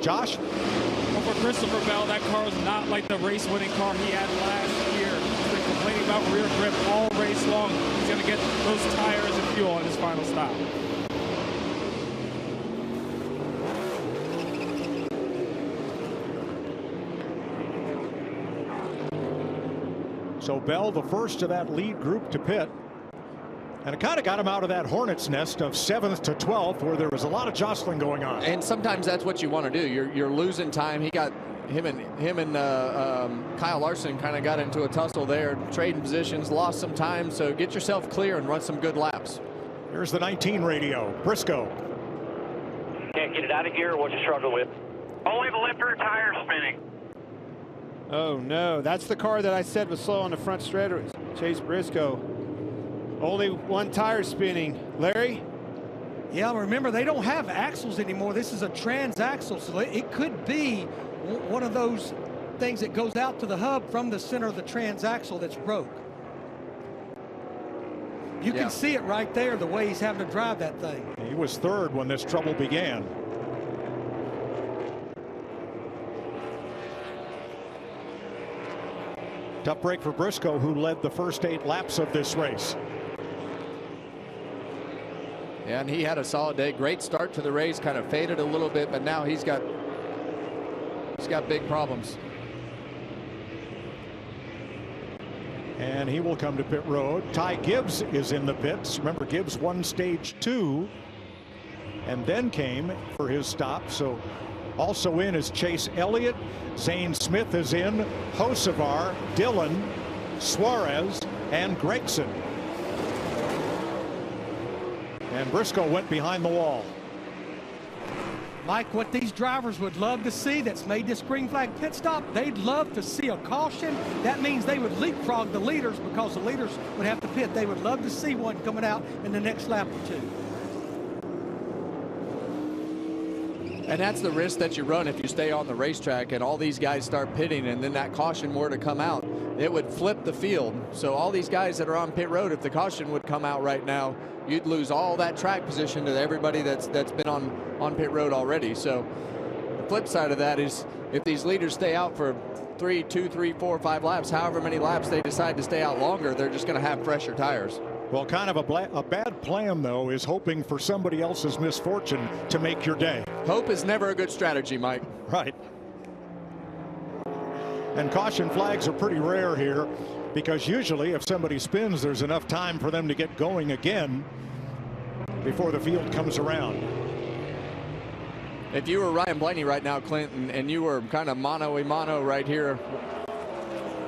Josh? Well, for Christopher Bell, that car is not like the race-winning car he had last year. He's been complaining about rear grip all race long. He's going to get those tires and fuel on his final stop. So Bell, the first of that lead group to pit. And it kind of got him out of that hornet's nest of 7th to 12th, where there was a lot of jostling going on. And sometimes that's what you want to do. You're losing time. Him and Kyle Larson kind of got into a tussle there, trading positions, lost some time. So get yourself clear and run some good laps. Here's the 19 radio, Briscoe. Can't get it out of gear. What you struggle with? Only the left rear tire spinning. Oh no, that's the car that I said was slow on the front stretch. Chase Briscoe. Only one tire spinning. Larry? Yeah, remember, they don't have axles anymore. This is a transaxle, so it could be one of those things that goes out to the hub from the center of the transaxle that's broke. You can see it right there, the way he's having to drive that thing. He was third when this trouble began. Tough break for Briscoe, who led the first 8 laps of this race. Yeah, and he had a solid day. Great start to the race, kind of faded a little bit, but now he's got big problems. And he will come to pit road. Ty Gibbs is in the pits. Remember, Gibbs won stage 2 and then came for his stop. So also in is Chase Elliott. Zane Smith is in. Hocevar, Dillon, Suarez, and Gregson. And Briscoe went behind the wall. Mike, what these drivers would love to see that's made this green flag pit stop, they'd love to see a caution. That means they would leapfrog the leaders because the leaders would have to pit. They would love to see one coming out in the next lap or two. And that's the risk that you run if you stay on the racetrack and all these guys start pitting and then that caution were to come out. It would flip the field. So all these guys that are on pit road, if the caution would come out right now, you'd lose all that track position to everybody that's been on pit road already. So the flip side of that is if these leaders stay out for 2, 3, 4, 5 laps, however many laps they decide to stay out longer, they're just going to have fresher tires. Well, kind of a bad plan, though, is hoping for somebody else's misfortune to make your day. Hope is never a good strategy, Mike. Right. And caution flags are pretty rare here because usually if somebody spins, there's enough time for them to get going again before the field comes around. If you were Ryan Blaney right now, Clinton, and you were kind of mano-a-mano right here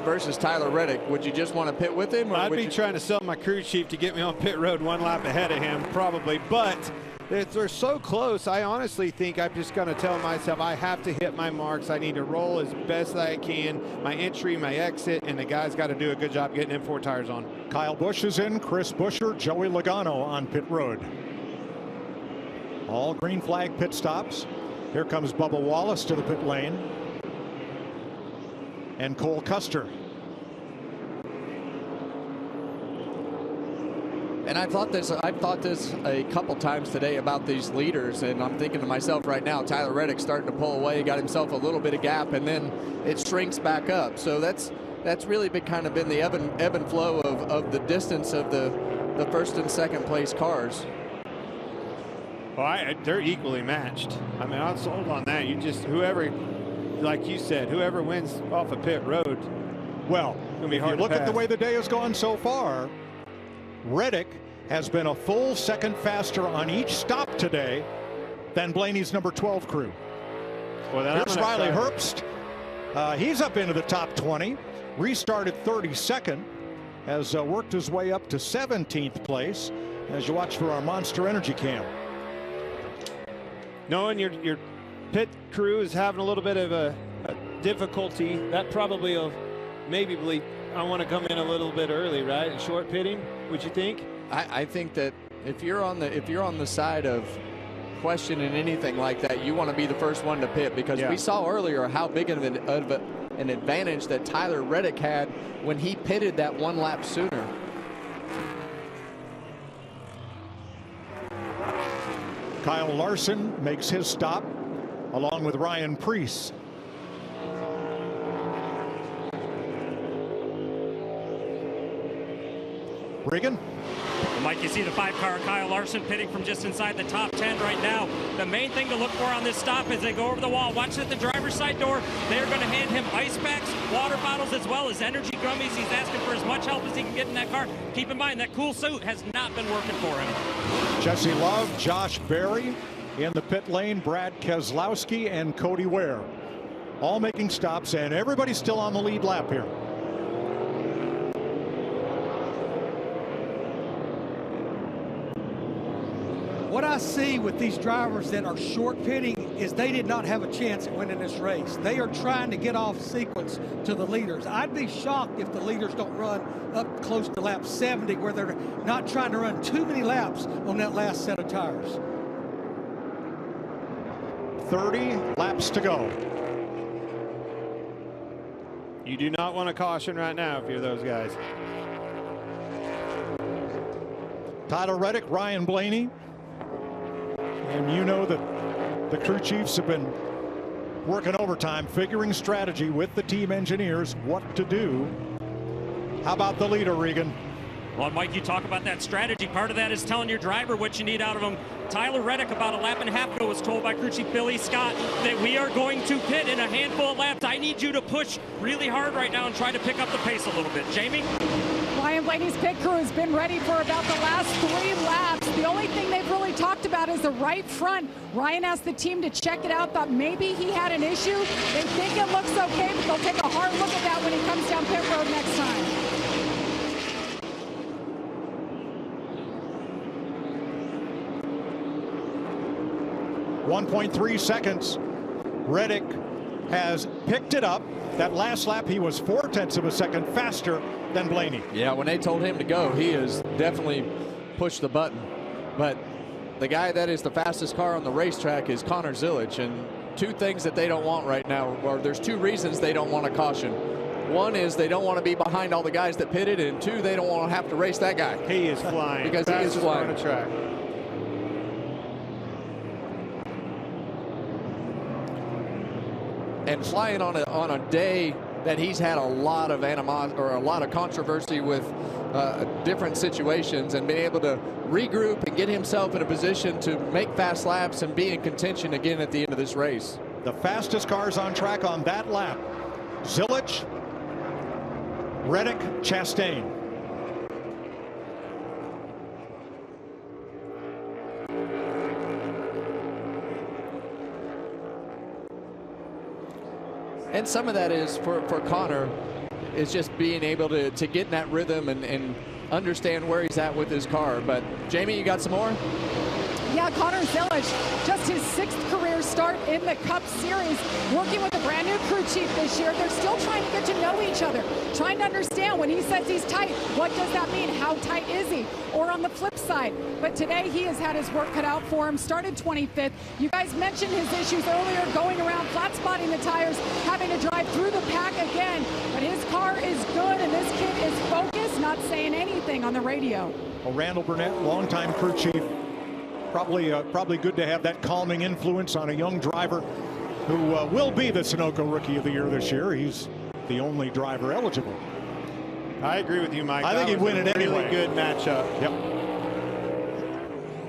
versus Tyler Reddick, would you just want to pit with him? Or I'd would be you trying to sell my crew chief to get me on pit road 1 lap ahead of him, probably. But if they're so close, I honestly think I'm just going to tell myself I have to hit my marks. I need to roll as best I can, my entry, my exit, and the guy's got to do a good job getting M4 tires on. Kyle Busch is in, Chris Buescher, Joey Logano on pit road. All green flag pit stops. Here comes Bubba Wallace to the pit lane. And Cole Custer. And I've thought this a couple times today about these leaders, and I'm thinking to myself right now, Tyler Reddick starting to pull away, got himself a little bit of gap, and then it shrinks back up. So that's really kind of been the ebb and flow of the distance of the first and second place cars. Well, they're equally matched. I mean, I'm sold on that. You just, whoever, like you said, whoever wins off a pit road, well, it'll be hard if you look at the way the day has gone so far, Reddick has been a full second faster on each stop today than Blaney's number 12 crew. Well, here's Riley Herbst. He's up into the top 20. Restarted 32nd. Has worked his way up to 17th place as you watch for our Monster Energy Cam. Knowing your pit crew is having a little bit of a difficulty, that probably will maybe believe I want to come in a little bit early, right? And short pitting, would you think? I think that if you're on the side of questioning anything like that, you want to be the first one to pit, because we saw earlier how big of an advantage that Tyler Reddick had when he pitted that 1 lap sooner. Kyle Larson makes his stop along with Ryan Prix. Regan. Well, Mike, you see the 5-car Kyle Larson pitting from just inside the top 10 right now. The main thing to look for on this stop as they go over the wall, watch at the driver's side door. They're going to hand him ice packs, water bottles, as well as energy gummies. He's asking for as much help as he can get in that car. Keep in mind, that cool suit has not been working for him. Jesse Love, Josh Berry in the pit lane, Brad Keselowski and Cody Ware all making stops, and everybody's still on the lead lap here. What I see with these drivers that are short pitting is they did not have a chance at winning this race. They are trying to get off sequence to the leaders. I'd be shocked if the leaders don't run up close to lap 70, where they're not trying to run too many laps on that last set of tires. 30 laps to go. You do not want to caution right now if you're those guys. Tyler Reddick, Ryan Blaney. And you know that the crew chiefs have been working overtime, figuring strategy with the team engineers, what to do. How about the leader, Regan? Well, Mike, you talk about that strategy. Part of that is telling your driver what you need out of him. Tyler Reddick, about a lap and a half ago, was told by crew chief Billy Scott that we are going to pit in a handful of laps. I need you to push really hard right now and try to pick up the pace a little bit. Jamie? Ryan Blaney's pit crew has been ready for about the last 3 laps. The only thing they've really talked about is the right front. Ryan asked the team to check it out, thought maybe he had an issue. They think it looks okay, but they'll take a hard look at that when he comes down pit road next time. .3 seconds. Reddick has picked it up. That last lap, he was 0.4 of a second faster than Blaney. Yeah, when they told him to go, he has definitely pushed the button. But the guy that is the fastest car on the racetrack is Connor Zillage. And 2 things that they don't want right now, or there's 2 reasons they don't want a caution. One is they don't want to be behind all the guys that pitted, and 2, they don't want to have to race that guy. He is flying. Because he is flying. On the track. And flying on a day that he's had a lot of animosity or a lot of controversy with different situations, and being able to regroup and get himself in a position to make fast laps and be in contention again at the end of this race. The fastest cars on track on that lap: Zillage, Reddick, Chastain. And some of that is for Connor is just being able to get in that rhythm and understand where he's at with his car. But Jamie, you got some more? Yeah, Connor Zillage, just his 6th career start in the Cup Series, working with a brand new crew chief this year. They're still trying to get to know each other, trying to understand when he says he's tight, what does that mean? How tight is he? Or on the flip side. But today he has had his work cut out for him, started 25th. You guys mentioned his issues earlier, going around, flat spotting the tires, having to drive through the pack again. But his car is good, and this kid is focused, not saying anything on the radio. Well, Randall Burnett, longtime crew chief. Probably good to have that calming influence on a young driver who will be the Sunoco Rookie of the Year this year. He's the only driver eligible. I agree with you, Mike. I think he'd win it anyway. Really good matchup. Yep.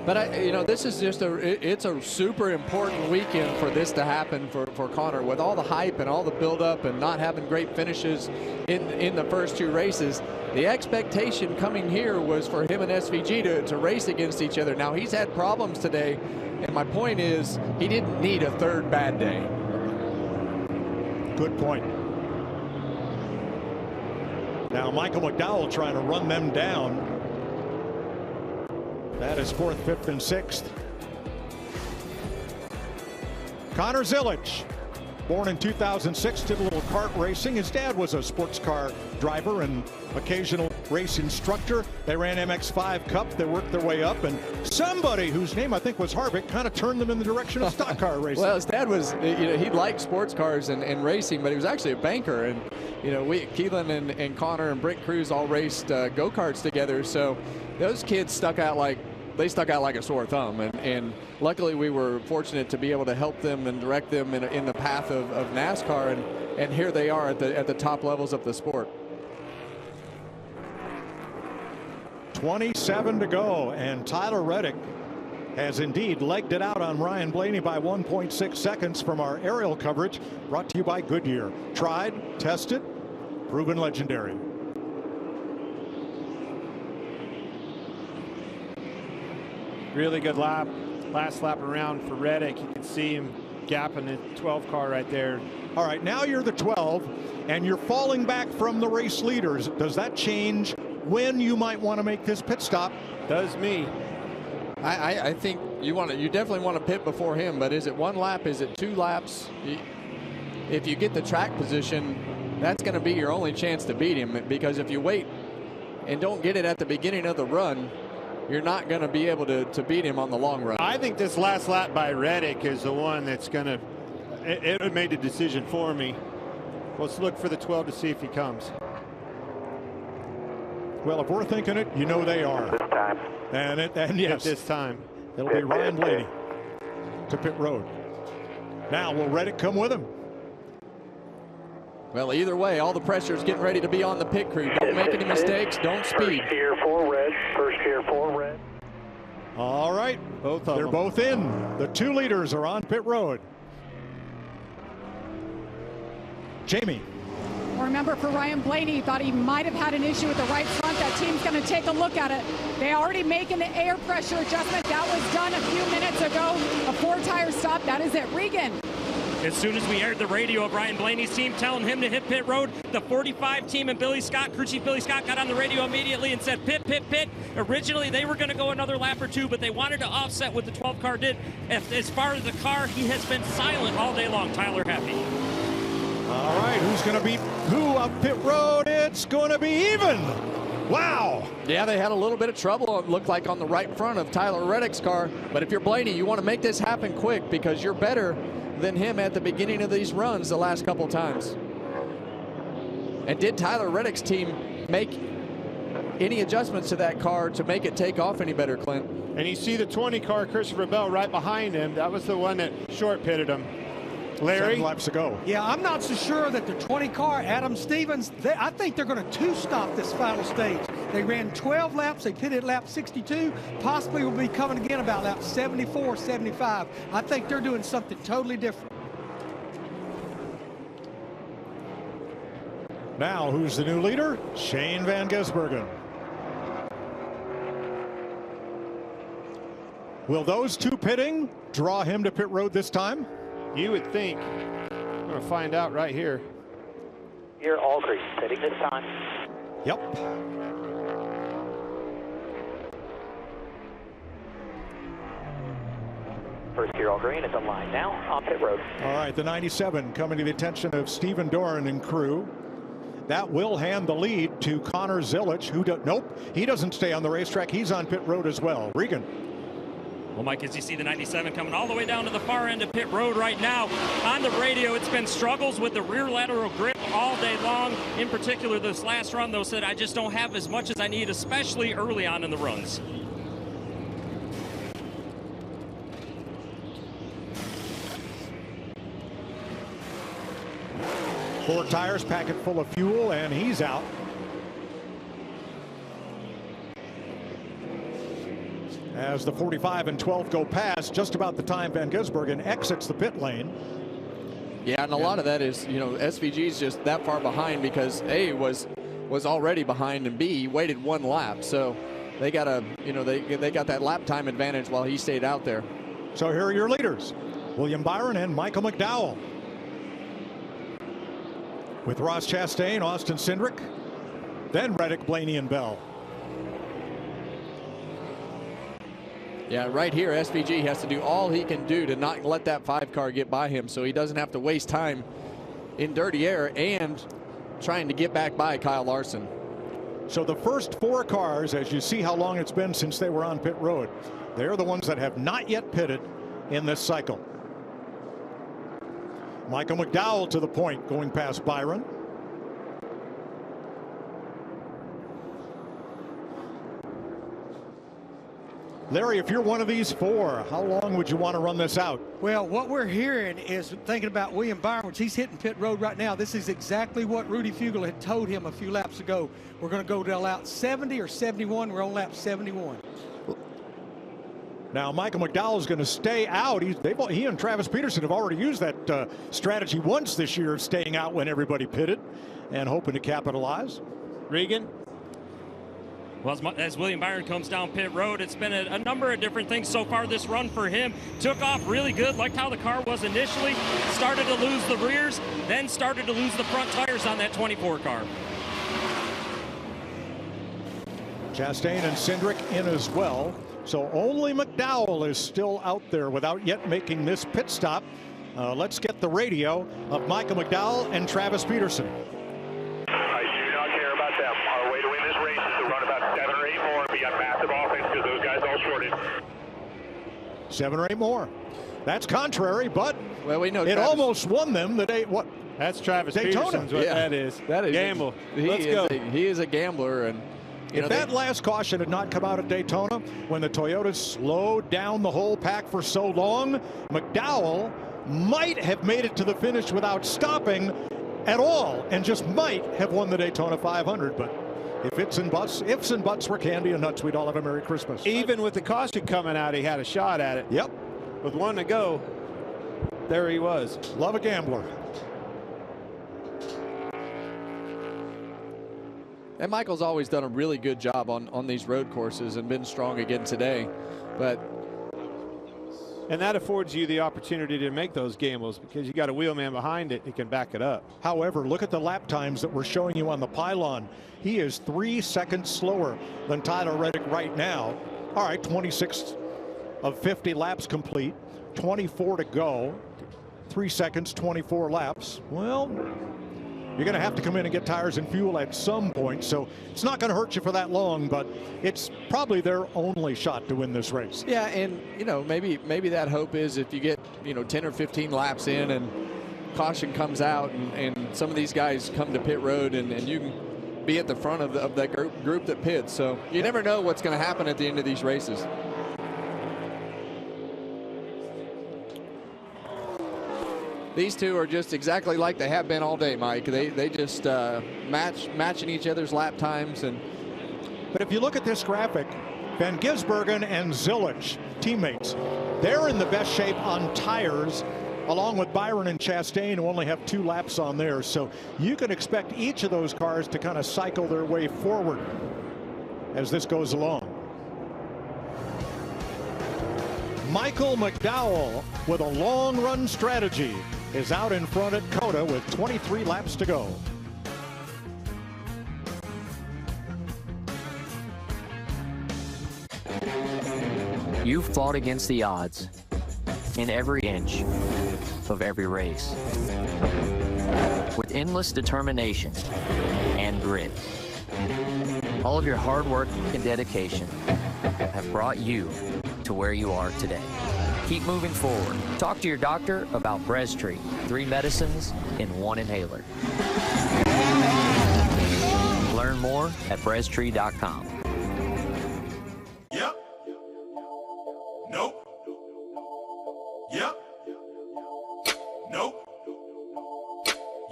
But this is just it's a super important weekend for this to happen for Connor, with all the hype and all the buildup and not having great finishes in the first 2 races. The expectation coming here was for him and SVG to race against each other. Now, he's had problems today, and my point is he didn't need a 3rd bad day. Good point. Now, Michael McDowell trying to run them down. That is 4th, 5th, and 6th. Connor Zillage, born in 2006, did a little kart racing. His dad was a sports car driver and occasional race instructor. They ran MX5 Cup. They worked their way up, and somebody whose name I think was Harvick kind of turned them in the direction of stock car racing. Well, his dad was, he liked sports cars and racing, but he was actually a banker. And, Keelan and Connor and Brent Cruz all raced go-karts together. So those kids stuck out like a sore thumb, and luckily we were fortunate to be able to help them and direct them in the path of NASCAR, and here they are at the top levels of the sport. 27 to go, and Tyler Reddick has indeed legged it out on Ryan Blaney by 1.6 seconds from our aerial coverage, brought to you by Goodyear. Tried, tested, proven legendary. Really good lap. Last lap around for Reddick. You can see him gapping the 12 car right there. All right, now you're the 12, and you're falling back from the race leaders. Does that change when you might want to make this pit stop? Does me. I think you definitely want to pit before him, but is it 1 lap? Is it 2 laps? If you get the track position, that's going to be your only chance to beat him, because if you wait and don't get it at the beginning of the run, you're not going to be able to beat him on the long run. I think this last lap by Reddick is the one that's going to, it made the decision for me. Let's look for the 12 to see if he comes. Well, if we're thinking it, you know they are. This time. And yes, this time. It'll be Ryan Blaney to pit road. Now, will Reddick come with him? Well, either way, all the pressure is getting ready to be on the pit crew. Don't make any mistakes. Don't speed. First gear 4 red. First gear 4 red. All right. They're both in. The 2 leaders are on pit road. Jamie. Remember, for Ryan Blaney, thought he might have had an issue with the right front. That team's going to take a look at it. They already making the air pressure adjustment. That was done a few minutes ago. A 4-tire stop. That is it. Regan. As soon as we aired the radio of Ryan Blaney's team telling him to hit pit road, the 45 team and Billy Scott, crew chief Billy Scott, got on the radio immediately and said, pit, pit, pit. Originally, they were going to go another lap or 2, but they wanted to offset what the 12 car did. As far as the car, he has been silent all day long. Tyler Happy. All right, who's going to beat who up pit road? It's going to be even. Wow. Yeah, they had a little bit of trouble, it looked like, on the right front of Tyler Reddick's car. But if you're Blaney, you want to make this happen quick, because you're better than him at the beginning of these runs the last couple times. And did Tyler Reddick's team make any adjustments to that car to make it take off any better, Clint? And you see the 20 car, Christopher Bell, right behind him. That was the one that short pitted him. Larry? 7 laps to go. Yeah, I'm not so sure that the 20 car, Adam Stevens, I think they're going to 2-stop this final stage. They ran 12 laps. They pitted lap 62. Possibly will be coming again about lap 74, 75. I think they're doing something totally different. Now, who's the new leader? Shane Van Gisbergen. Will those 2 pitting draw him to pit road this time? You would think. We're going to find out right here. Here, all 3 pitting this time. Yep. First gear all green. It's on line now on pit road. All right, the 97 coming to the attention of Stephen Doran and crew. That will hand the lead to Connor Zilich, who he doesn't stay on the racetrack. He's on pit road as well. Regan. Well, Mike, as you see the 97 coming all the way down to the far end of pit road right now. On the radio, it's been struggles with the rear lateral grip all day long. In particular, this last run, though, said I just don't have as much as I need, especially early on in the runs. Four tires, packet full of fuel, and he's out. As the 45 and 12 go past, just about the time Van Gisbergen exits the pit lane. Yeah, and a lot of that is, SVG's just that far behind because A was already behind, and B waited 1 lap. So they got they got that lap time advantage while he stayed out there. So here are your leaders, William Byron and Michael McDowell. With Ross Chastain, Austin Cindric, then Reddick, Blaney, and Bell. Yeah, right here, SVG has to do all he can do to not let that 5 car get by him so he doesn't have to waste time in dirty air and trying to get back by Kyle Larson. So the first 4 cars, as you see how long it's been since they were on pit road, they're the ones that have not yet pitted in this cycle. Michael McDowell to the point, going past Byron. Larry, if you're one of these 4, how long would you want to run this out? Well, what we're hearing is thinking about William Byron, which he's hitting pit road right now. This is exactly what Rudy Fugle had told him a few laps ago. We're going to go to lap 70 or 71. We're on lap 71. Now, Michael McDowell is going to stay out. He and Travis Peterson have already used that strategy once this year of staying out when everybody pitted and hoping to capitalize. Regan? Well, as William Byron comes down pit road, it's been a number of different things so far this run for him. Took off really good, liked how the car was initially, started to lose the rears, then started to lose the front tires on that 24 car. Chastain and Cindric in as well. So only McDowell is still out there without yet making this pit stop. Let's get the radio of Michael McDowell and Travis Peterson. I do not care about them. Our way to win this race is to run about 7 or 8 more and be on massive offense because those guys all shorted. 7 or 8 more. That's contrary, but well, we know it Travis almost won them the day. What? That's Travis Daytona. Peterson's what that is. That is gamble. Let's go. He is a gambler, and if that last caution had not come out at Daytona, when the Toyotas slowed down the whole pack for so long, McDowell might have made it to the finish without stopping at all, and just might have won the Daytona 500. But if ifs and buts were candy and nuts, we'd all have a Merry Christmas. Even with the caution coming out, he had a shot at it. Yep. With 1 to go, there he was. Love a gambler. And Michael's always done a really good job on these road courses and been strong again today. And that affords you the opportunity to make those gambles because you got a wheelman behind it. He can back it up. However, look at the lap times that we're showing you on the pylon. He is 3 seconds slower than Tyler Reddick right now. All right, 26 of 50 laps complete, 24 to go. 3 seconds, 24 laps. Well, you're going to have to come in and get tires and fuel at some point, so it's not going to hurt you for that long, but it's probably their only shot to win this race. Yeah, and maybe that hope is if you get 10 or 15 laps in and caution comes out and some of these guys come to pit road and you can be at the front of that group that pits. So you never know what's going to happen at the end of these races. These two are just exactly like they have been all day, Mike. They just matching each other's lap times. But if you look at this graphic, Van Gisbergen and Zilich, teammates, they're in the best shape on tires, along with Byron and Chastain, who only have 2 laps on theirs. So you can expect each of those cars to kind of cycle their way forward as this goes along. Michael McDowell, with a long run strategy, is out in front at COTA with 23 laps to go. You've fought against the odds in every inch of every race with endless determination and grit. All of your hard work and dedication have brought you to where you are today. Keep moving forward. Talk to your doctor about Breztri, 3 medicines in 1 inhaler. Learn more at Breztri.com. Yep. Nope. Yep. Nope.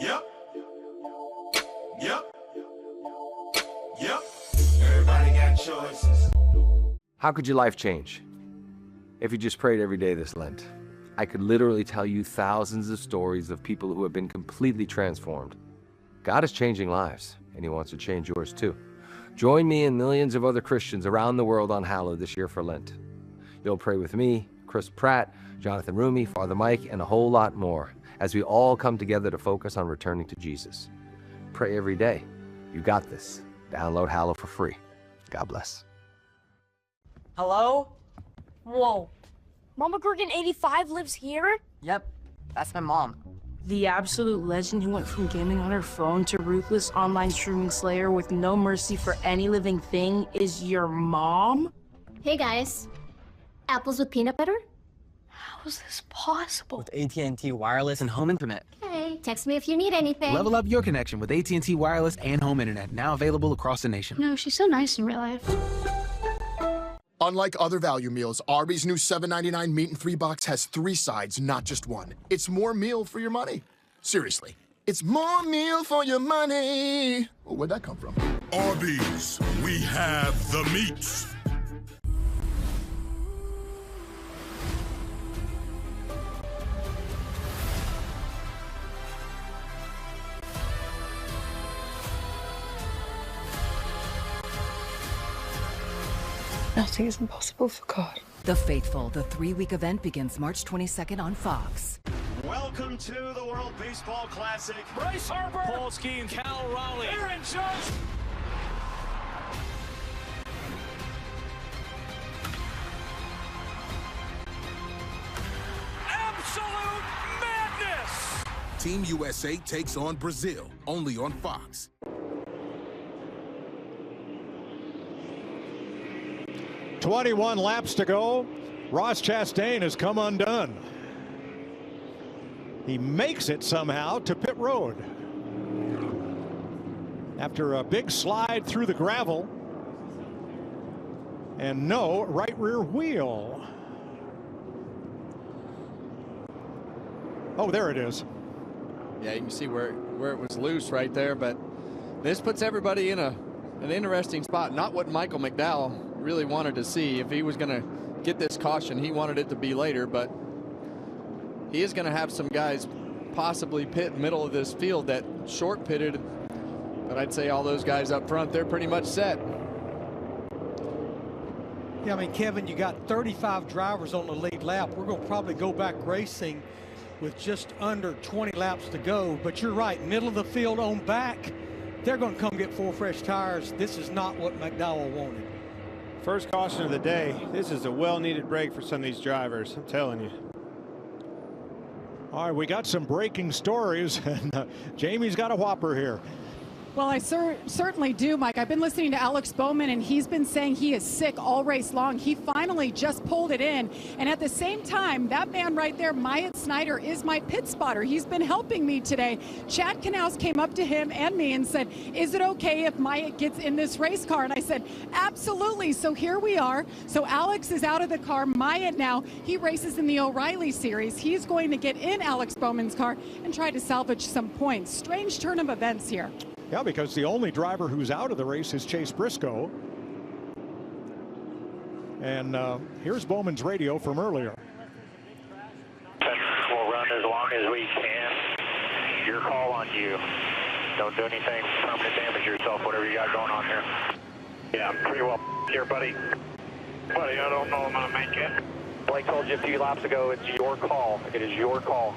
Yep. Yep. Yep. Everybody got choices. How could your life change if you just prayed every day this Lent? I could literally tell you thousands of stories of people who have been completely transformed. God is changing lives, and he wants to change yours too. Join me and millions of other Christians around the world on Hallowed this year for Lent. You'll pray with me, Chris Pratt, Jonathan Rumi, Father Mike, and a whole lot more as we all come together to focus on returning to Jesus. Pray every day. You got this. Download Hallow for free. God bless. Hello? Whoa. Mama Gorgon 85 lives here? Yep, that's my mom. The absolute legend who went from gaming on her phone to ruthless online streaming slayer with no mercy for any living thing is your mom? Hey guys. Apples with peanut butter? How is this possible? With AT&T Wireless and Home Internet. Okay, text me if you need anything. Level up your connection with AT&T Wireless and Home Internet, now available across the nation. No, she's so nice in real life. Unlike other value meals, Arby's new $7.99 meat and 3 box has 3 sides, not just 1. It's more meal for your money. Seriously, it's more meal for your money. Well, where'd that come from? Arby's, we have the meats. Nothing is impossible for God. The Faithful, the 3-week event begins March 22nd on Fox. Welcome to the World Baseball Classic. Bryce Harper, Paul Skeens, Cal Raleigh, Aaron Judge. Team USA takes on Brazil, only on Fox. "21 laps to go. Ross Chastain has come undone. He makes it somehow to pit road after a big slide through the gravel and no right rear wheel. Oh, there it is. Yeah, you can see where it was loose right there, but this puts everybody in an interesting spot. Not what Michael McDowell really wanted to see. If he was going to get this caution, he wanted it to be later, but he is going to have some guys possibly pit middle of this field that short pitted, but I'd say all those guys up front, they're pretty much set. Yeah, I mean, Kevin, you got 35 drivers on the lead lap. We're going to probably go back racing with just under 20 laps to go, but you're right, middle of the field on back, they're going to come get 4 fresh tires. This is not what McDowell wanted. First caution of the day. This is a well-needed break for some of these drivers, I'm telling you. All right, we got some breaking stories, and Jamie's got a whopper here. Well, I certainly do, Mike. I've been listening to Alex Bowman, and he's been saying he is sick all race long. He finally just pulled it in. And at the same time, that man right there, Myatt Snyder, is my pit spotter. He's been helping me today. Chad Knaus came up to him and me and said, is it okay if Myatt gets in this race car? And I said, absolutely. So here we are. So Alex is out of the car. Myatt now, he races in the O'Reilly series. He's going to get in Alex Bowman's car and try to salvage some points. Strange turn of events here. Yeah, because the only driver who's out of the race is Chase Briscoe. And here's Bowman's radio from earlier. We'll run as long as we can. Your call on you. Don't do anything permanent damage yourself, whatever you got going on here. Yeah, I'm pretty well here, buddy. Buddy, I don't know I'm going to make it. Blake told you a few laps ago, it's your call. It is your call.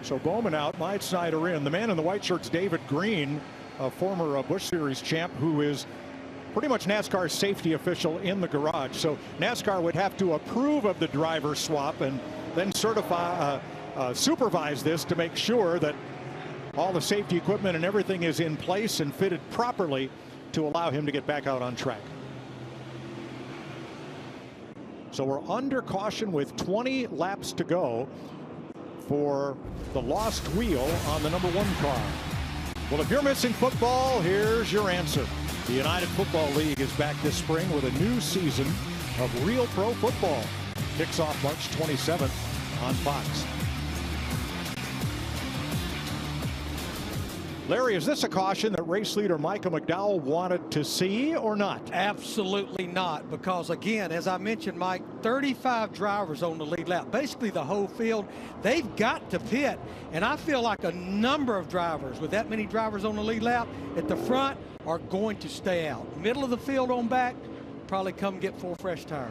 So Bowman out, Myatt Snyder in. The man in the white shirt's David Green, a former Busch Series champ who is pretty much NASCAR's safety official in the garage. So NASCAR would have to approve of the driver swap and then supervise this to make sure that all the safety equipment and everything is in place and fitted properly to allow him to get back out on track. So we're under caution with 20 laps to go for the lost wheel on the #1 car. Well, if you're missing football, here's your answer. The United Football League is back this spring with a new season of real pro football. Kicks off March 27th on Fox. Larry, is this a caution that race leader Michael McDowell wanted to see or not? Absolutely not, because again, as I mentioned, Mike, 35 drivers on the lead lap, basically the whole field. They've got to pit, and I feel like a number of drivers with that many drivers on the lead lap at the front are going to stay out. Middle of the field on back, probably come get 4 fresh tires.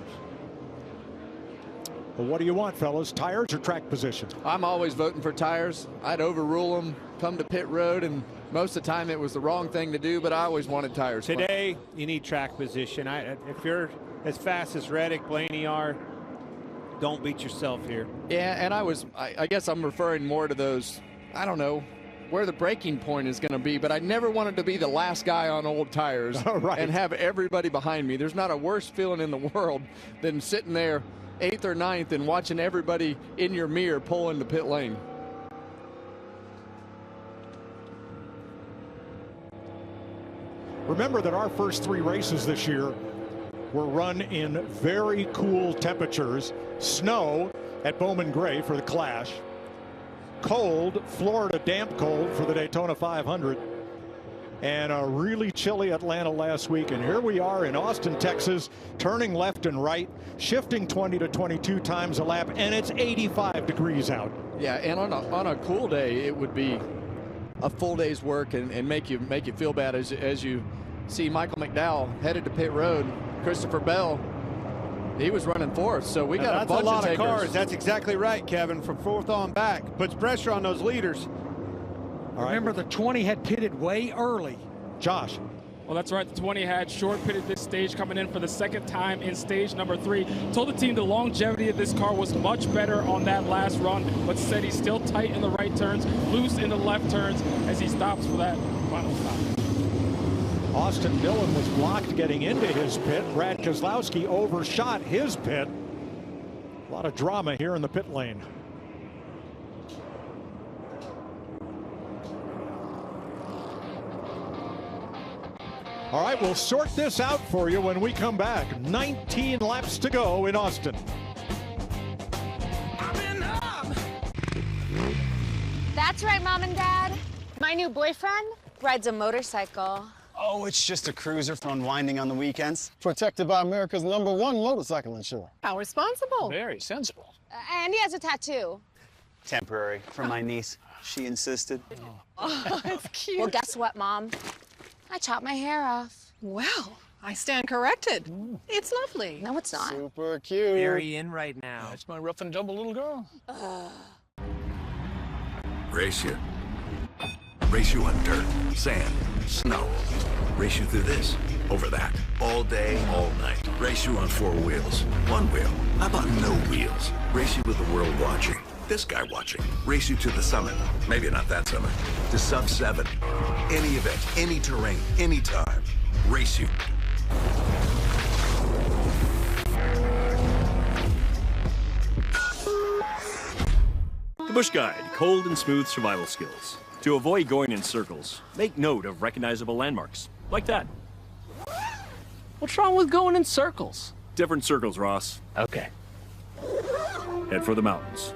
Well, what do you want, fellas? Tires or track position? I'm always voting for tires. I'd overrule them, come to pit road, and most of the time it was the wrong thing to do, but I always wanted tires. Today, you need track position. If you're as fast as Reddick, Blaney are, don't beat yourself here. Yeah, and I guess I'm referring more to those, I don't know, where the breaking point is going to be, but I never wanted to be the last guy on old tires and have everybody behind me. There's not a worse feeling in the world than sitting there 8th or 9th and watching everybody in your mirror pull in the pit lane. Remember that our first 3 races this year were run in very cool temperatures. Snow at Bowman Gray for the Clash. Cold, Florida damp cold for the Daytona 500. And a really chilly Atlanta last week. And here we are in Austin, Texas, turning left and right, shifting 20 to 22 times a lap, and it's 85 degrees out. Yeah, and on a cool day, it would be a full day's work and make you feel bad as you see Michael McDowell headed to pit road. Christopher Bell, he was running 4th, so we got a bunch of takers. That's a lot of cars. That's exactly right, Kevin. From 4th on back, puts pressure on those leaders. Remember, the 20 had pitted way early. Josh. Well, that's right. The 20 had short pitted this stage, coming in for the second time in stage number 3. Told the team the longevity of this car was much better on that last run, but said he's still tight in the right turns, loose in the left turns as he stops for that final stop. Austin Dillon was blocked getting into his pit. Brad Keselowski overshot his pit. A lot of drama here in the pit lane. All right, we'll sort this out for you when we come back. 19 laps to go in Austin. That's right, Mom and Dad. My new boyfriend rides a motorcycle. Oh, it's just a cruiser for unwinding on the weekends. Protected by America's #1 motorcycle insurer. How responsible. Very sensible. And he has a tattoo. Temporary, from my niece. She insisted. Oh, that's cute. Well, guess what, Mom? I chopped my hair off. Well, I stand corrected. It's lovely. No, it's not. Super cute. Very in right now. That's my rough and tumble little girl. Race you. Race you on dirt, sand, snow. Race you through this, over that, all day, all night. Race you on 4 wheels. 1 wheel. How about no wheels? Race you with the world watching. This guy watching. Race you to the summit. Maybe not that summit. To sub 7. Any event, any terrain, anytime. Race you. The Bush Guide, cold and smooth survival skills. To avoid going in circles, make note of recognizable landmarks, like that. What's wrong with going in circles? Different circles, Ross. Okay. Head for the mountains.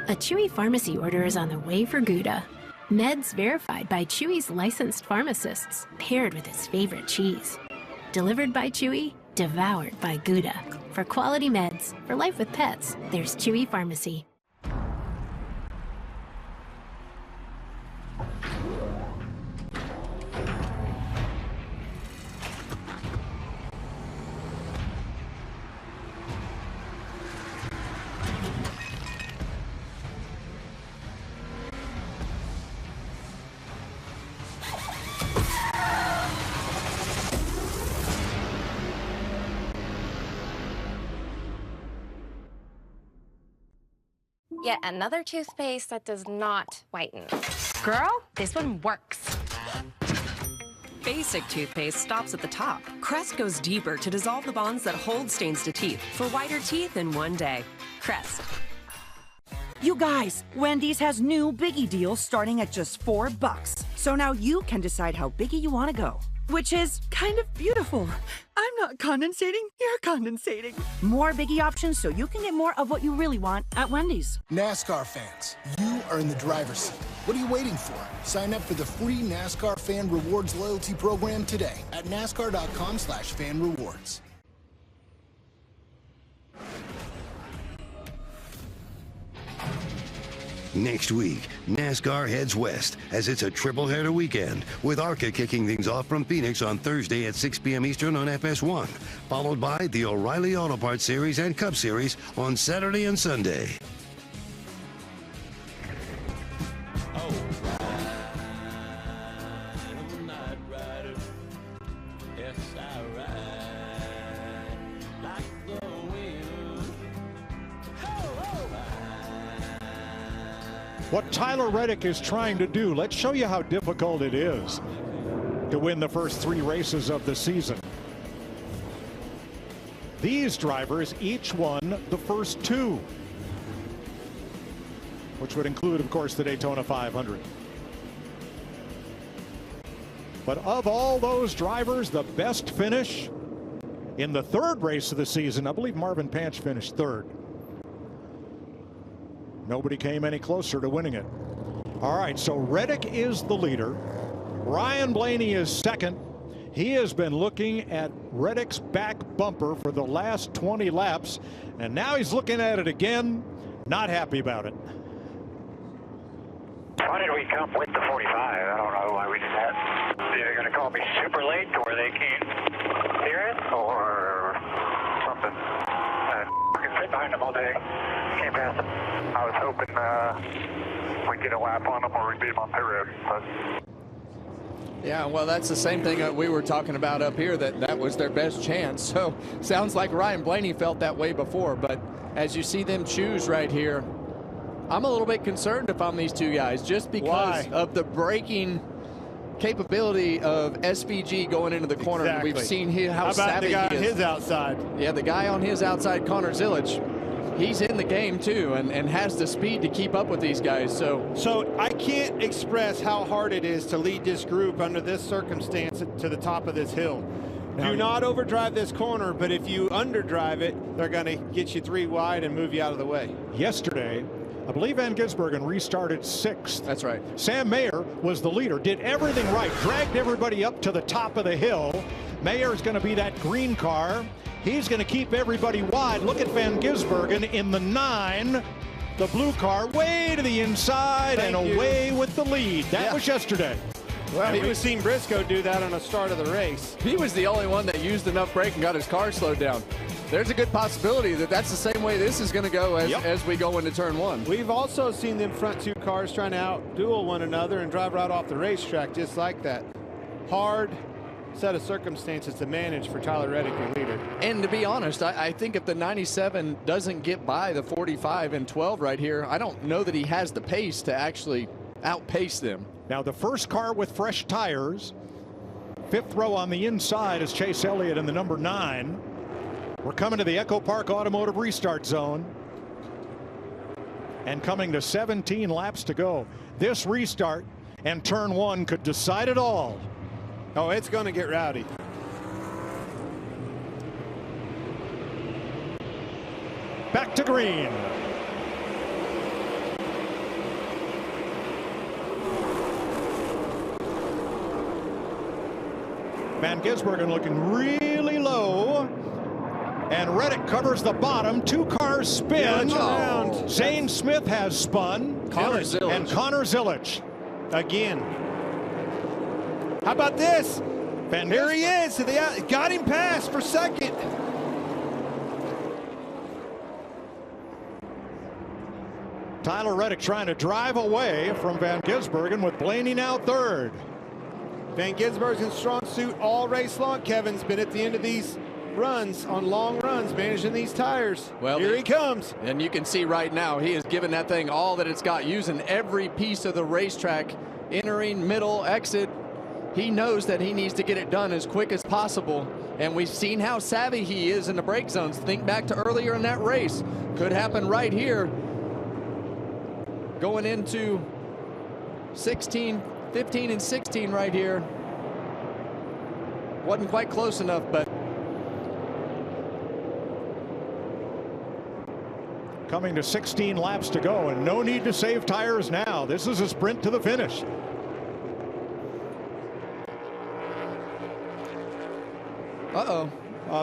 A Chewy pharmacy order is on the way for Gouda. Meds verified by Chewy's licensed pharmacists, paired with his favorite cheese. Delivered by Chewy, devoured by Gouda. For quality meds, for life with pets, there's Chewy Pharmacy. Yet another toothpaste that does not whiten. Girl, this one works. Basic toothpaste stops at the top. Crest goes deeper to dissolve the bonds that hold stains to teeth for whiter teeth in 1 day. Crest. You guys, Wendy's has new Biggie deals starting at just $4. So now you can decide how biggie you want to go, which is kind of beautiful. I'm not condensating, you're condensating. More Biggie options so you can get more of what you really want at Wendy's. NASCAR fans, you are in the driver's seat. What are you waiting for? Sign up for the free NASCAR Fan Rewards loyalty program today at NASCAR.com/fanrewards. Next week, NASCAR heads west as it's a triple-header weekend, with ARCA kicking things off from Phoenix on Thursday at 6 p.m. Eastern on FS1, followed by the O'Reilly Auto Parts Series and Cup Series on Saturday and Sunday. What Tyler Reddick is trying to do, let's show you how difficult it is to win the first 3 races of the season. These drivers each won the first 2, which would include, of course, the Daytona 500. But of all those drivers, the best finish in the 3rd race of the season, I believe Marvin Panch finished 3rd. Nobody came any closer to winning it. All right, so Reddick is the leader. Ryan Blaney is 2nd. He has been looking at Reddick's back bumper for the last 20 laps, and now he's looking at it again, not happy about it. Why did we come with the 45? I don't know why we did that. They're going to call me super late to where they can't hear it or something. I can sit behind them all day. Can't pass them. I was hoping we'd get a lap on them or we'd beat them on pit road. But Yeah, well, that's the same thing that we were talking about up here, that was their best chance. So sounds like Ryan Blaney felt that way before. But as you see them choose right here, I'm a little bit concerned if I'm these two guys, just because of the braking capability of SVG going into the corner. Exactly. We've seen how about savvy the guy he on is. his outside? Yeah, the guy on his outside, Connor Zilic, he's in the game too, and has the speed to keep up with these guys. So I can't express how hard it is to lead this group under this circumstance to the top of this hill. Do not overdrive this corner, but if you underdrive it, they're going to get you 3 wide and move you out of the way. Yesterday, I believe Van Gisbergen restarted 6th. That's right. Sam Mayer was the leader, did everything right, dragged everybody up to the top of the hill. Mayer is going to be that green car. He's going to keep everybody wide. Look at Van Gisbergen in the 9. The blue car way to the inside and away with the lead. That was yesterday. Well, we've seen Briscoe do that on the start of the race. He was the only one that used enough brake and got his car slowed down. There's a good possibility that that's the same way this is going to go as we go into turn 1. We've also seen them front 2 cars trying to out-duel one another and drive right off the racetrack just like that. Hard set of circumstances to manage for Tyler Reddick, your leader. And to be honest, I think if the 97 doesn't get by the 45 and 12 right here, I don't know that he has the pace to actually outpace them. Now the first car with fresh tires, 5th row on the inside is Chase Elliott in the number 9. We're coming to the Echo Park Automotive Restart Zone and coming to 17 laps to go. This restart and turn 1 could decide it all. Oh, it's going to get rowdy. Back to green. Van Gisbergen looking really low. And Reddick covers the bottom. 2 cars spin. Zane Smith has spun. Connor Zilic. And Connor Zilic. Again. How about this? Here he is. So they got him past for second. Tyler Reddick trying to drive away from Van Gisbergen with Blaney now 3rd. Van Gisbergen's strong suit all race long. Kevin's been at the end of these runs, on long runs, managing these tires. Well, here he comes. And you can see right now he is giving that thing all that it's got, using every piece of the racetrack, entering, middle, exit. He knows that he needs to get it done as quick as possible. And we've seen how savvy he is in the brake zones. Think back to earlier in that race. Could happen right here. Going into 16, 15 and 16 right here. Wasn't quite close enough, but coming to 16 laps to go, and no need to save tires now. This is a sprint to the finish.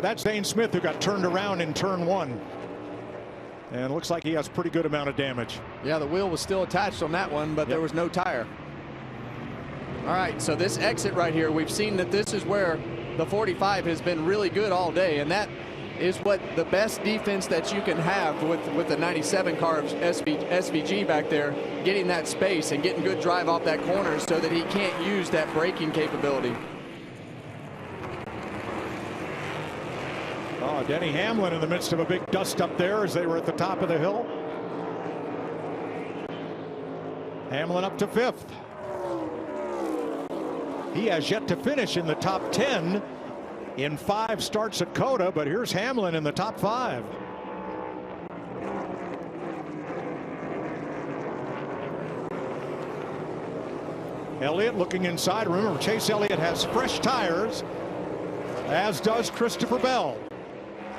That's Zane Smith, who got turned around in turn 1. And looks like he has a pretty good amount of damage. Yeah, the wheel was still attached on that one, but there was no tire. All right, so this exit right here, we've seen that this is where the 45 has been really good all day, and that is what the best defense that you can have with the 97 car of SVG back there, getting that space and getting good drive off that corner so that he can't use that braking capability. Oh, Denny Hamlin in the midst of a big dust up there as they were at the top of the hill. Hamlin up to 5th. He has yet to finish in the top 10 in 5 starts at COTA, but here's Hamlin in the top 5. Elliott looking inside. Remember, Chase Elliott has fresh tires, as does Christopher Bell.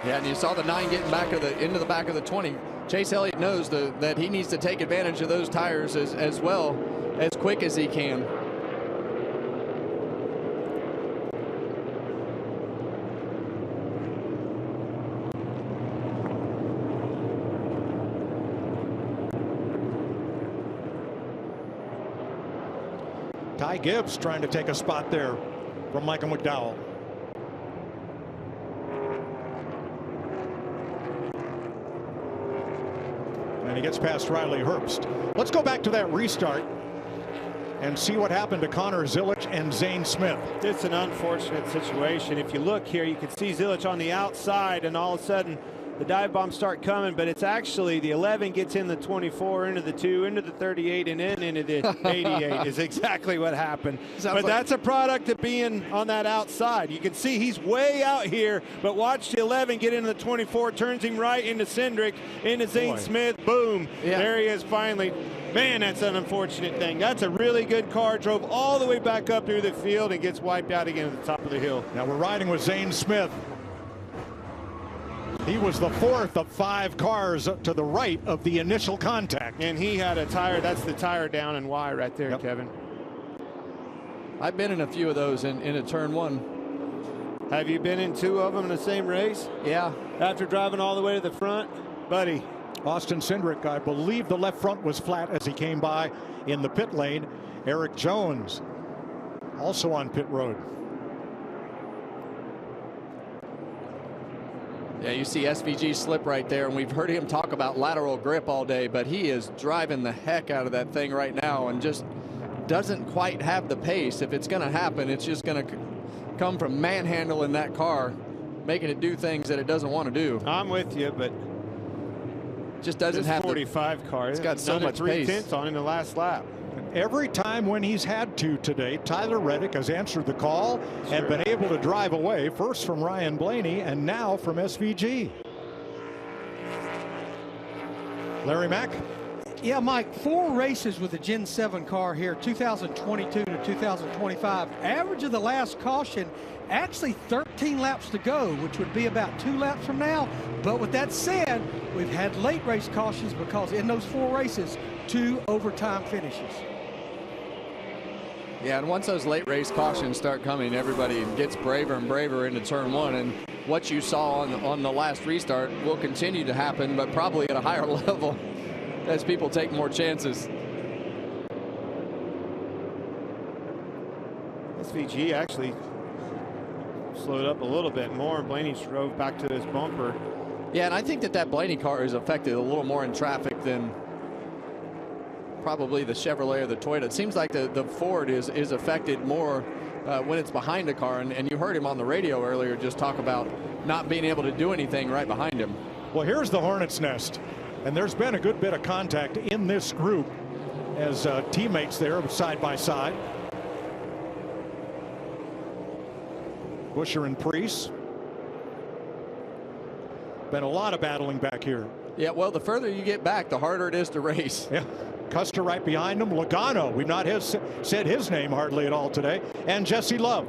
Yeah, and you saw the 9 getting back of into the back of the 20. Chase Elliott knows that he needs to take advantage of those tires as well, as quick as he can. Ty Gibbs trying to take a spot there from Michael McDowell. And he gets past Riley Herbst. Let's go back to that restart. and see what happened to Connor Zilisch and Zane Smith. It's an unfortunate situation. If you look here, you can see Zilisch on the outside, and all of a sudden the dive bombs start coming, but it's actually the 11 gets in the 24, into the 2, into the 38, and then into the 88 is exactly what happened. But that's a product of being on that outside. You can see he's way out here, but watch the 11 get into the 24, turns him right into Cindric, into Zane Smith, boom. Yeah. There he is finally. Man, that's an unfortunate thing. That's a really good car. Drove all the way back up through the field and gets wiped out again at the top of the hill. Now we're riding with Zane Smith. He was the 4th of 5 cars to the right of the initial contact. And he had a tire. That's the tire down and Y right there, Kevin. I've been in a few of those in a turn 1. Have you been in 2 of them in the same race? Yeah. After driving all the way to the front? Buddy. Austin Cindric, I believe the left front was flat as he came by in the pit lane. Eric Jones also on pit road. Yeah, you see SVG slip right there, and we've heard him talk about lateral grip all day, but he is driving the heck out of that thing right now and just doesn't quite have the pace. If it's going to happen, it's just going to come from manhandling that car, making it do things that it doesn't want to do. I'm with you, but just doesn't have 45 car. It's got so much pace. 3/10 on in the last lap. Every time when he's had to today, Tyler Reddick has answered the call and been able to drive away, first from Ryan Blaney and now from SVG. Larry Mack. Yeah, Mike, 4 races with the Gen 7 car here, 2022 to 2025. Average of the last caution, actually 13 laps to go, which would be about 2 laps from now. But with that said, we've had late race cautions because in those 4 races, 2 overtime finishes. Yeah, and once those late race cautions start coming, everybody gets braver and braver into turn 1. And what you saw on the last restart will continue to happen, but probably at a higher level as people take more chances. SVG actually slowed up a little bit more. Blaney drove back to his bumper. Yeah, and I think that Blaney car is affected a little more in traffic than probably the Chevrolet or the Toyota. It seems like the Ford is affected more when it's behind a car, and you heard him on the radio earlier just talk about not being able to do anything right behind him. Well, here's the hornet's nest, and there's been a good bit of contact in this group as teammates there side by side. Buescher and Prix. Been a lot of battling back here. Yeah, well, the further you get back, the harder it is to race. Yeah. Custer right behind him. Logano, we've not said his name hardly at all today. And Jesse Love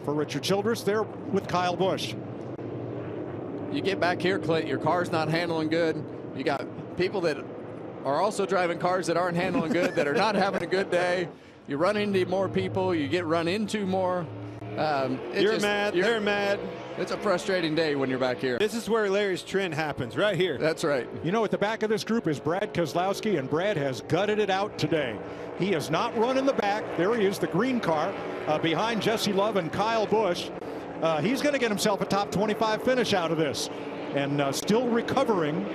for Richard Childress there with Kyle Busch. You get back here, Clint, your car's not handling good. You got people that are also driving cars that aren't handling good, that are not having a good day. You run into more people, you get run into more. You're mad, they're mad. It's a frustrating day when you're back here. This is where Larry's trend happens, right here. That's right. You know, at the back of this group is Brad Keselowski, and Brad has gutted it out today. He is not running the back. There he is, the green car, behind Jesse Love and Kyle Busch. He's going to get himself a top 25 finish out of this, and still recovering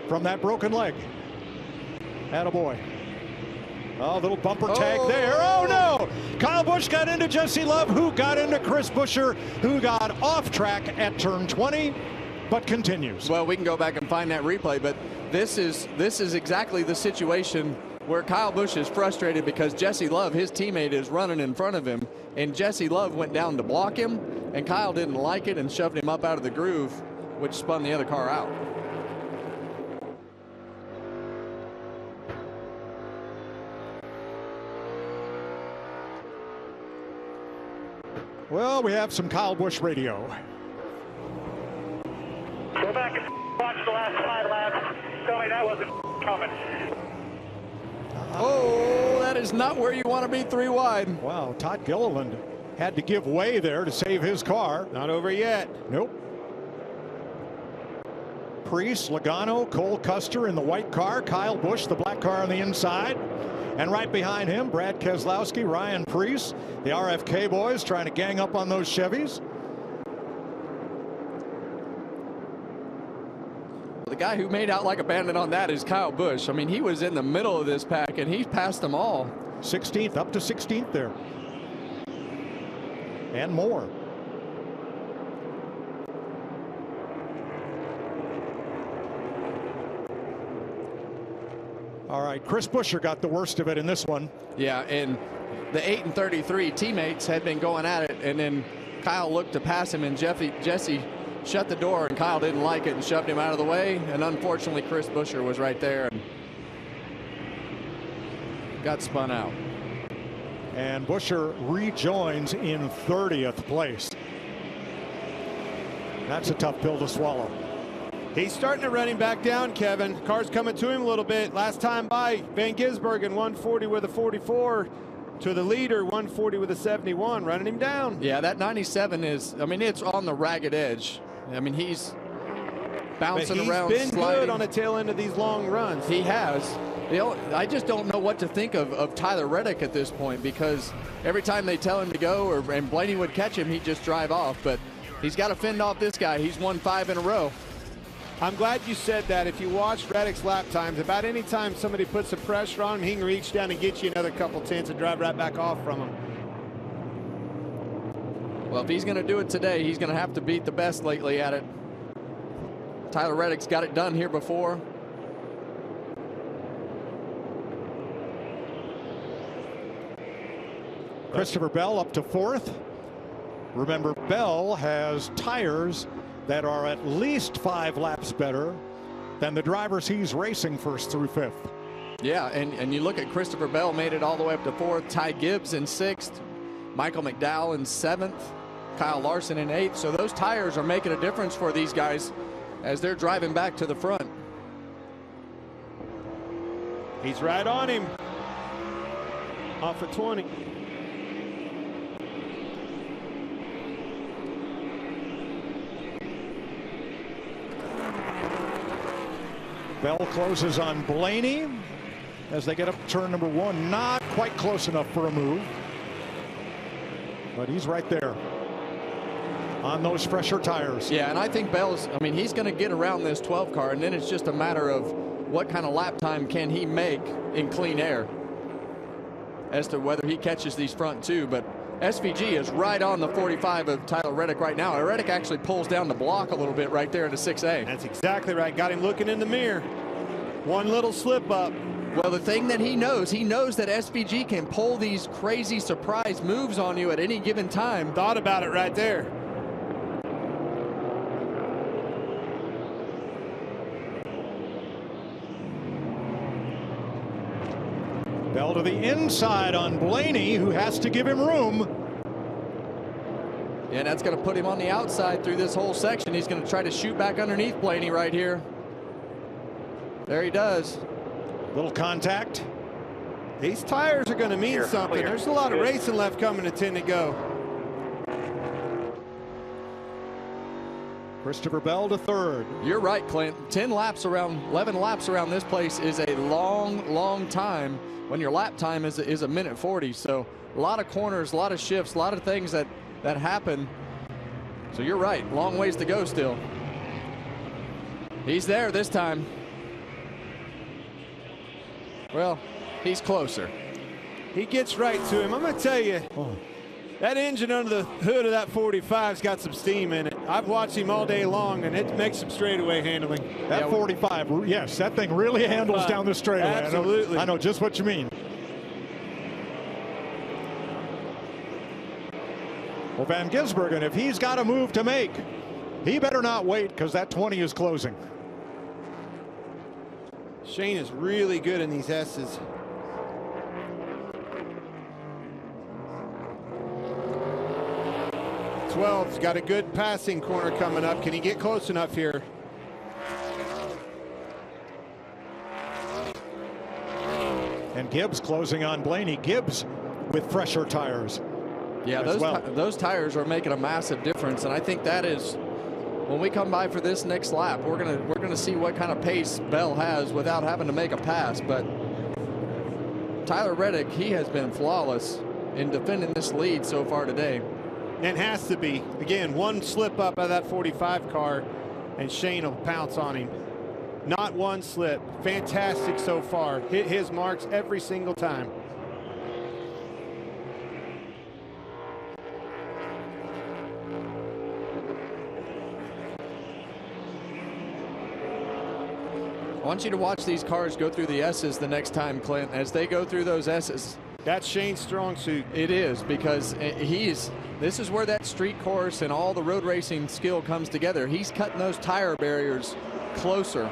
from that broken leg. Attaboy. Oh, little bumper tag there. Oh, no. Kyle Busch got into Jesse Love, who got into Chris Buescher, who got off track at turn 20, but continues. Well, we can go back and find that replay, but this is exactly the situation where Kyle Busch is frustrated because Jesse Love, his teammate, is running in front of him, and Jesse Love went down to block him, and Kyle didn't like it and shoved him up out of the groove, which spun the other car out. Well, we have some Kyle Busch radio. Go back and watch the last 5 laps. Tell me that wasn't coming. Oh, that is not where you want to be 3 wide. Wow, Todd Gilliland had to give way there to save his car. Not over yet. Nope. Prix, Logano, Cole Custer in the white car, Kyle Busch, the black car on the inside. And right behind him, Brad Keselowski, Ryan Prix, the RFK boys trying to gang up on those Chevys. The guy who made out like a bandit on that is Kyle Busch. I mean, he was in the middle of this pack, and he passed them all. 16th, up to 16th there. And more. All right, Chris Buescher got the worst of it in this one. Yeah, and the 8 and 33 teammates had been going at it, and then Kyle looked to pass him, and Jesse shut the door, and Kyle didn't like it and shoved him out of the way. And unfortunately, Chris Buescher was right there and got spun out. And Buescher rejoins in 30th place. That's a tough pill to swallow. He's starting to run him back down, Kevin. Car's coming to him a little bit. Last time by, Van Gisbergen 140 with a 44 to the leader, 140 with a 71, running him down. Yeah, that 97 is, I mean, it's on the ragged edge. I mean, he's bouncing around, He's been sliding. good on the tail end of these long runs. He has. I just don't know what to think of Tyler Reddick at this point, because every time they tell him to go, and Blaney would catch him, he'd just drive off. But he's got to fend off this guy. He's won 5 in a row. I'm glad you said that. If you watch Reddick's lap times, about any time somebody puts some pressure on him, he can reach down and get you another couple tenths and drive right back off from him. Well, if he's going to do it today, he's going to have to beat the best lately at it. Tyler Reddick's got it done here before. Christopher Bell up to 4th. Remember, Bell has tires that are at least 5 laps better than the drivers he's racing 1st through 5th. Yeah, and you look at Christopher Bell, made it all the way up to 4th. Ty Gibbs in 6th. Michael McDowell in 7th. Kyle Larson in 8th. So those tires are making a difference for these guys as they're driving back to the front. He's right on him. Off at 20. Bell closes on Blaney as they get up to turn number 1. Not quite close enough for a move, but he's right there on those fresher tires. Yeah, and I think Bell's, I mean, he's going to get around this 12 car, and then it's just a matter of what kind of lap time can he make in clean air as to whether he catches these front 2. But SVG is right on the 45 of Tyler Reddick right now. Reddick actually pulls down the block a little bit right there into 6A. That's exactly right. Got him looking in the mirror. One little slip up. Well, the thing that he knows that SVG can pull these crazy surprise moves on you at any given time. Thought about it right there. Bell to the inside on Blaney, who has to give him room. And that's going to put him on the outside through this whole section. He's going to try to shoot back underneath Blaney right here. There he does. Little contact. These tires are going to mean something. There's a lot of racing left coming to 10 to go. Christopher Bell to 3rd. You're right, Clint. 11 laps around this place is a long, long time when your lap time is a minute 40. So a lot of corners, a lot of shifts, a lot of things that happen. So you're right, long ways to go still. He's there this time. Well, he's closer. He gets right to him. I'm going to tell you, that engine under the hood of that 45's got some steam in it. I've watched him all day long, and it makes some straightaway handling. That 45, yes, that thing really handles down the straightaway. Absolutely. I know just what you mean. Well, Van Gisbergen, if he's got a move to make, he better not wait, because that 20 is closing. Shane is really good in these S's. He's got a good passing corner coming up. Can he get close enough here? And Gibbs closing on Blaney. Gibbs with fresher tires. Yeah, those tires are making a massive difference, and I think that is when we come by for this next lap, we're gonna see what kind of pace Bell has without having to make a pass. But Tyler Reddick, he has been flawless in defending this lead so far today. And has to be. Again, one slip up of that 45 car, and Shane will pounce on him. Not one slip. Fantastic so far. Hit his marks every single time. want you to watch these cars go through the S's the next time, Clint. As they go through those S's, that's Shane's strong suit. It is, because this is where that street course and all the road racing skill comes together. He's cutting those tire barriers closer.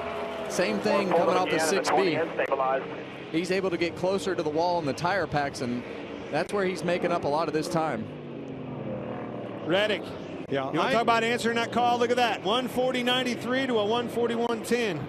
Same thing coming off the 6B. He's able to get closer to the wall in the tire packs, and that's where he's making up a lot of this time. Reddick. Yeah, you want to talk about answering that call? Look at that. 140.93 to a 141.10.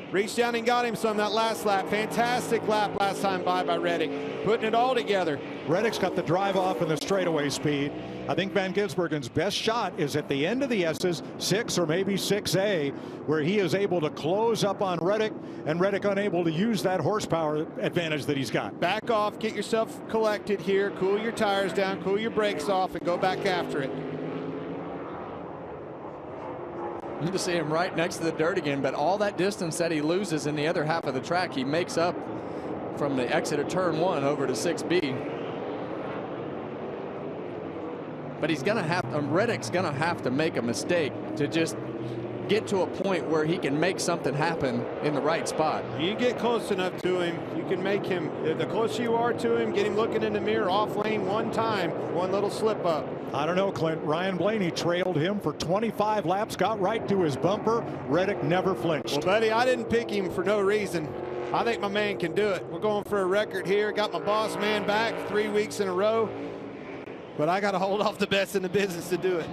Reached down and got him some that last lap. Fantastic lap last time by Reddick. Putting it all together. Reddick's got the drive off and the straightaway speed. I think Van Gisbergen's best shot is at the end of the S's, 6 or maybe 6A, where he is able to close up on Reddick, and Reddick unable to use that horsepower advantage that he's got. Back off, get yourself collected here, cool your tires down, cool your brakes off, and go back after it. You can see him right next to the dirt again, but all that distance that he loses in the other half of the track, he makes up from the exit of turn 1 over to 6B. But he's gonna have to, Reddick's gonna have to make a mistake to just get to a point where he can make something happen in the right spot. You get close enough to him, you can make him, the closer you are to him, get him looking in the mirror, off lane one time, one little slip up. I don't know, Clint. Ryan Blaney trailed him for 25 laps, got right to his bumper. Reddick never flinched. Well, buddy, I didn't pick him for no reason. I think my man can do it. We're going for a record here. Got my boss man back 3 weeks in a row. But I got to hold off the best in the business to do it.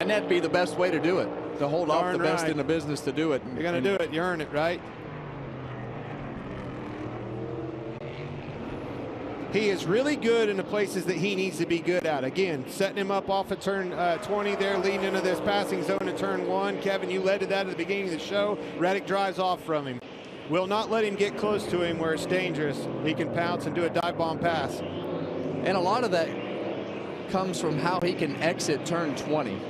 And that'd be the best way to do it, to hold off the best in the business to do it. You're going to do it. You earn it, right? He is really good in the places that he needs to be good at. Again, setting him up off of turn 20 there, leading into this passing zone in turn 1. Kevin, you led to that at the beginning of the show. Reddick drives off from him. Will not let him get close to him where it's dangerous. He can pounce and do a dive bomb pass. And a lot of that comes from how he can exit turn 20.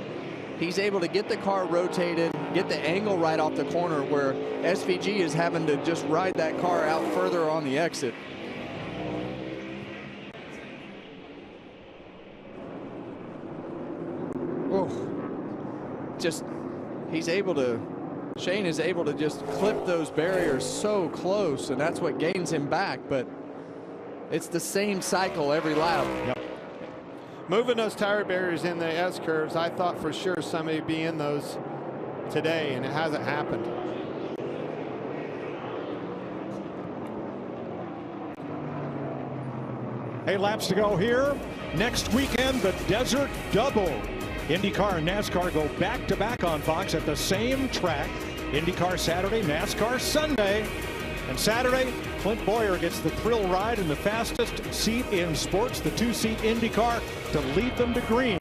He's able to get the car rotated, get the angle right off the corner, where SVG is having to just ride that car out further on the exit. Just, Shane is able to just clip those barriers so close, and that's what gains him back, but it's the same cycle every lap. Yep. Moving those tire barriers in the S curves, I thought for sure somebody would be in those today, and it hasn't happened. Eight laps to go here. Next weekend, the Desert Double. IndyCar and NASCAR go back-to-back on Fox at the same track. IndyCar Saturday, NASCAR Sunday. And Saturday, Clint Boyer gets the thrill ride in the fastest seat in sports, the 2-seat IndyCar, to lead them to green.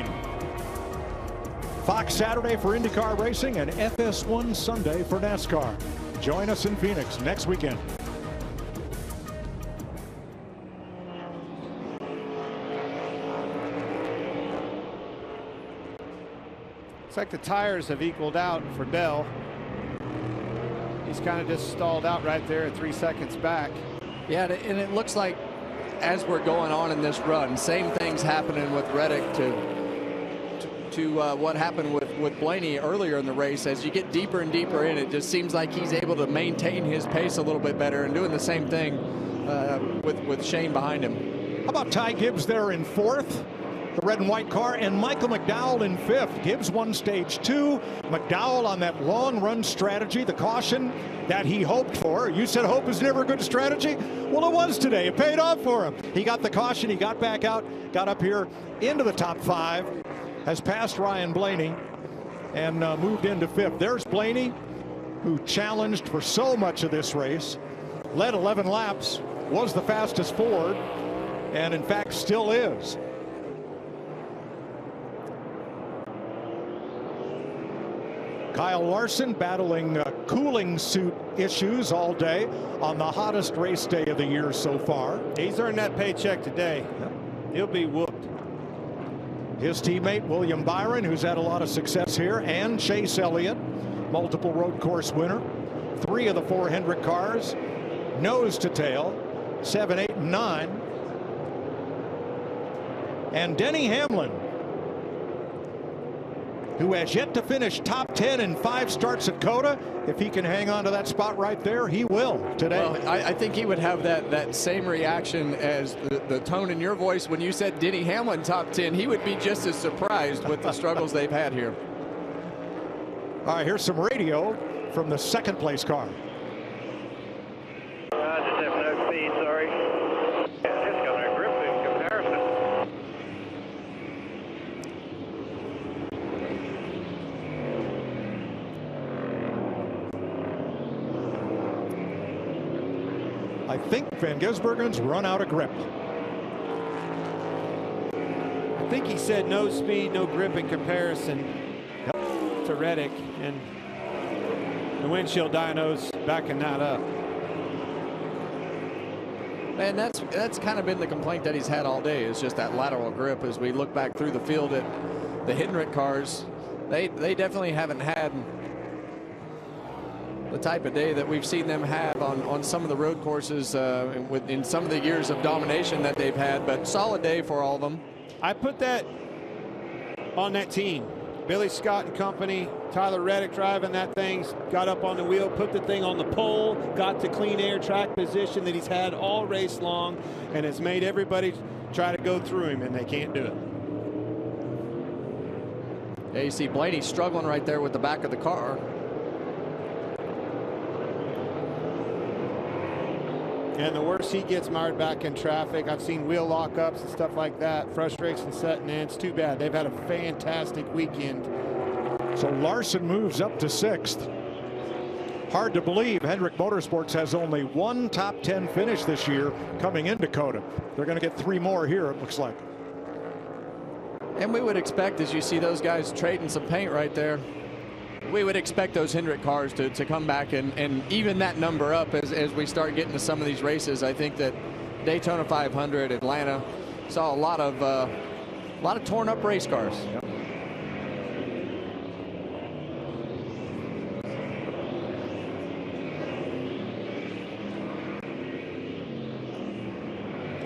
Fox Saturday for IndyCar racing and FS1 Sunday for NASCAR. Join us in Phoenix next weekend. Looks like the tires have equaled out for Bell. He's kind of just stalled out right there at 3 seconds back. Yeah, and it looks like as we're going on in this run, same things happening with Reddick to what happened with Blaney earlier in the race. As you get deeper and deeper in, it just seems like he's able to maintain his pace a little bit better, and doing the same thing with Shane behind him. How about Ty Gibbs there in 4th? The red and white car, and Michael McDowell in 5th. Gibbs won stage 2. McDowell on that long run strategy, the caution that he hoped for. You said hope is never a good strategy. Well, it was today. It paid off for him. He got the caution. He got back out, got up here into the top 5, has passed Ryan Blaney, and moved into 5th. There's Blaney, who challenged for so much of this race, led 11 laps, was the fastest Ford, and in fact still is. Kyle Larson battling cooling suit issues all day on the hottest race day of the year so far. He's earned that paycheck today. Yep. He'll be whooped. His teammate William Byron, who's had a lot of success here, and Chase Elliott, multiple road course winner. 3 of the 4 Hendrick cars, nose to tail, 7, 8, and 9. And Denny Hamlin who has yet to finish top 10 in 5 starts at COTA. If he can hang on to that spot right there, he will today. Well, I think he would have that same reaction as the tone in your voice when you said Denny Hamlin top 10. He would be just as surprised with the struggles they've had here. All right, here's some radio from the second place car. Just have no speed, sorry. Just got a grip in comparison. I think Van Gisbergen's run out of grip. I think he said no speed, no grip in comparison to Reddick, and the windshield dyno's backing that up. And that's kind of been the complaint that he's had all day, is just that lateral grip. As we look back through the field at the Hendrick cars, they definitely haven't had the type of day that we've seen them have on some of the road courses in some of the years of domination that they've had, but solid day for all of them. I put that on that team. Billy Scott and company, Tyler Reddick driving that thing, got up on the wheel, put the thing on the pole, got to clean air track position that he's had all race long, and has made everybody try to go through him, and they can't do it. Yeah, you see Blaney struggling right there with the back of the car. And the worse he gets mired back in traffic, I've seen wheel lockups and stuff like that, frustration setting in. It's too bad. They've had a fantastic weekend. So Larson moves up to 6th. Hard to believe Hendrick Motorsports has only one top 10 finish this year coming into COTA. They're going to get 3 more here, it looks like. And we would expect, as you see those guys trading some paint right there, we would expect those Hendrick cars to come back and even that number up as we start getting to some of these races. I think that Daytona 500, Atlanta, saw a lot of torn up race cars. Yep.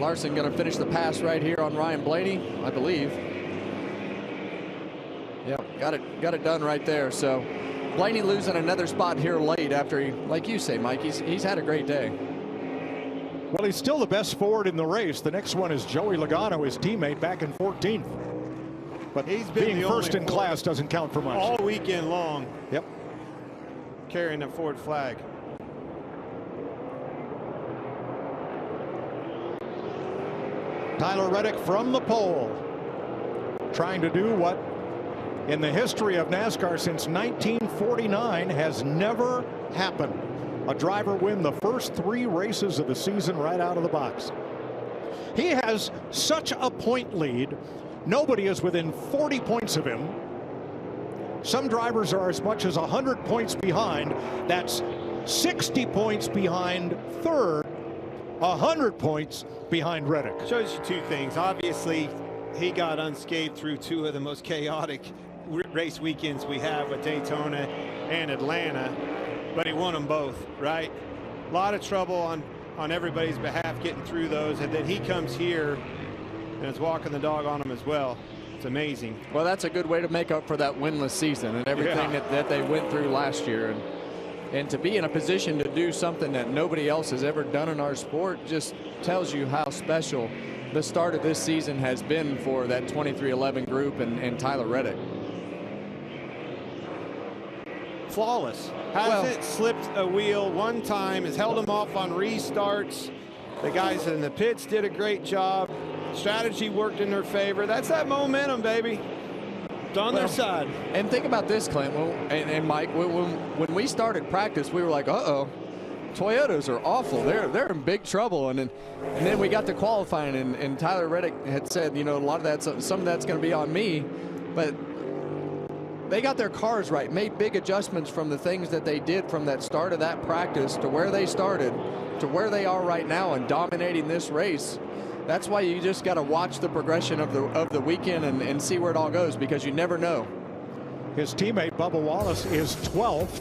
Larson going to finish the pass right here on Ryan Blaney, I believe. Yep, got it done right there. So Blaney losing another spot here late after he, like you say, Mike, he's had a great day. Well, he's still the best Ford in the race. The next one is Joey Logano, his teammate, back in 14th. But he's been being first in class doesn't count for much. All weekend long. Yep. Carrying the Ford flag. Tyler Reddick from the pole, trying to do what in the history of NASCAR since 1949 has never happened. A driver win the first 3 races of the season right out of the box. He has such a point lead. Nobody is within 40 points of him. Some drivers are as much as 100 points behind. That's 60 points behind third, 100 points behind Reddick. Shows you 2 things. Obviously, he got unscathed through 2 of the most chaotic race weekends we have with Daytona and Atlanta, but he won them both, right? A lot of trouble on everybody's behalf getting through those, and then he comes here and is walking the dog on them as well. It's amazing. Well, that's a good way to make up for that winless season and everything that they went through last year. And to be in a position to do something that nobody else has ever done in our sport just tells you how special the start of this season has been for that 2311 group and Tyler Reddick. Flawless. Hasn't slipped a wheel one time, has held him off on restarts. The guys in the pits did a great job. Strategy worked in their favor. That's that momentum, baby. It's on their side. And think about this, Clint and Mike. When we started practice, we were like, uh-oh, Toyotas are awful. They're in big trouble. And then we got to qualifying, and Tyler Reddick had said, you know, a lot of that, some of that's going to be on me. But they got their cars right, made big adjustments from the things that they did from that start of that practice to where they started to where they are right now and dominating this race. That's why you just got to watch the progression of the weekend and see where it all goes, because you never know. His teammate Bubba Wallace is 12th.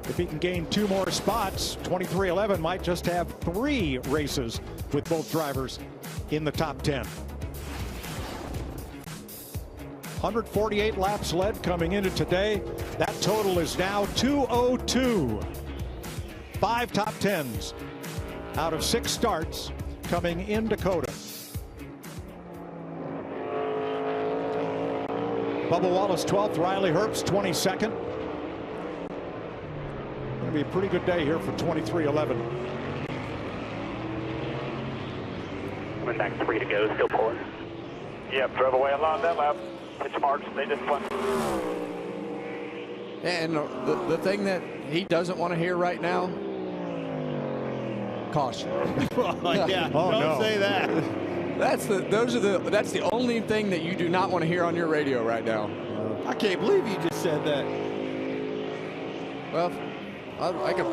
If he can gain 2 more spots, 2311 might just have 3 races with both drivers in the top 10. 148 laps led coming into today. That total is now 202. 5 top 10s out of 6 starts coming in Dakota. Bubba Wallace 12th, Riley Herbst 22nd. Going to be a pretty good day here for 23-11. Coming back 3 to go, still pulling. Yep, drove away along that lap. Pitch marks, they just went. And the thing that he doesn't want to hear right now, caution. Yeah, don't say that. That's the only thing that you do not want to hear on your radio right now. I can't believe you just said that. Well, I could,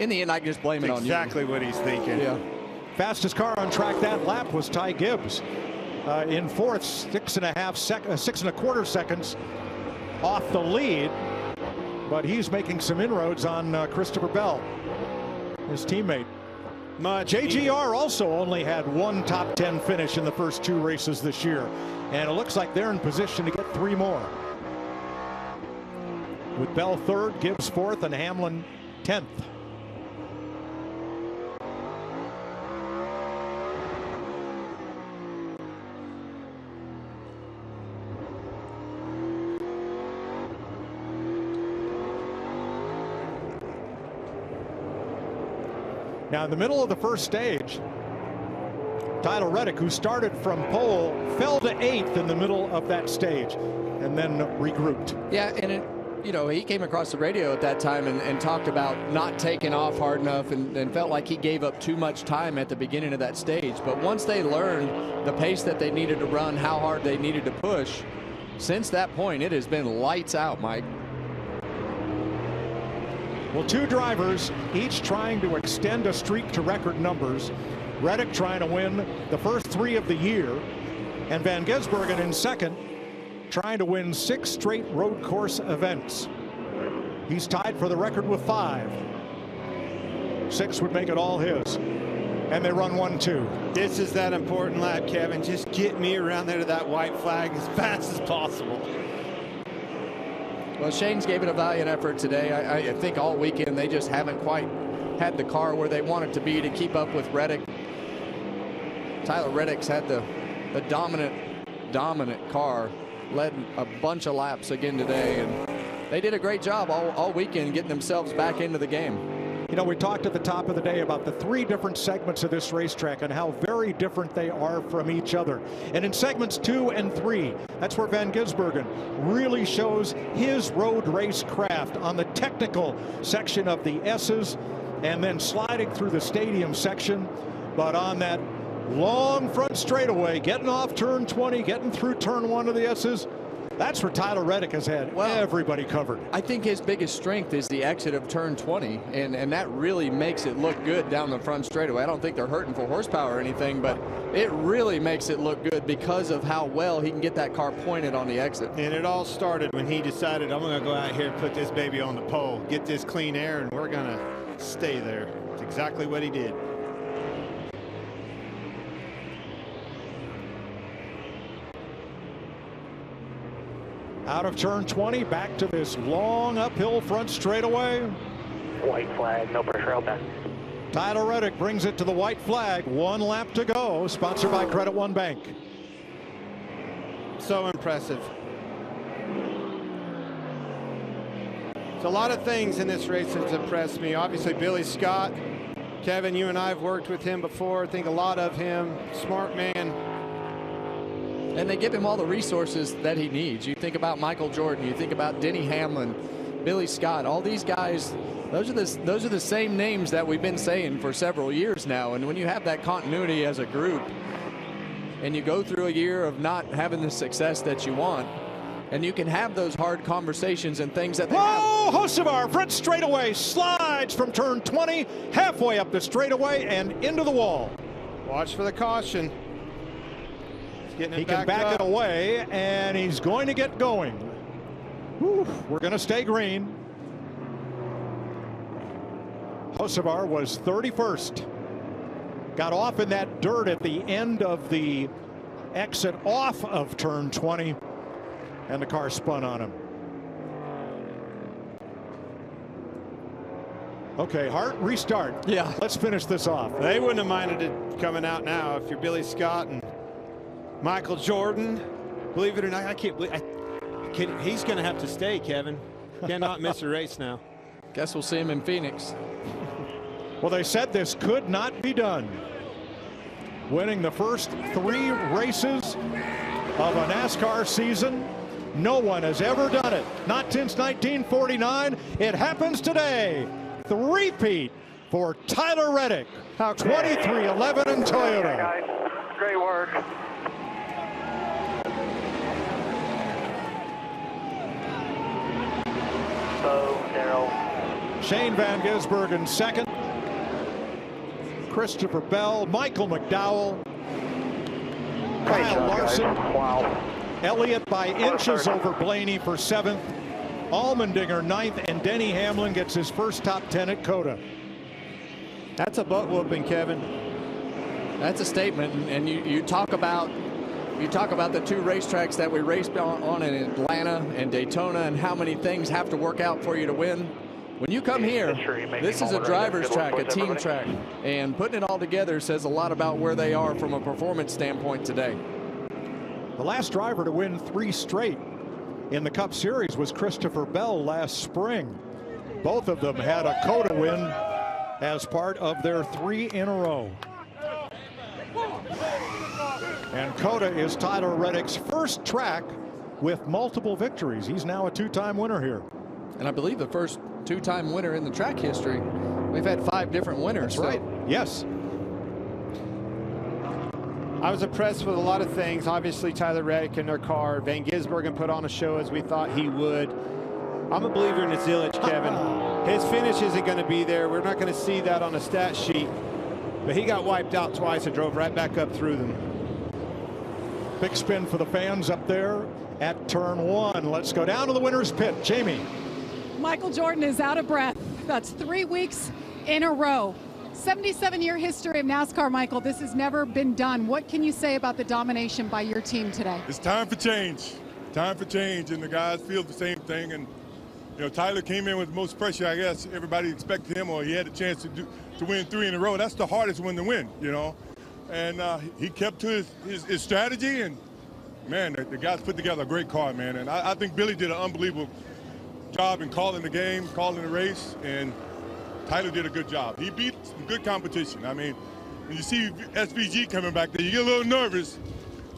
in the end, I can just blame it on you. Exactly what he's thinking. Yeah. Fastest car on track that lap was Ty Gibbs. In 4th, 6.25 seconds off the lead, but he's making some inroads on Christopher Bell, his teammate. JGR also only had 1 top 10 finish in the first 2 races this year, and it looks like they're in position to get 3 more. With Bell 3rd, Gibbs 4th, and Hamlin 10th. Now in the middle of the first stage, Tyler Reddick, who started from pole, fell to 8th in the middle of that stage and then regrouped. Yeah, and he came across the radio at that time and talked about not taking off hard enough and felt like he gave up too much time at the beginning of that stage. But once they learned the pace that they needed to run, how hard they needed to push, since that point, it has been lights out, Mike. Well, 2 drivers, each trying to extend a streak to record numbers. Reddick trying to win the first 3 of the year, and Van Gisbergen in 2nd, trying to win 6 straight road course events. He's tied for the record with 5. 6 would make it all his. And they run 1-2. This is that important lap, Kevin. Just get me around there to that white flag as fast as possible. Well, Shane's gave it a valiant effort today. I think all weekend they just haven't quite had the car where they want it to be to keep up with Reddick. Tyler Reddick's had the dominant car, led a bunch of laps again today, and they did a great job all weekend getting themselves back into the game. You know, we talked at the top of the day about the 3 different segments of this racetrack and how very different they are from each other. And in segments 2 and 3, that's where Van Gisbergen really shows his road race craft on the technical section of the S's and then sliding through the stadium section. But on that long front straightaway, getting off turn 20, getting through turn 1 of the S's, that's where Tyler Reddick has had everybody covered. I think his biggest strength is the exit of turn 20, and that really makes it look good down the front straightaway. I don't think they're hurting for horsepower or anything, but it really makes it look good because of how well he can get that car pointed on the exit. And it all started when he decided, I'm going to go out here and put this baby on the pole, get this clean air, and we're going to stay there. It's exactly what he did. Out of turn 20, back to this long uphill front straightaway. White flag, no pressure out back. Tyler Reddick brings it to the white flag. 1 lap to go. Sponsored by Credit One Bank. So impressive. So a lot of things in this race that's impressed me. Obviously, Billy Scott. Kevin, you and I have worked with him before. I think a lot of him. Smart man. And they give him all the resources that he needs. You think about Michael Jordan, you think about Denny Hamlin, Billy Scott, all these guys, those are the same names that we've been saying for several years now. And when you have that continuity as a group and you go through a year of not having the success that you want, and you can have those hard conversations and things that they have. Hocevar, front straightaway, slides from turn 20, halfway up the straightaway and into the wall. Watch for the caution. He can back it away, and he's going to get going. Whew, we're going to stay green. Hocevar was 31st. Got off in that dirt at the end of the exit off of turn 20. And the car spun on him. Okay, Hart, restart. Yeah. Let's finish this off. They wouldn't have minded it coming out now if you're Billy Scott and Michael Jordan. Believe it or not, I can't believe he's going to have to stay, Kevin. Cannot miss a race now. Guess we'll see him in Phoenix. Well, they said this could not be done. Winning the first 3 races of a NASCAR season. No one has ever done it. Not since 1949. It happens today. Three-peat for Tyler Reddick. 23-11 in Toyota. Yeah, guys. Great work. Shane Van Gisbergen in second. Christopher Bell, Michael McDowell, Kyle Larson. Wow. Elliott by inches over Blaney for 7th. Allmendinger 9th, and Denny Hamlin gets his first top 10 at COTA. That's a butt whooping, Kevin. That's a statement, and you talk about the 2 racetracks that we raced on in Atlanta and Daytona, and how many things have to work out for you to win. When you come here, this is a driver's track, a team track, and putting it all together says a lot about where they are from a performance standpoint today. The last driver to win 3 straight in the Cup Series was Christopher Bell last spring. Both of them had a COTA win as part of their 3 in a row. And COTA is Tyler Reddick's first track with multiple victories. He's now a 2-time winner here. And I believe the first 2-time winner in the track history. We've had 5 different winners. That's right. Yes. I was impressed with a lot of things. Obviously, Tyler Reddick in their car. Van Gisbergen put on a show as we thought he would. I'm a believer in the Zilich, Kevin. His finish isn't going to be there. We're not going to see that on a stat sheet. But he got wiped out twice and drove right back up through them. Big spin for the fans up there at turn 1. Let's go down to the winner's pit. Jamie. Michael Jordan is out of breath. That's 3 weeks in a row. 77-year history of NASCAR, Michael. This has never been done. What can you say about the domination by your team today? It's time for change. Time for change, and the guys feel the same thing. And you know, Tyler came in with the most pressure, I guess. Everybody expected him, or he had a chance to win 3 in a row. That's the hardest one to win, you know. And he kept to his strategy, and man, the guys put together a great car, man. And I think Billy did an unbelievable job in calling the game, calling the race, and Tyler did a good job. He beat some good competition. I mean, when you see SVG coming back there, you get a little nervous,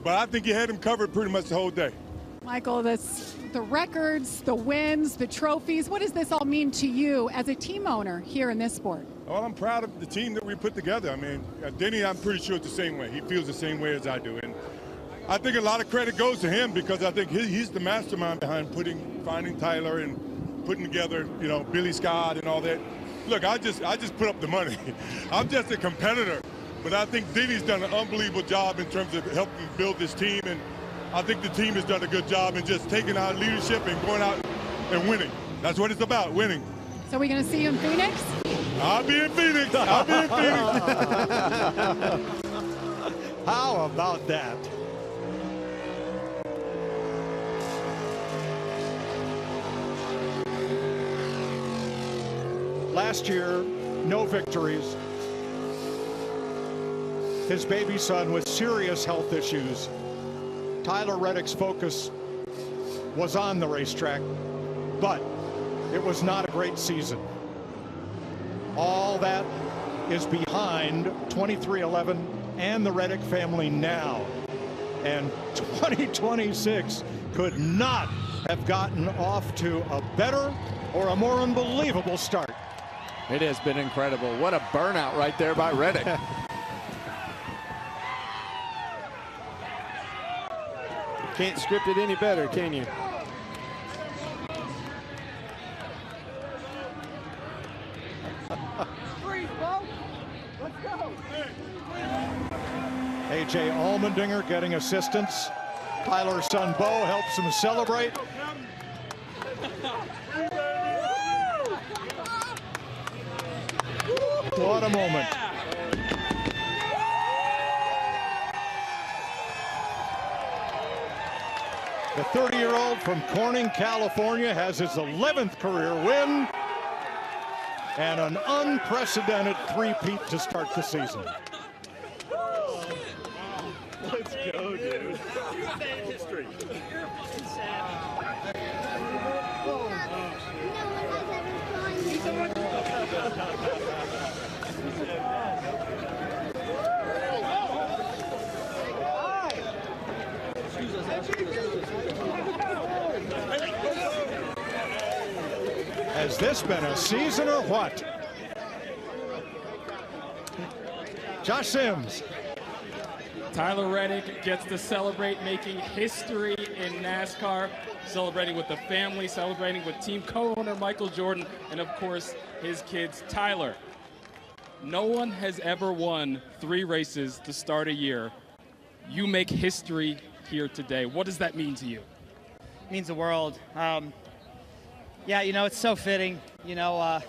but I think he had him covered pretty much the whole day. Michael, the records, the wins, the trophies, what does this all mean to you as a team owner here in this sport? Well, I'm proud of the team that we put together. I mean, Denny, I'm pretty sure it's the same way. He feels the same way as I do. And I think a lot of credit goes to him because I think he's the mastermind behind finding Tyler and putting together, you know, Billy Scott and all that. Look, I just put up the money. I'm just a competitor. But I think Denny's done an unbelievable job in terms of helping build this team. And I think the team has done a good job in just taking our leadership and going out and winning. That's what it's about, winning. So we're going to see you in Phoenix? I'll be in Phoenix. I'll be in Phoenix. How about that? Last year, no victories. His baby son with serious health issues. Tyler Reddick's focus was on the racetrack, but it was not a great season. All that is behind 23-11 and the Reddick family now. And 2026 could not have gotten off to a better or a more unbelievable start. It has been incredible. What a burnout right there by Reddick. Can't script it any better, can you? A.J. Allmendinger getting assistance. Tyler's son Bo helps him celebrate. What a moment. The 30-year-old from Corning, California, has his 11th career win and an unprecedented three-peat to start the season. Let's go, dude. History. Has this been a season or what? Josh Sims. Tyler Reddick gets to celebrate making history in NASCAR, celebrating with the family, celebrating with team co-owner Michael Jordan, and of course, his kids. Tyler, no one has ever won 3 races to start a year. You make history here today. What does that mean to you? It means the world. Yeah, you know, it's so fitting. You know,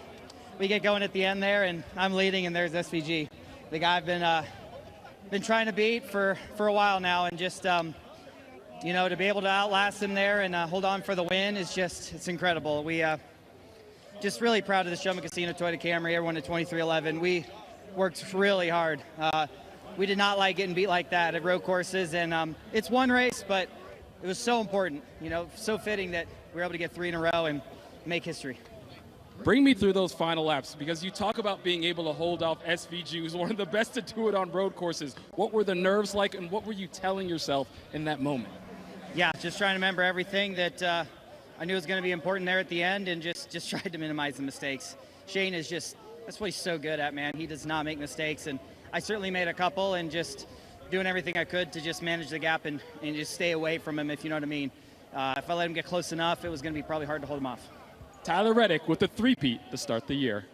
we get going at the end there, and I'm leading, and there's SVG, the guy I've been trying to beat for a while now, and just you know, to be able to outlast him there and hold on for the win is it's incredible. We just really proud of the Showman Casino Toyota Camry. Everyone at 2311, we worked really hard. We did not like getting beat like that at road courses, and it's one race, but it was so important. You know, so fitting that we were able to get 3 in a row and make history. Bring me through those final laps, because you talk about being able to hold off SVG, who's one of the best to do it on road courses. What were the nerves like, and what were you telling yourself in that moment? Yeah, just trying to remember everything that I knew was going to be important there at the end, and just tried to minimize the mistakes. Shane is that's what he's so good at, man. He does not make mistakes, and I certainly made a couple, and just doing everything I could to just manage the gap and just stay away from him, if you know what I mean. If I let him get close enough, it was going to be probably hard to hold him off. Tyler Reddick with the three-peat to start the year.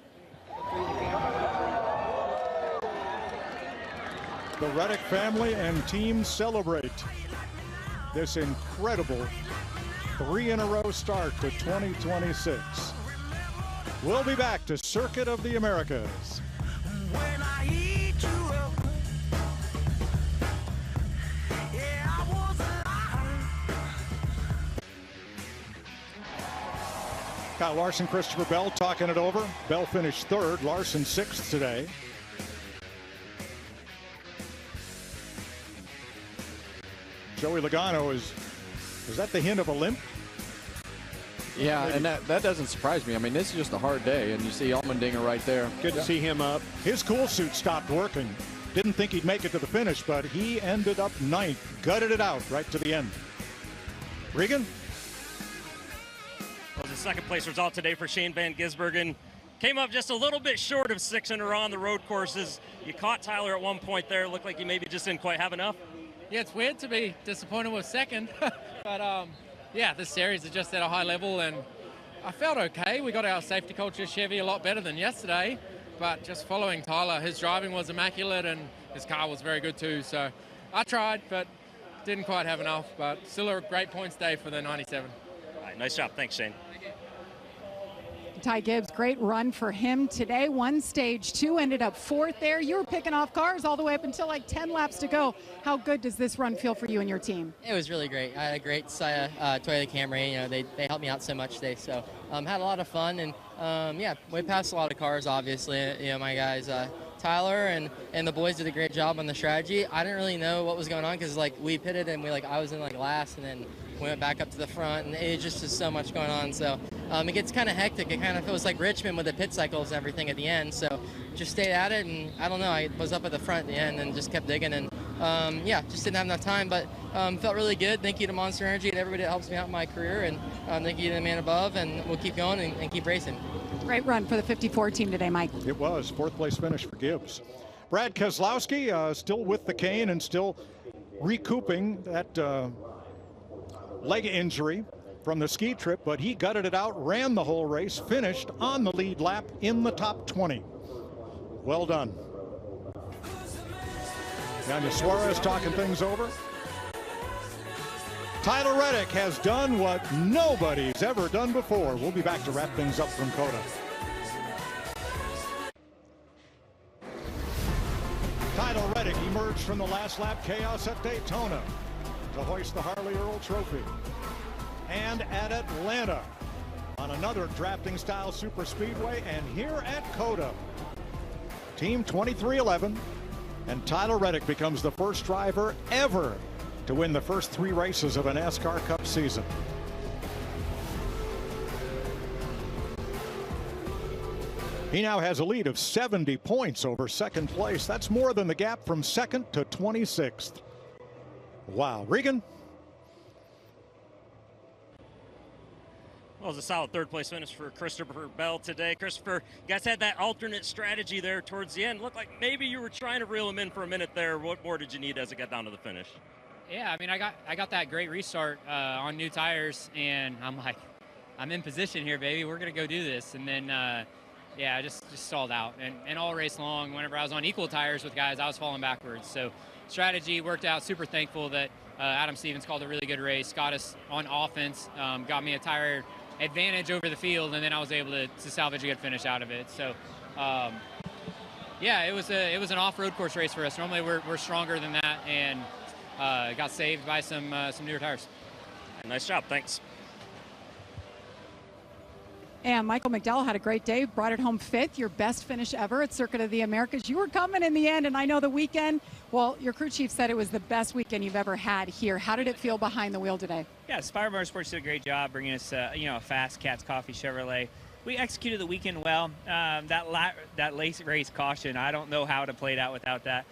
The Reddick family and team celebrate this incredible 3-in-a-row start to 2026. We'll be back to Circuit of the Americas. When I eat you up, yeah, I was Kyle Larson, Christopher Bell talking it over. Bell finished 3rd, Larson 6th today. Joey Logano is that the hint of a limp? Yeah, and that doesn't surprise me. I mean, this is just a hard day, and you see Allmendinger right there. Good to see him up. His cool suit stopped working. Didn't think he'd make it to the finish, but he ended up 9th. Gutted it out right to the end. Regan? Was the second place result today for Shane Van Gisbergen. Came up just a little bit short of 6 in a row on the road courses. You caught Tyler at one point there. Looked like you maybe just didn't quite have enough. Yeah, it's weird to be disappointed with 2nd. But, yeah, this series is just at a high level, and I felt okay. We got our safety culture Chevy a lot better than yesterday. But just following Tyler, his driving was immaculate, and his car was very good too. So I tried, but didn't quite have enough. But still a great points day for the 97. All right, nice job. Thanks, Shane. Ty Gibbs, great run for him today. Won stage 2, ended up 4th there. You were picking off cars all the way up until like 10 laps to go. How good does this run feel for you and your team? It was really great. I had a great Toyota Camry. You know, they helped me out so much today. So had a lot of fun, and yeah, we passed a lot of cars. Obviously, you know, my guys Tyler and the boys did a great job on the strategy. I didn't really know what was going on because like we pitted and I was in like last, and then we went back up to the front, and it just is so much going on. So it gets kind of hectic. It kind of feels like Richmond with the pit cycles and everything at the end. So just stayed at it, and I don't know, I was up at the front at the end and just kept digging, and yeah, just didn't have enough time, but felt really good. Thank you to Monster Energy and everybody that helps me out in my career, and thank you to the man above, and we'll keep going and keep racing. Great run for the 54 team today, Mike. It was 4th place finish for Gibbs. Brad Keselowski still with the cane and still recouping that leg injury from the ski trip, but he gutted it out, ran the whole race, finished on the lead lap in the top 20. Well done. Yanya Suarez talking things over. Tyler Reddick has done what nobody's ever done before. We'll be back to wrap things up from COTA. Tyler Reddick emerged from the last lap chaos at Daytona. to hoist the Harley Earl Trophy. And at Atlanta on another drafting style super speedway, and here at COTA, Team 2311, and Tyler Reddick becomes the first driver ever to win the first 3 races of a NASCAR Cup season. He now has a lead of 70 points over second place. That's more than the gap from second to 26th. Wow. Regan? Well, it was a solid third place finish for Christopher Bell today. Christopher, you guys had that alternate strategy there towards the end. Looked like maybe you were trying to reel him in for a minute there. What more did you need as it got down to the finish? Yeah, I mean, I got that great restart on new tires, and I'm like, I'm in position here, baby. We're going to go do this. And then, yeah, I just stalled out. And all race long, whenever I was on equal tires with guys, I was falling backwards. So strategy worked out. Super thankful that Adam Stevens called a really good race, got us on offense, got me a tire advantage over the field, and then I was able to salvage a good finish out of it. So, yeah, it was an off-road course race for us. Normally we're stronger than that, and got saved by some newer tires. Nice job. Thanks. And Michael McDowell had a great day, brought it home 5th, your best finish ever at Circuit of the Americas. You were coming in the end, and I know the weekend, well, your crew chief said it was the best weekend you've ever had here. How did it feel behind the wheel today? Yeah, Spire Motorsports did a great job bringing us, a fast Cat's Coffee Chevrolet. We executed the weekend well. That late race caution, I don't know how to play it out without that.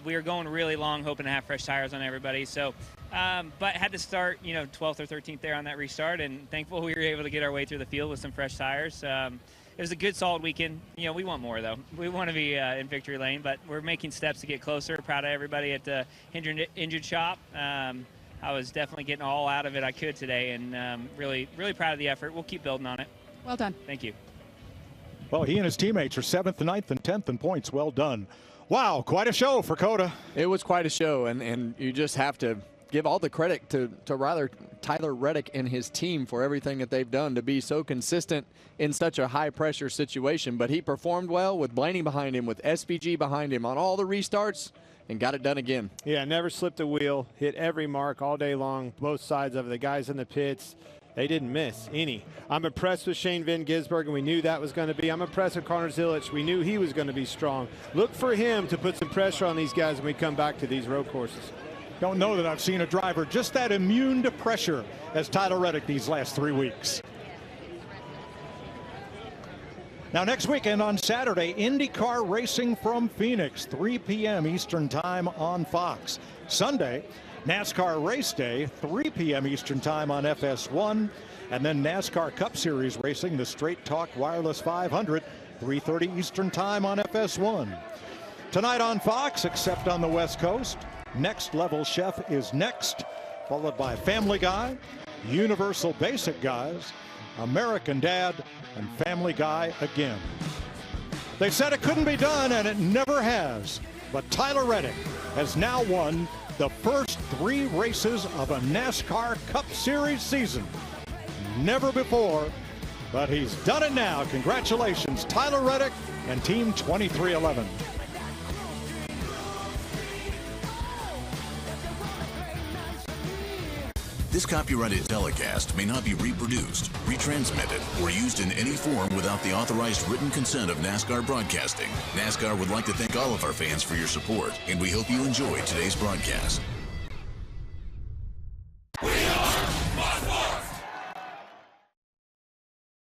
We were going really long, hoping to have fresh tires on everybody. So, but had to start, 12th or 13th there on that restart, and thankful we were able to get our way through the field with some fresh tires. It was a good, solid weekend. We want more, though. We want to be in victory lane, but we're making steps to get closer. Proud of everybody at the injured shop. I was definitely getting all out of it I could today, and really, really proud of the effort. We'll keep building on it. Well done. Thank you. Well, he and his teammates are 7th, 9th, and 10th in points. Well done. Wow, quite a show for COTA. It was quite a show, and you just have to give all the credit to Tyler Reddick and his team for everything that they've done to be so consistent in such a high-pressure situation. But he performed well with Blaney behind him, with SVG behind him on all the restarts, and got it done again. Yeah, never slipped a wheel, hit every mark all day long, both sides of it. The guys in the pits, they didn't miss any. I'm impressed with Shane Van Gisbergen. We knew that was going to be. I'm impressed with Connor Zilic. We knew he was going to be strong. Look for him to put some pressure on these guys when we come back to these road courses. Don't know that I've seen a driver just that immune to pressure as Tyler Reddick these last 3 weeks. Now next weekend on Saturday, IndyCar racing from Phoenix, 3 p.m. Eastern time on Fox. Sunday, NASCAR race day, 3 p.m. Eastern time on FS1. And then NASCAR Cup Series racing, the Straight Talk Wireless 500, 3:30 Eastern time on FS1. Tonight on Fox, except on the West Coast, Next Level Chef is next, followed by Family Guy, Universal Basic Guys, American Dad, and Family Guy again. They said it couldn't be done, and it never has. But Tyler Reddick has now won the first 3 races of a NASCAR Cup Series season. Never before, but he's done it now. Congratulations, Tyler Reddick and Team 2311. This copyrighted telecast may not be reproduced, retransmitted, or used in any form without the authorized written consent of NASCAR Broadcasting. NASCAR would like to thank all of our fans for your support, and we hope you enjoyed today's broadcast.